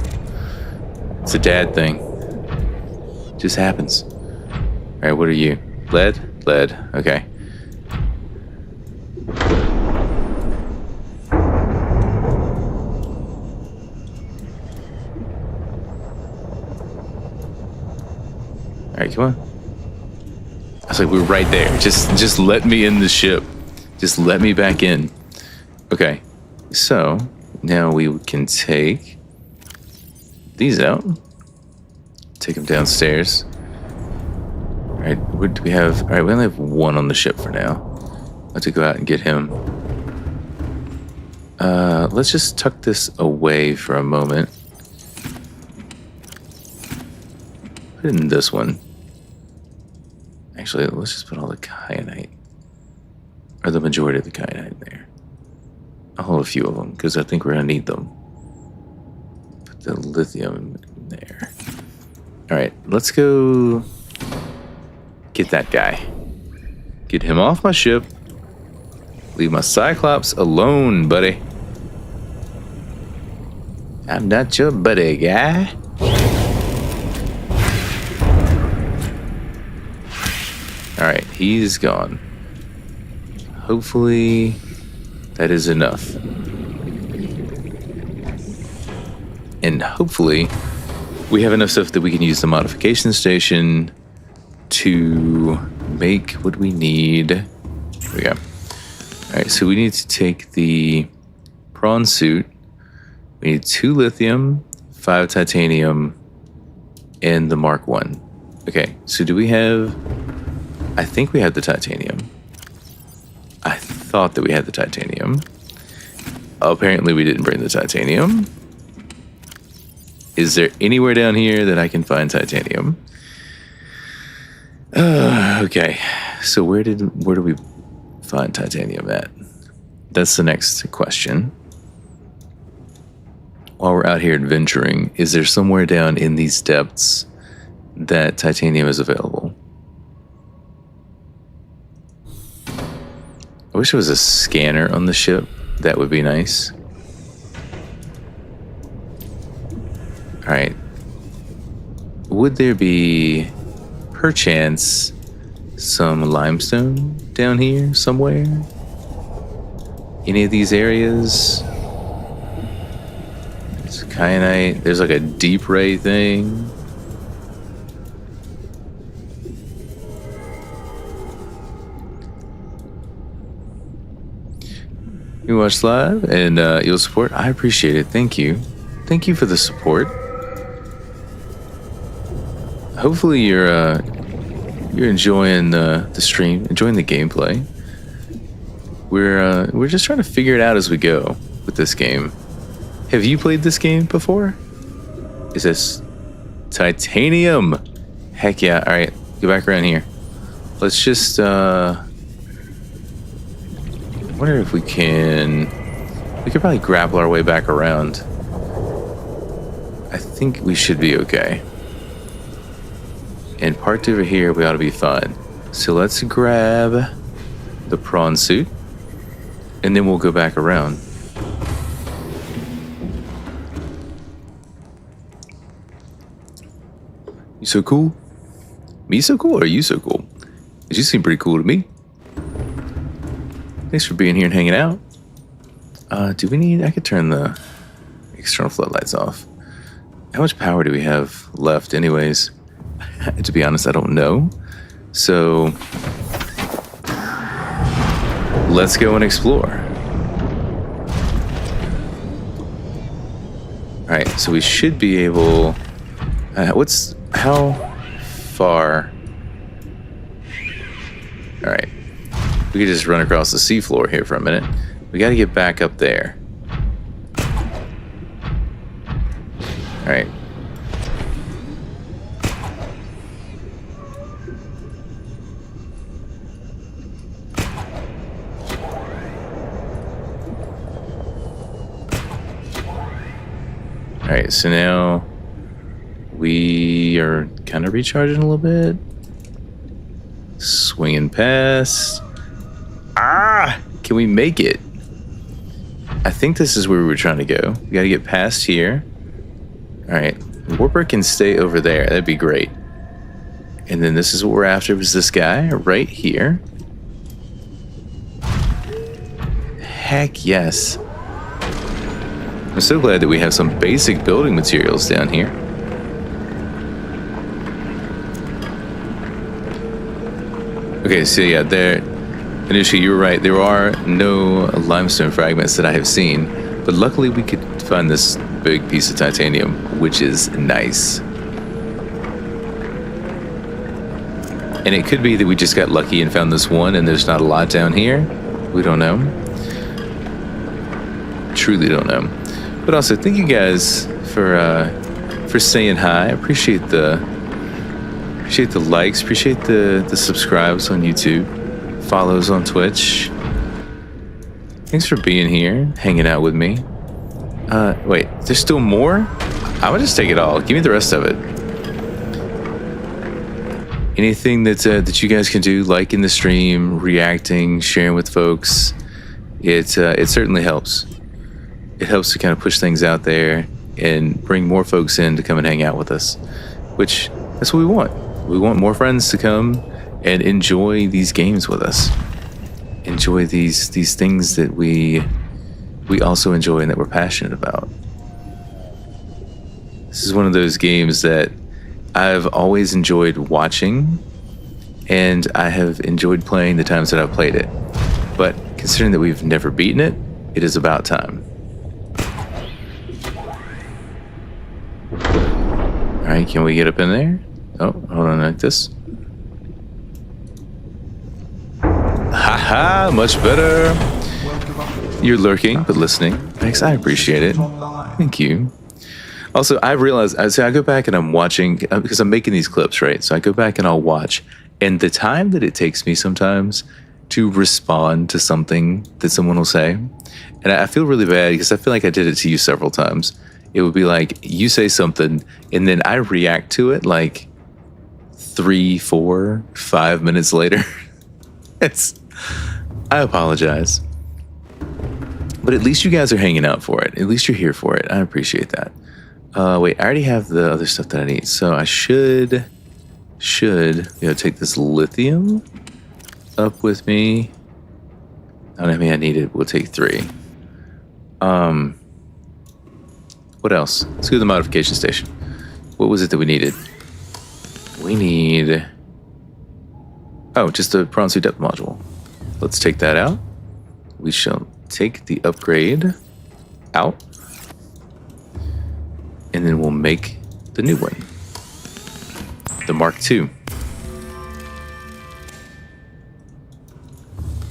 It's a dad thing. Just happens. Alright, what are you? Lead? Lead. Okay. Alright, come on. I was like, we're right there. Just let me in the ship. Just let me back in. Okay. So, now we can take these out. Take them downstairs. Alright, what do we have? Alright, we only have one on the ship for now. I'll have to go out and get him. Let's just tuck this away for a moment. Put it in this one. Actually, let's just put all the kyanite. Or the majority of the kyanite there. I'll hold a few of them, because I think we're going to need them. Put the lithium in there. Alright, let's go get that guy. Get him off my ship. Leave my Cyclops alone, buddy. I'm not your buddy, guy. Alright, he's gone. Hopefully that is enough. And hopefully we have enough stuff that we can use the modification station to make what we need. Here we go. Alright, so we need to take the prawn suit. We need 2 lithium, 5 titanium, and the Mark 1. Okay, so do we have... I think we have the titanium. I thought that we had the titanium. Apparently we didn't bring the titanium. Is there anywhere down here that I can find titanium? Okay, so where do we find titanium at? That's the next question. While we're out here adventuring, is there somewhere down in these depths that titanium is available? I wish there was a scanner on the ship. That would be nice. Alright. Would there be, perchance, some limestone down here somewhere? Any of these areas? It's kyanite. There's like a deep ray thing. You watch live and you'll support. I appreciate it. Thank you. Thank you for the support. Hopefully you're enjoying the stream, enjoying the gameplay. We're just trying to figure it out as we go with this game. Have you played this game before? Is this titanium? Heck yeah! All right, go back around here. Let's just. I wonder if we can. We could probably grapple our way back around. I think we should be okay. And parked over here, we ought to be fine. So let's grab the prawn suit, and then we'll go back around. You so cool? Me so cool, or you so cool? 'Cause you seem pretty cool to me. Thanks for being here and hanging out. Do we need... I could turn the external floodlights off. How much power do we have left anyways? To be honest, I don't know. So... let's go and explore. Alright, so we should be able... how far... Alright. We could just run across the seafloor here for a minute. We gotta get back up there. Alright. Alright, so now we are kind of recharging a little bit. Swinging past. Can we make it? I think this is where we were trying to go. We gotta get past here. Alright, Warper can stay over there. That'd be great. And then this is what we're after, was this guy right here. Heck yes. I'm so glad that we have some basic building materials down here. Okay, so yeah, initially you were right. There are no limestone fragments that I have seen, but luckily we could find this big piece of titanium, which is nice. And it could be that we just got lucky and found this one and there's not a lot down here. We don't know. Truly don't know. But also, thank you guys for saying hi. I appreciate the likes, appreciate the subscribes on YouTube, follows on Twitch. Thanks for being here, hanging out with me. Wait, there's still more? I would just take it all. Give me the rest of it. Anything that you guys can do, liking the stream, reacting, sharing with folks, it certainly helps. It helps to kind of push things out there and bring more folks in to come and hang out with us, which that's what we want. We want more friends to come and enjoy these games with us. Enjoy these things that we also enjoy and that we're passionate about. This is one of those games that I've always enjoyed watching and I have enjoyed playing the times that I've played it. But considering that we've never beaten it, it is about time. Alright, can we get up in there? Oh, hold on, like this. Haha, much better. You're lurking, but listening. Thanks, I appreciate it. Thank you. Also, I realized, I go back and I'm watching, because I'm making these clips, right? So I go back and I'll watch, and the time that it takes me sometimes to respond to something that someone will say, and I feel really bad because I feel like I did it to you several times. It would be like, you say something, and then I react to it like 3, 4, 5 minutes later. I apologize. But at least you guys are hanging out for it. At least you're here for it. I appreciate that. Wait, I already have the other stuff that I need. So I should take this lithium up with me. I don't know how many I needed. We'll take 3. What else? Let's go to the modification station. What was it that we needed? We need... Oh, just a prawn suit depth module. Let's take that out. We shall take the upgrade out. And then we'll make the new one. The Mark II.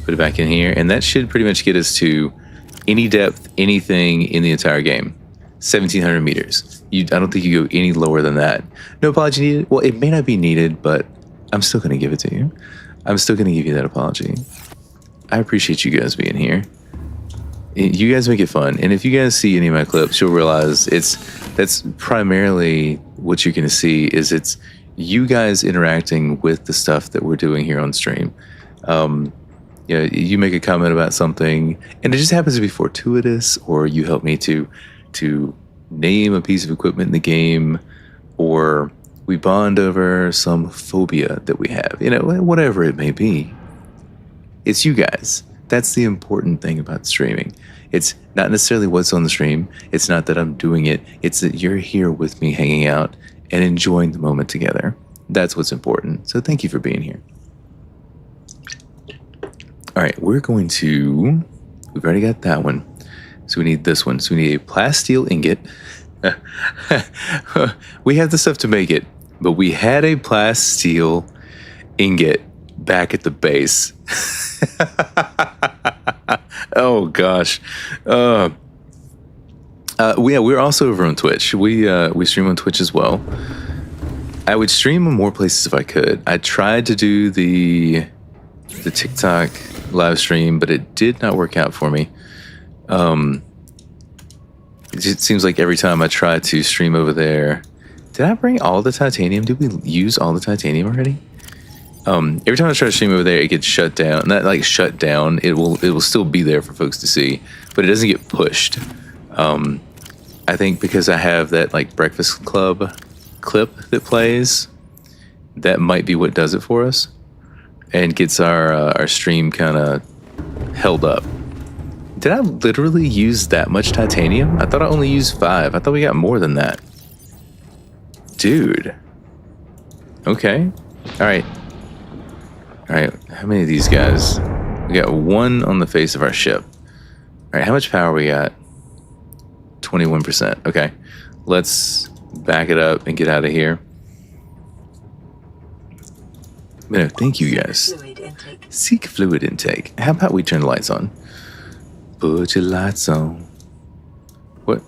Put it back in here. And that should pretty much get us to any depth, anything in the entire game. 1,700 meters. I don't think you go any lower than that. No apology needed. Well, it may not be needed, but I'm still going to give it to you. I'm still going to give you that apology. I appreciate you guys being here. You guys make it fun. And if you guys see any of my clips, you'll realize that's primarily what you're going to see is it's you guys interacting with the stuff that we're doing here on stream. You make a comment about something, and it just happens to be fortuitous, or you help me to name a piece of equipment in the game, or we bond over some phobia that we have, whatever it may be. It's you guys. That's the important thing about streaming. It's not necessarily what's on the stream. It's not that I'm doing it. It's that you're here with me hanging out and enjoying the moment together. That's what's important. So thank you for being here. All right, we've already got that one. So we need this one. So we need a plasteel ingot. We have the stuff to make it, but we had a plasteel ingot back at the base. Oh gosh. We're also over on Twitch. We stream on Twitch as well. I would stream in more places if I could. I tried to do the TikTok live stream, but it did not work out for me. It seems like every time I try to stream over there, did I bring all the titanium? Did we use all the titanium already? Every time I try to stream over there, it gets shut down. Not like shut down. It will still be there for folks to see, but it doesn't get pushed. I think because I have that like Breakfast Club clip that plays, that might be what does it for us and gets our stream kind of held up. Did I literally use that much titanium? I thought I only used 5. I thought we got more than that. Dude. Okay. All right. How many of these guys? We got 1 on the face of our ship. All right, how much power we got? 21%. Okay. Let's back it up and get out of here. No, thank you guys. Seek fluid intake. How about we turn the lights on? Put your lights on. What?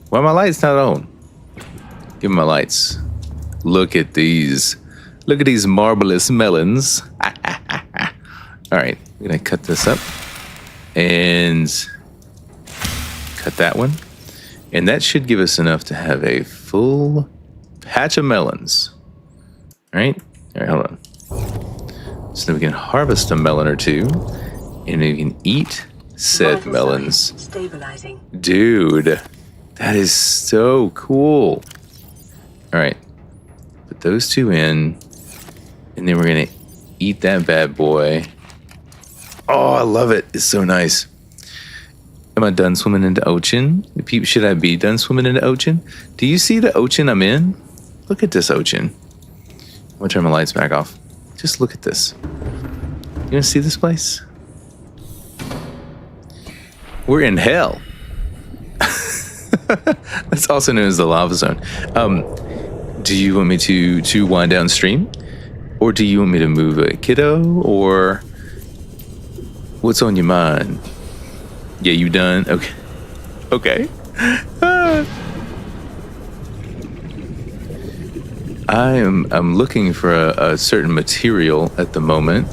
Why are my lights not on? Give me my lights. Look at these. Look at these marvelous melons. All right, we're gonna cut this up and cut that one. And that should give us enough to have a full patch of melons. All right, hold on. So then we can harvest a melon or 2 and we can eat said melons. Stabilizing. Dude, that is so cool. All right, put those 2 in, and then we're gonna eat that bad boy. Oh, I love it. It's so nice. Am I done swimming into ocean? Should I be done swimming into ocean? Do you see the ocean I'm in? Look at this ocean. I'm gonna turn my lights back off. Just look at this. You want to see this place? We're in hell. That's also known as the lava zone. Do you want me to wind downstream? Or do you want me to move a kiddo? Or what's on your mind? Yeah, you done? Okay. Okay. I'm looking for a certain material at the moment.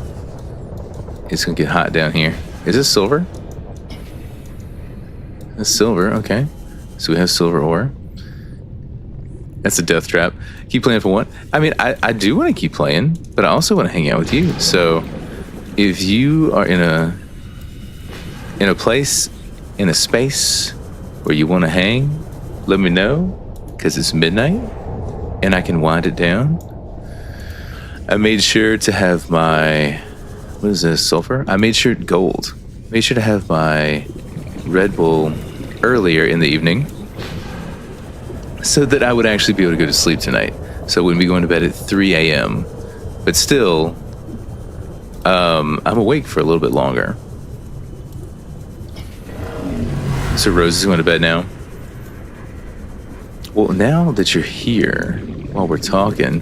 It's gonna get hot down here. Is this silver? That's silver, okay. So we have silver ore. That's a death trap. Keep playing for what? I mean, I do want to keep playing, but I also want to hang out with you. So if you are in a place, in a space where you want to hang, let me know, because it's midnight and I can wind it down. I made sure to have my, what is this, sulfur? I made sure gold. Made sure to have my Red Bull earlier in the evening so that I would actually be able to go to sleep tonight. So I wouldn't be going to bed at 3 a.m. But still, I'm awake for a little bit longer. So Rose is going to bed now. Well, now that you're here, while we're talking,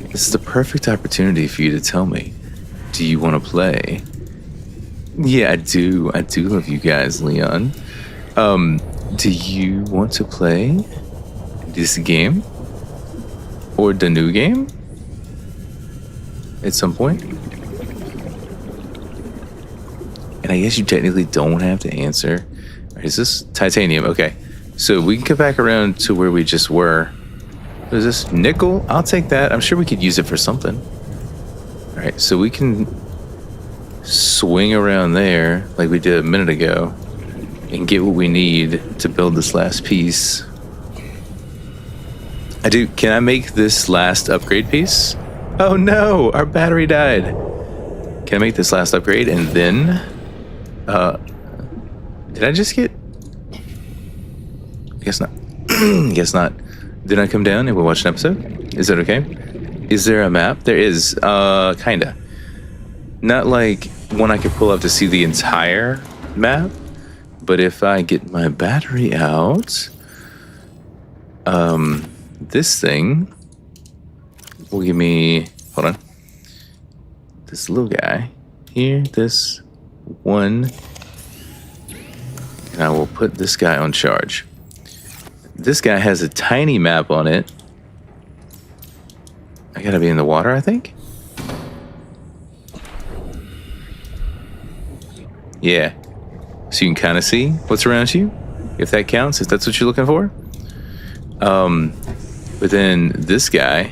this is the perfect opportunity for you to tell me, do you want to play? Yeah, I do. I do love you guys, Leon. Do you want to play this game? Or the new game? At some point? And I guess you technically don't have to answer. Is this titanium? Okay. So we can come back around to where we just were. What is this? Nickel? I'll take that. I'm sure we could use it for something. All right. So we can swing around there like we did a minute ago and get what we need to build this last piece. Can I make this last upgrade piece? Oh no, our battery died. Can I make this last upgrade and then, did I just get, I guess not. Guess not. Did I come down and we'll watch an episode? Is that okay? Is there a map? There is, kinda. Not like one I could pull up to see the entire map, but if I get my battery out, this thing will give me, hold on, this little guy here, this one, and I will put this guy on charge. This guy has a tiny map on it. I gotta be in the water, I think. Yeah, so you can kind of see what's around you, if that counts, if that's what you're looking for. But then this guy,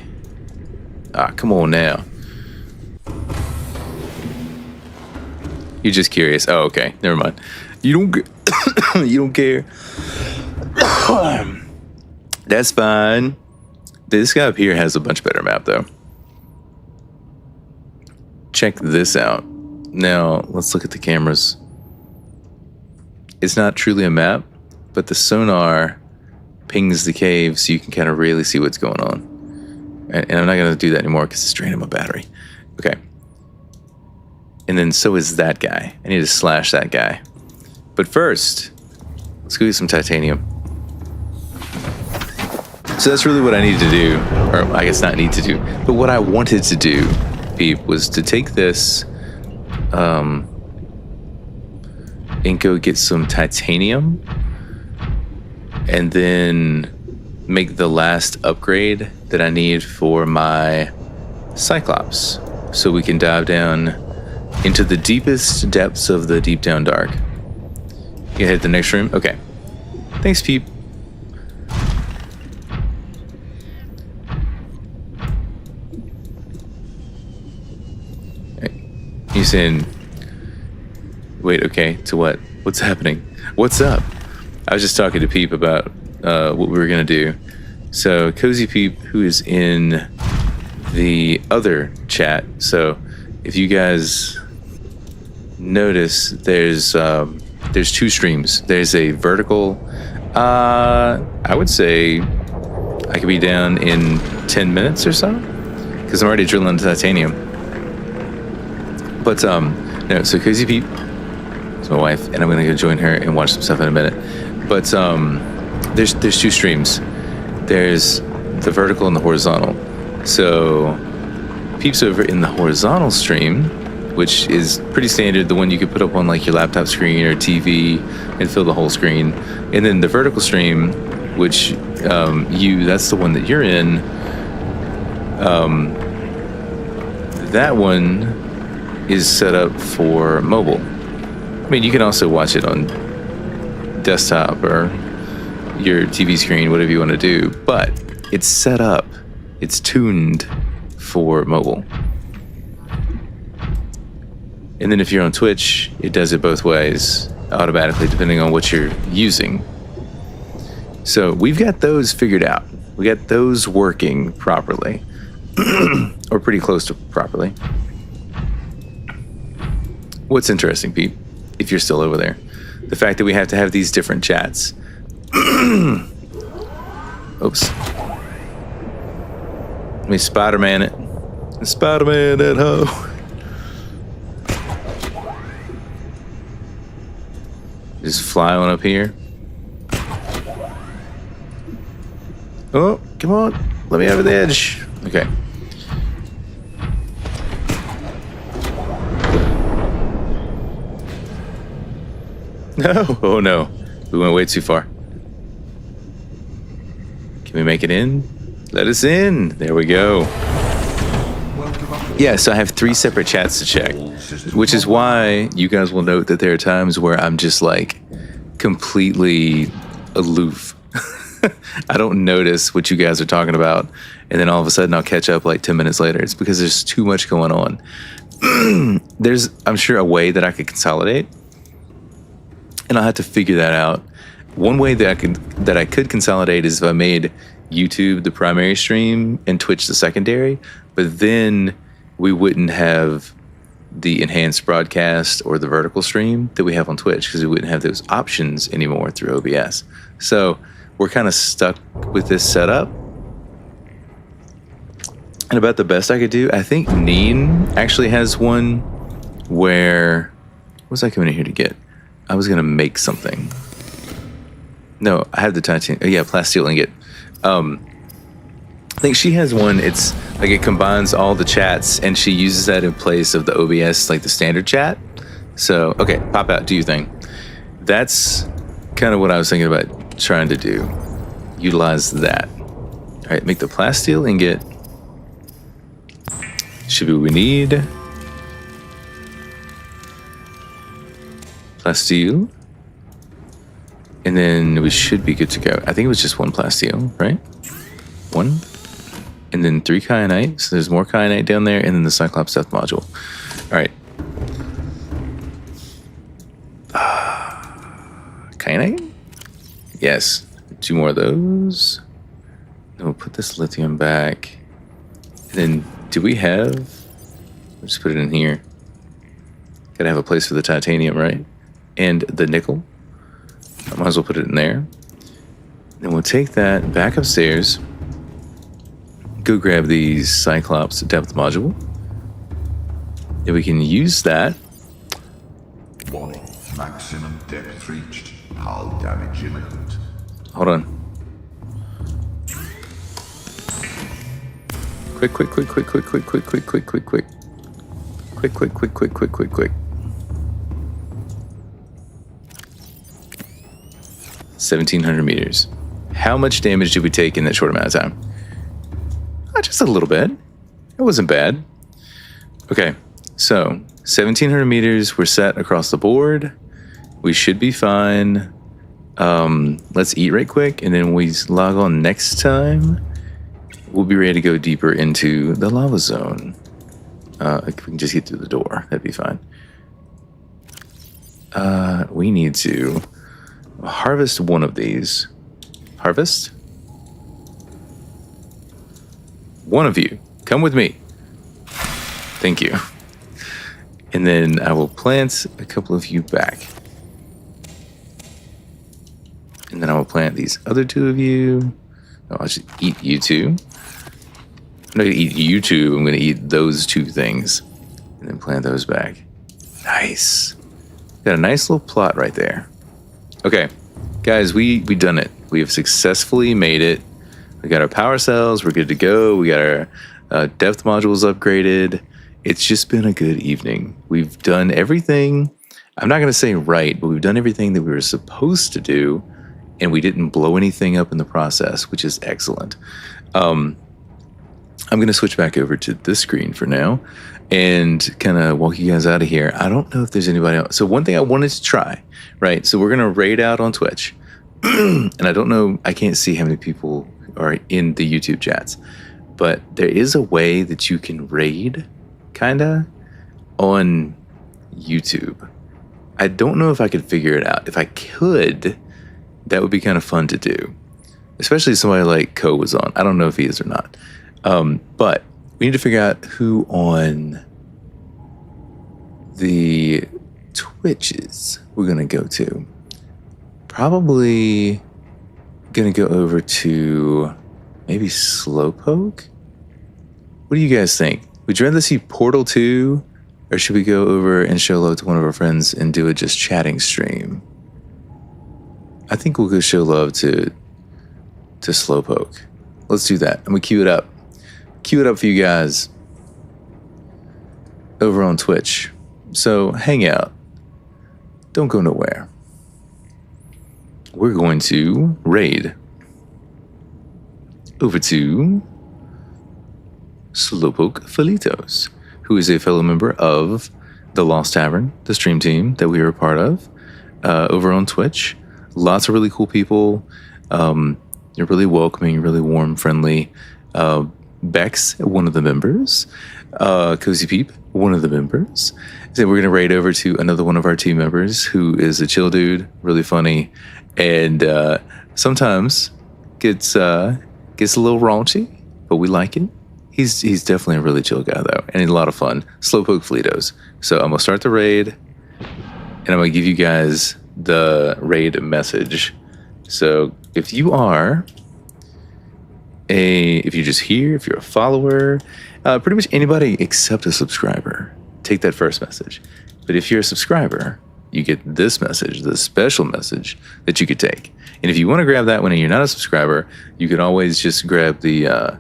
come on now. You're just curious. Oh, okay, never mind. You don't, you don't care. That's fine. This guy up here has a much better map, though. Check this out. Now, let's look at the cameras. It's not truly a map, but the sonar pings the cave so you can kind of really see what's going on. And I'm not going to do that anymore because it's draining my battery. Okay. And then so is that guy. I need to slash that guy. But first, let's go get some titanium. So that's really what I needed to do. Or I guess not need to do. But what I wanted to do, Peep, was to take this and go get some titanium and then make the last upgrade that I need for my Cyclops so we can dive down into the deepest depths of the deep down dark. You hit the next room? Okay. Thanks, Peep. You saying, wait, okay, to what? What's happening? What's up? I was just talking to Peep about what we were going to do. So, Cozy Peep, who is in the other chat. So, if you guys notice, there's two streams. There's a vertical, I would say I could be down in 10 minutes or so, because I'm already drilling the titanium. But no, so Crazy Pete is my wife, and I'm gonna go join her and watch some stuff in a minute. But there's two streams. There's the vertical and the horizontal. So Peeps over in the horizontal stream, which is pretty standard, the one you could put up on like your laptop screen or TV and fill the whole screen. And then the vertical stream, which that's the one that you're in. That one is set up for mobile. I mean, you can also watch it on desktop or your TV screen, whatever you want to do, but it's set up, it's tuned for mobile. And then if you're on Twitch, it does it both ways automatically, depending on what you're using. So we've got those figured out. We got those working properly, or pretty close to properly. What's interesting, Pete, if you're still over there, the fact that we have to have these different chats. Oops. Let me Spider-Man it. Spider-Man that hoe. Just fly on up here. Oh, come on. Let me over the edge. Okay. No. Oh, no. We went way too far. Can we make it in? Let us in. There we go. Yeah, so I have 3 separate chats to check, which is why you guys will note that there are times where I'm just like completely aloof. I don't notice what you guys are talking about, and then all of a sudden I'll catch up like 10 minutes later. It's because there's too much going on. There's, I'm sure, a way that I could consolidate, and I'll have to figure that out. One way that I could consolidate is if I made YouTube the primary stream and Twitch the secondary, but then we wouldn't have the enhanced broadcast or the vertical stream that we have on Twitch, because we wouldn't have those options anymore through OBS. So we're kind of stuck with this setup. And about the best I could do, I think Neen actually has one where, what was I coming in here to get? I was gonna make something. No, I had the titanium. Oh yeah, plasteel ingot. I think she has one. It's like it combines all the chats, and she uses that in place of the OBS, like the standard chat. So okay, pop out, do your thing. That's kind of what I was thinking about trying to do. Utilize that. All right, make the plasteel ingot. Should be what we need. Plasteel. And then we should be good to go. I think it was just 1 plasteel, right? 1. And then 3 kyanite. So there's more kyanite down there. And then the Cyclops Death module. All right. Kyanite? Yes. 2 more of those. Then we'll put this lithium back. And then do we have... Let's put it in here. Gotta have a place for the titanium, right? And the nickel. I might as well put it in there. Then we'll take that back upstairs. Go grab the Cyclops depth module. And we can use that. Warning, maximum depth reached. Hull damage imminent. Hold on. Quick. Quick. 1,700 meters. How much damage did we take in that short amount of time? Just a little bit. It wasn't bad. Okay, so 1,700 meters were set across the board. We should be fine. Let's eat right quick, and then when we log on next time, we'll be ready to go deeper into the lava zone. If we can just get through the door, that'd be fine. We need to harvest one of these. Harvest? One of you, come with me. Thank you. And then I will plant a couple of you back. And then I will plant these other 2 of you. No, I'll just eat you 2. I'm not gonna eat you 2, I'm gonna eat those 2 things. and then plant those back. Nice. Got a nice little plot right there. Okay, guys, we done it. We have successfully made it. We got our power cells. We're good to go. We got our depth modules upgraded. It's just been a good evening. We've done everything. I'm not going to say right, but we've done everything that we were supposed to do, and we didn't blow anything up in the process, which is excellent. I'm going to switch back over to this screen for now and kind of walk you guys out of here. I don't know if there's anybody else. So one thing I wanted to try, right? So we're going to raid out on Twitch. And I don't know, I can't see how many people are in the YouTube chats, but there is a way that you can raid kind of on YouTube. I don't know if I could figure it out. If I could, that would be kind of fun to do, especially somebody like Ko was on. I don't know if he is or not. But we need to figure out who on the Twitches we're going to go to. Probably going to go over to maybe Slowpoke. What do you guys think? Would you rather see Portal 2, or should we go over and show love to one of our friends and do a just chatting stream? I think we'll go show love to Slowpoke. Let's do that. I'm going to queue it up. Queue it up for you guys over on Twitch. So hang out. Don't go nowhere. We're going to raid over to Slowpoke Felitos, who is a fellow member of the Lost Tavern, the stream team that we were a part of, over on Twitch. Lots of really cool people. They're really welcoming, really warm, friendly. Bex, one of the members. Cozy Peep, one of the members. So we're going to raid over to another one of our team members who is a chill dude, really funny, and sometimes gets a little raunchy, but we like it. He's definitely a really chill guy, though, and he's a lot of fun. Slowpoke Fleetos. So I'm going to start the raid, and I'm going to give you guys the raid message. So if you are if you're just here, if you're a follower, pretty much anybody except a subscriber, take that first message. But if you're a subscriber, you get this message, the special message that you could take. And if you want to grab that one and you're not a subscriber, you can always just grab that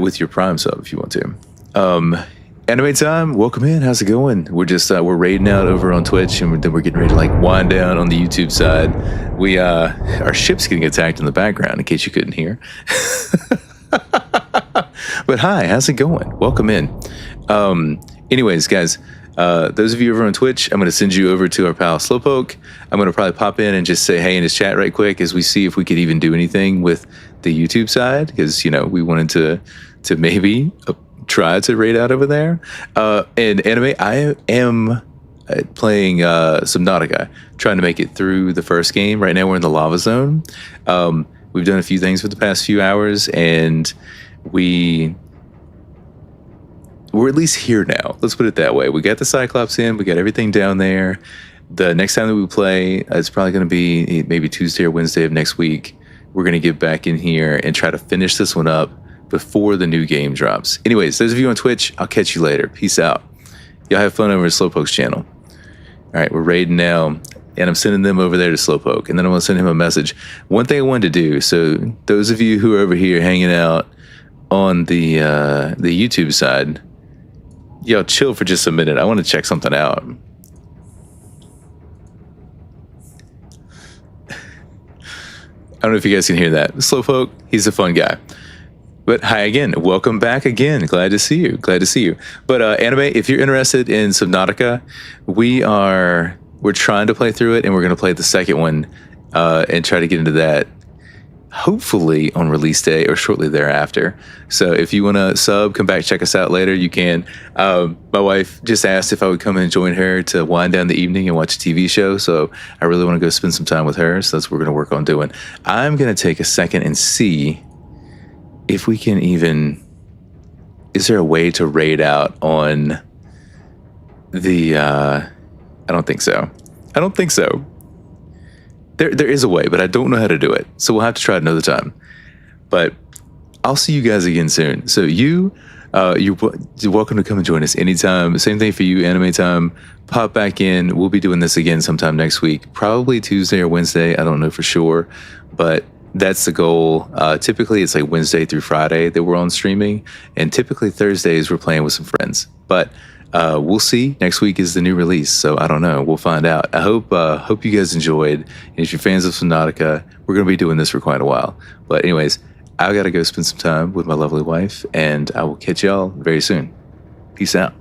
with your Prime sub if you want to. Anime time, welcome in. How's it going? We're just we're raiding out over on Twitch, and then we're getting ready to like wind down on the YouTube side. We our ship's getting attacked in the background, in case you couldn't hear. But hi, how's it going? Welcome in. Anyways, guys, those of you over on Twitch, I'm going to send you over to our pal Slowpoke. I'm going to probably pop in and just say hey in his chat right quick as we see if we could even do anything with the YouTube side, because we wanted to maybe try to raid out over there. And Anime, I am playing Subnautica, trying to make it through the first game. Right now we're in the lava zone. We've done a few things for the past few hours, and we're at least here now. Let's put it that way. We got the Cyclops in, we got everything down there. The next time that we play, it's probably going to be maybe Tuesday or Wednesday of next week. We're going to get back in here and try to finish this one up before the new game drops. Anyways, those of you on Twitch, I'll catch you later. Peace out. Y'all have fun over at Slowpoke's channel. All right, we're raiding now, and I'm sending them over there to Slowpoke, and then I'm going to send him a message. One thing I wanted to do, so those of you who are over here hanging out on the YouTube side, y'all chill for just a minute. I want to check something out. I don't know if you guys can hear that. Slowpoke, he's a fun guy. But hi again, welcome back again. Glad to see you. But Anime, if you're interested in Subnautica, we're trying to play through it, and we're going to play the second one and try to get into that hopefully on release day or shortly thereafter. So if you want to sub, come back, check us out later, you can. My wife just asked if I would come and join her to wind down the evening and watch a TV show. So I really want to go spend some time with her. So that's what we're going to work on doing. I'm going to take a second and see if we can even, is there a way to raid out on the, I don't think so. There is a way, but I don't know how to do it. So we'll have to try it another time. But I'll see you guys again soon. So you You're welcome to come and join us anytime. Same thing for you, Anime Time. Pop back in. We'll be doing this again sometime next week, probably Tuesday or Wednesday. I don't know for sure, but that's the goal. Typically, it's like Wednesday through Friday that we're on streaming, and typically Thursdays we're playing with some friends. But we'll see. Next week is the new release, so I don't know. We'll find out. I hope you guys enjoyed. And if you're fans of Subnautica, we're going to be doing this for quite a while. But anyways, I got to go spend some time with my lovely wife, and I will catch y'all very soon. Peace out.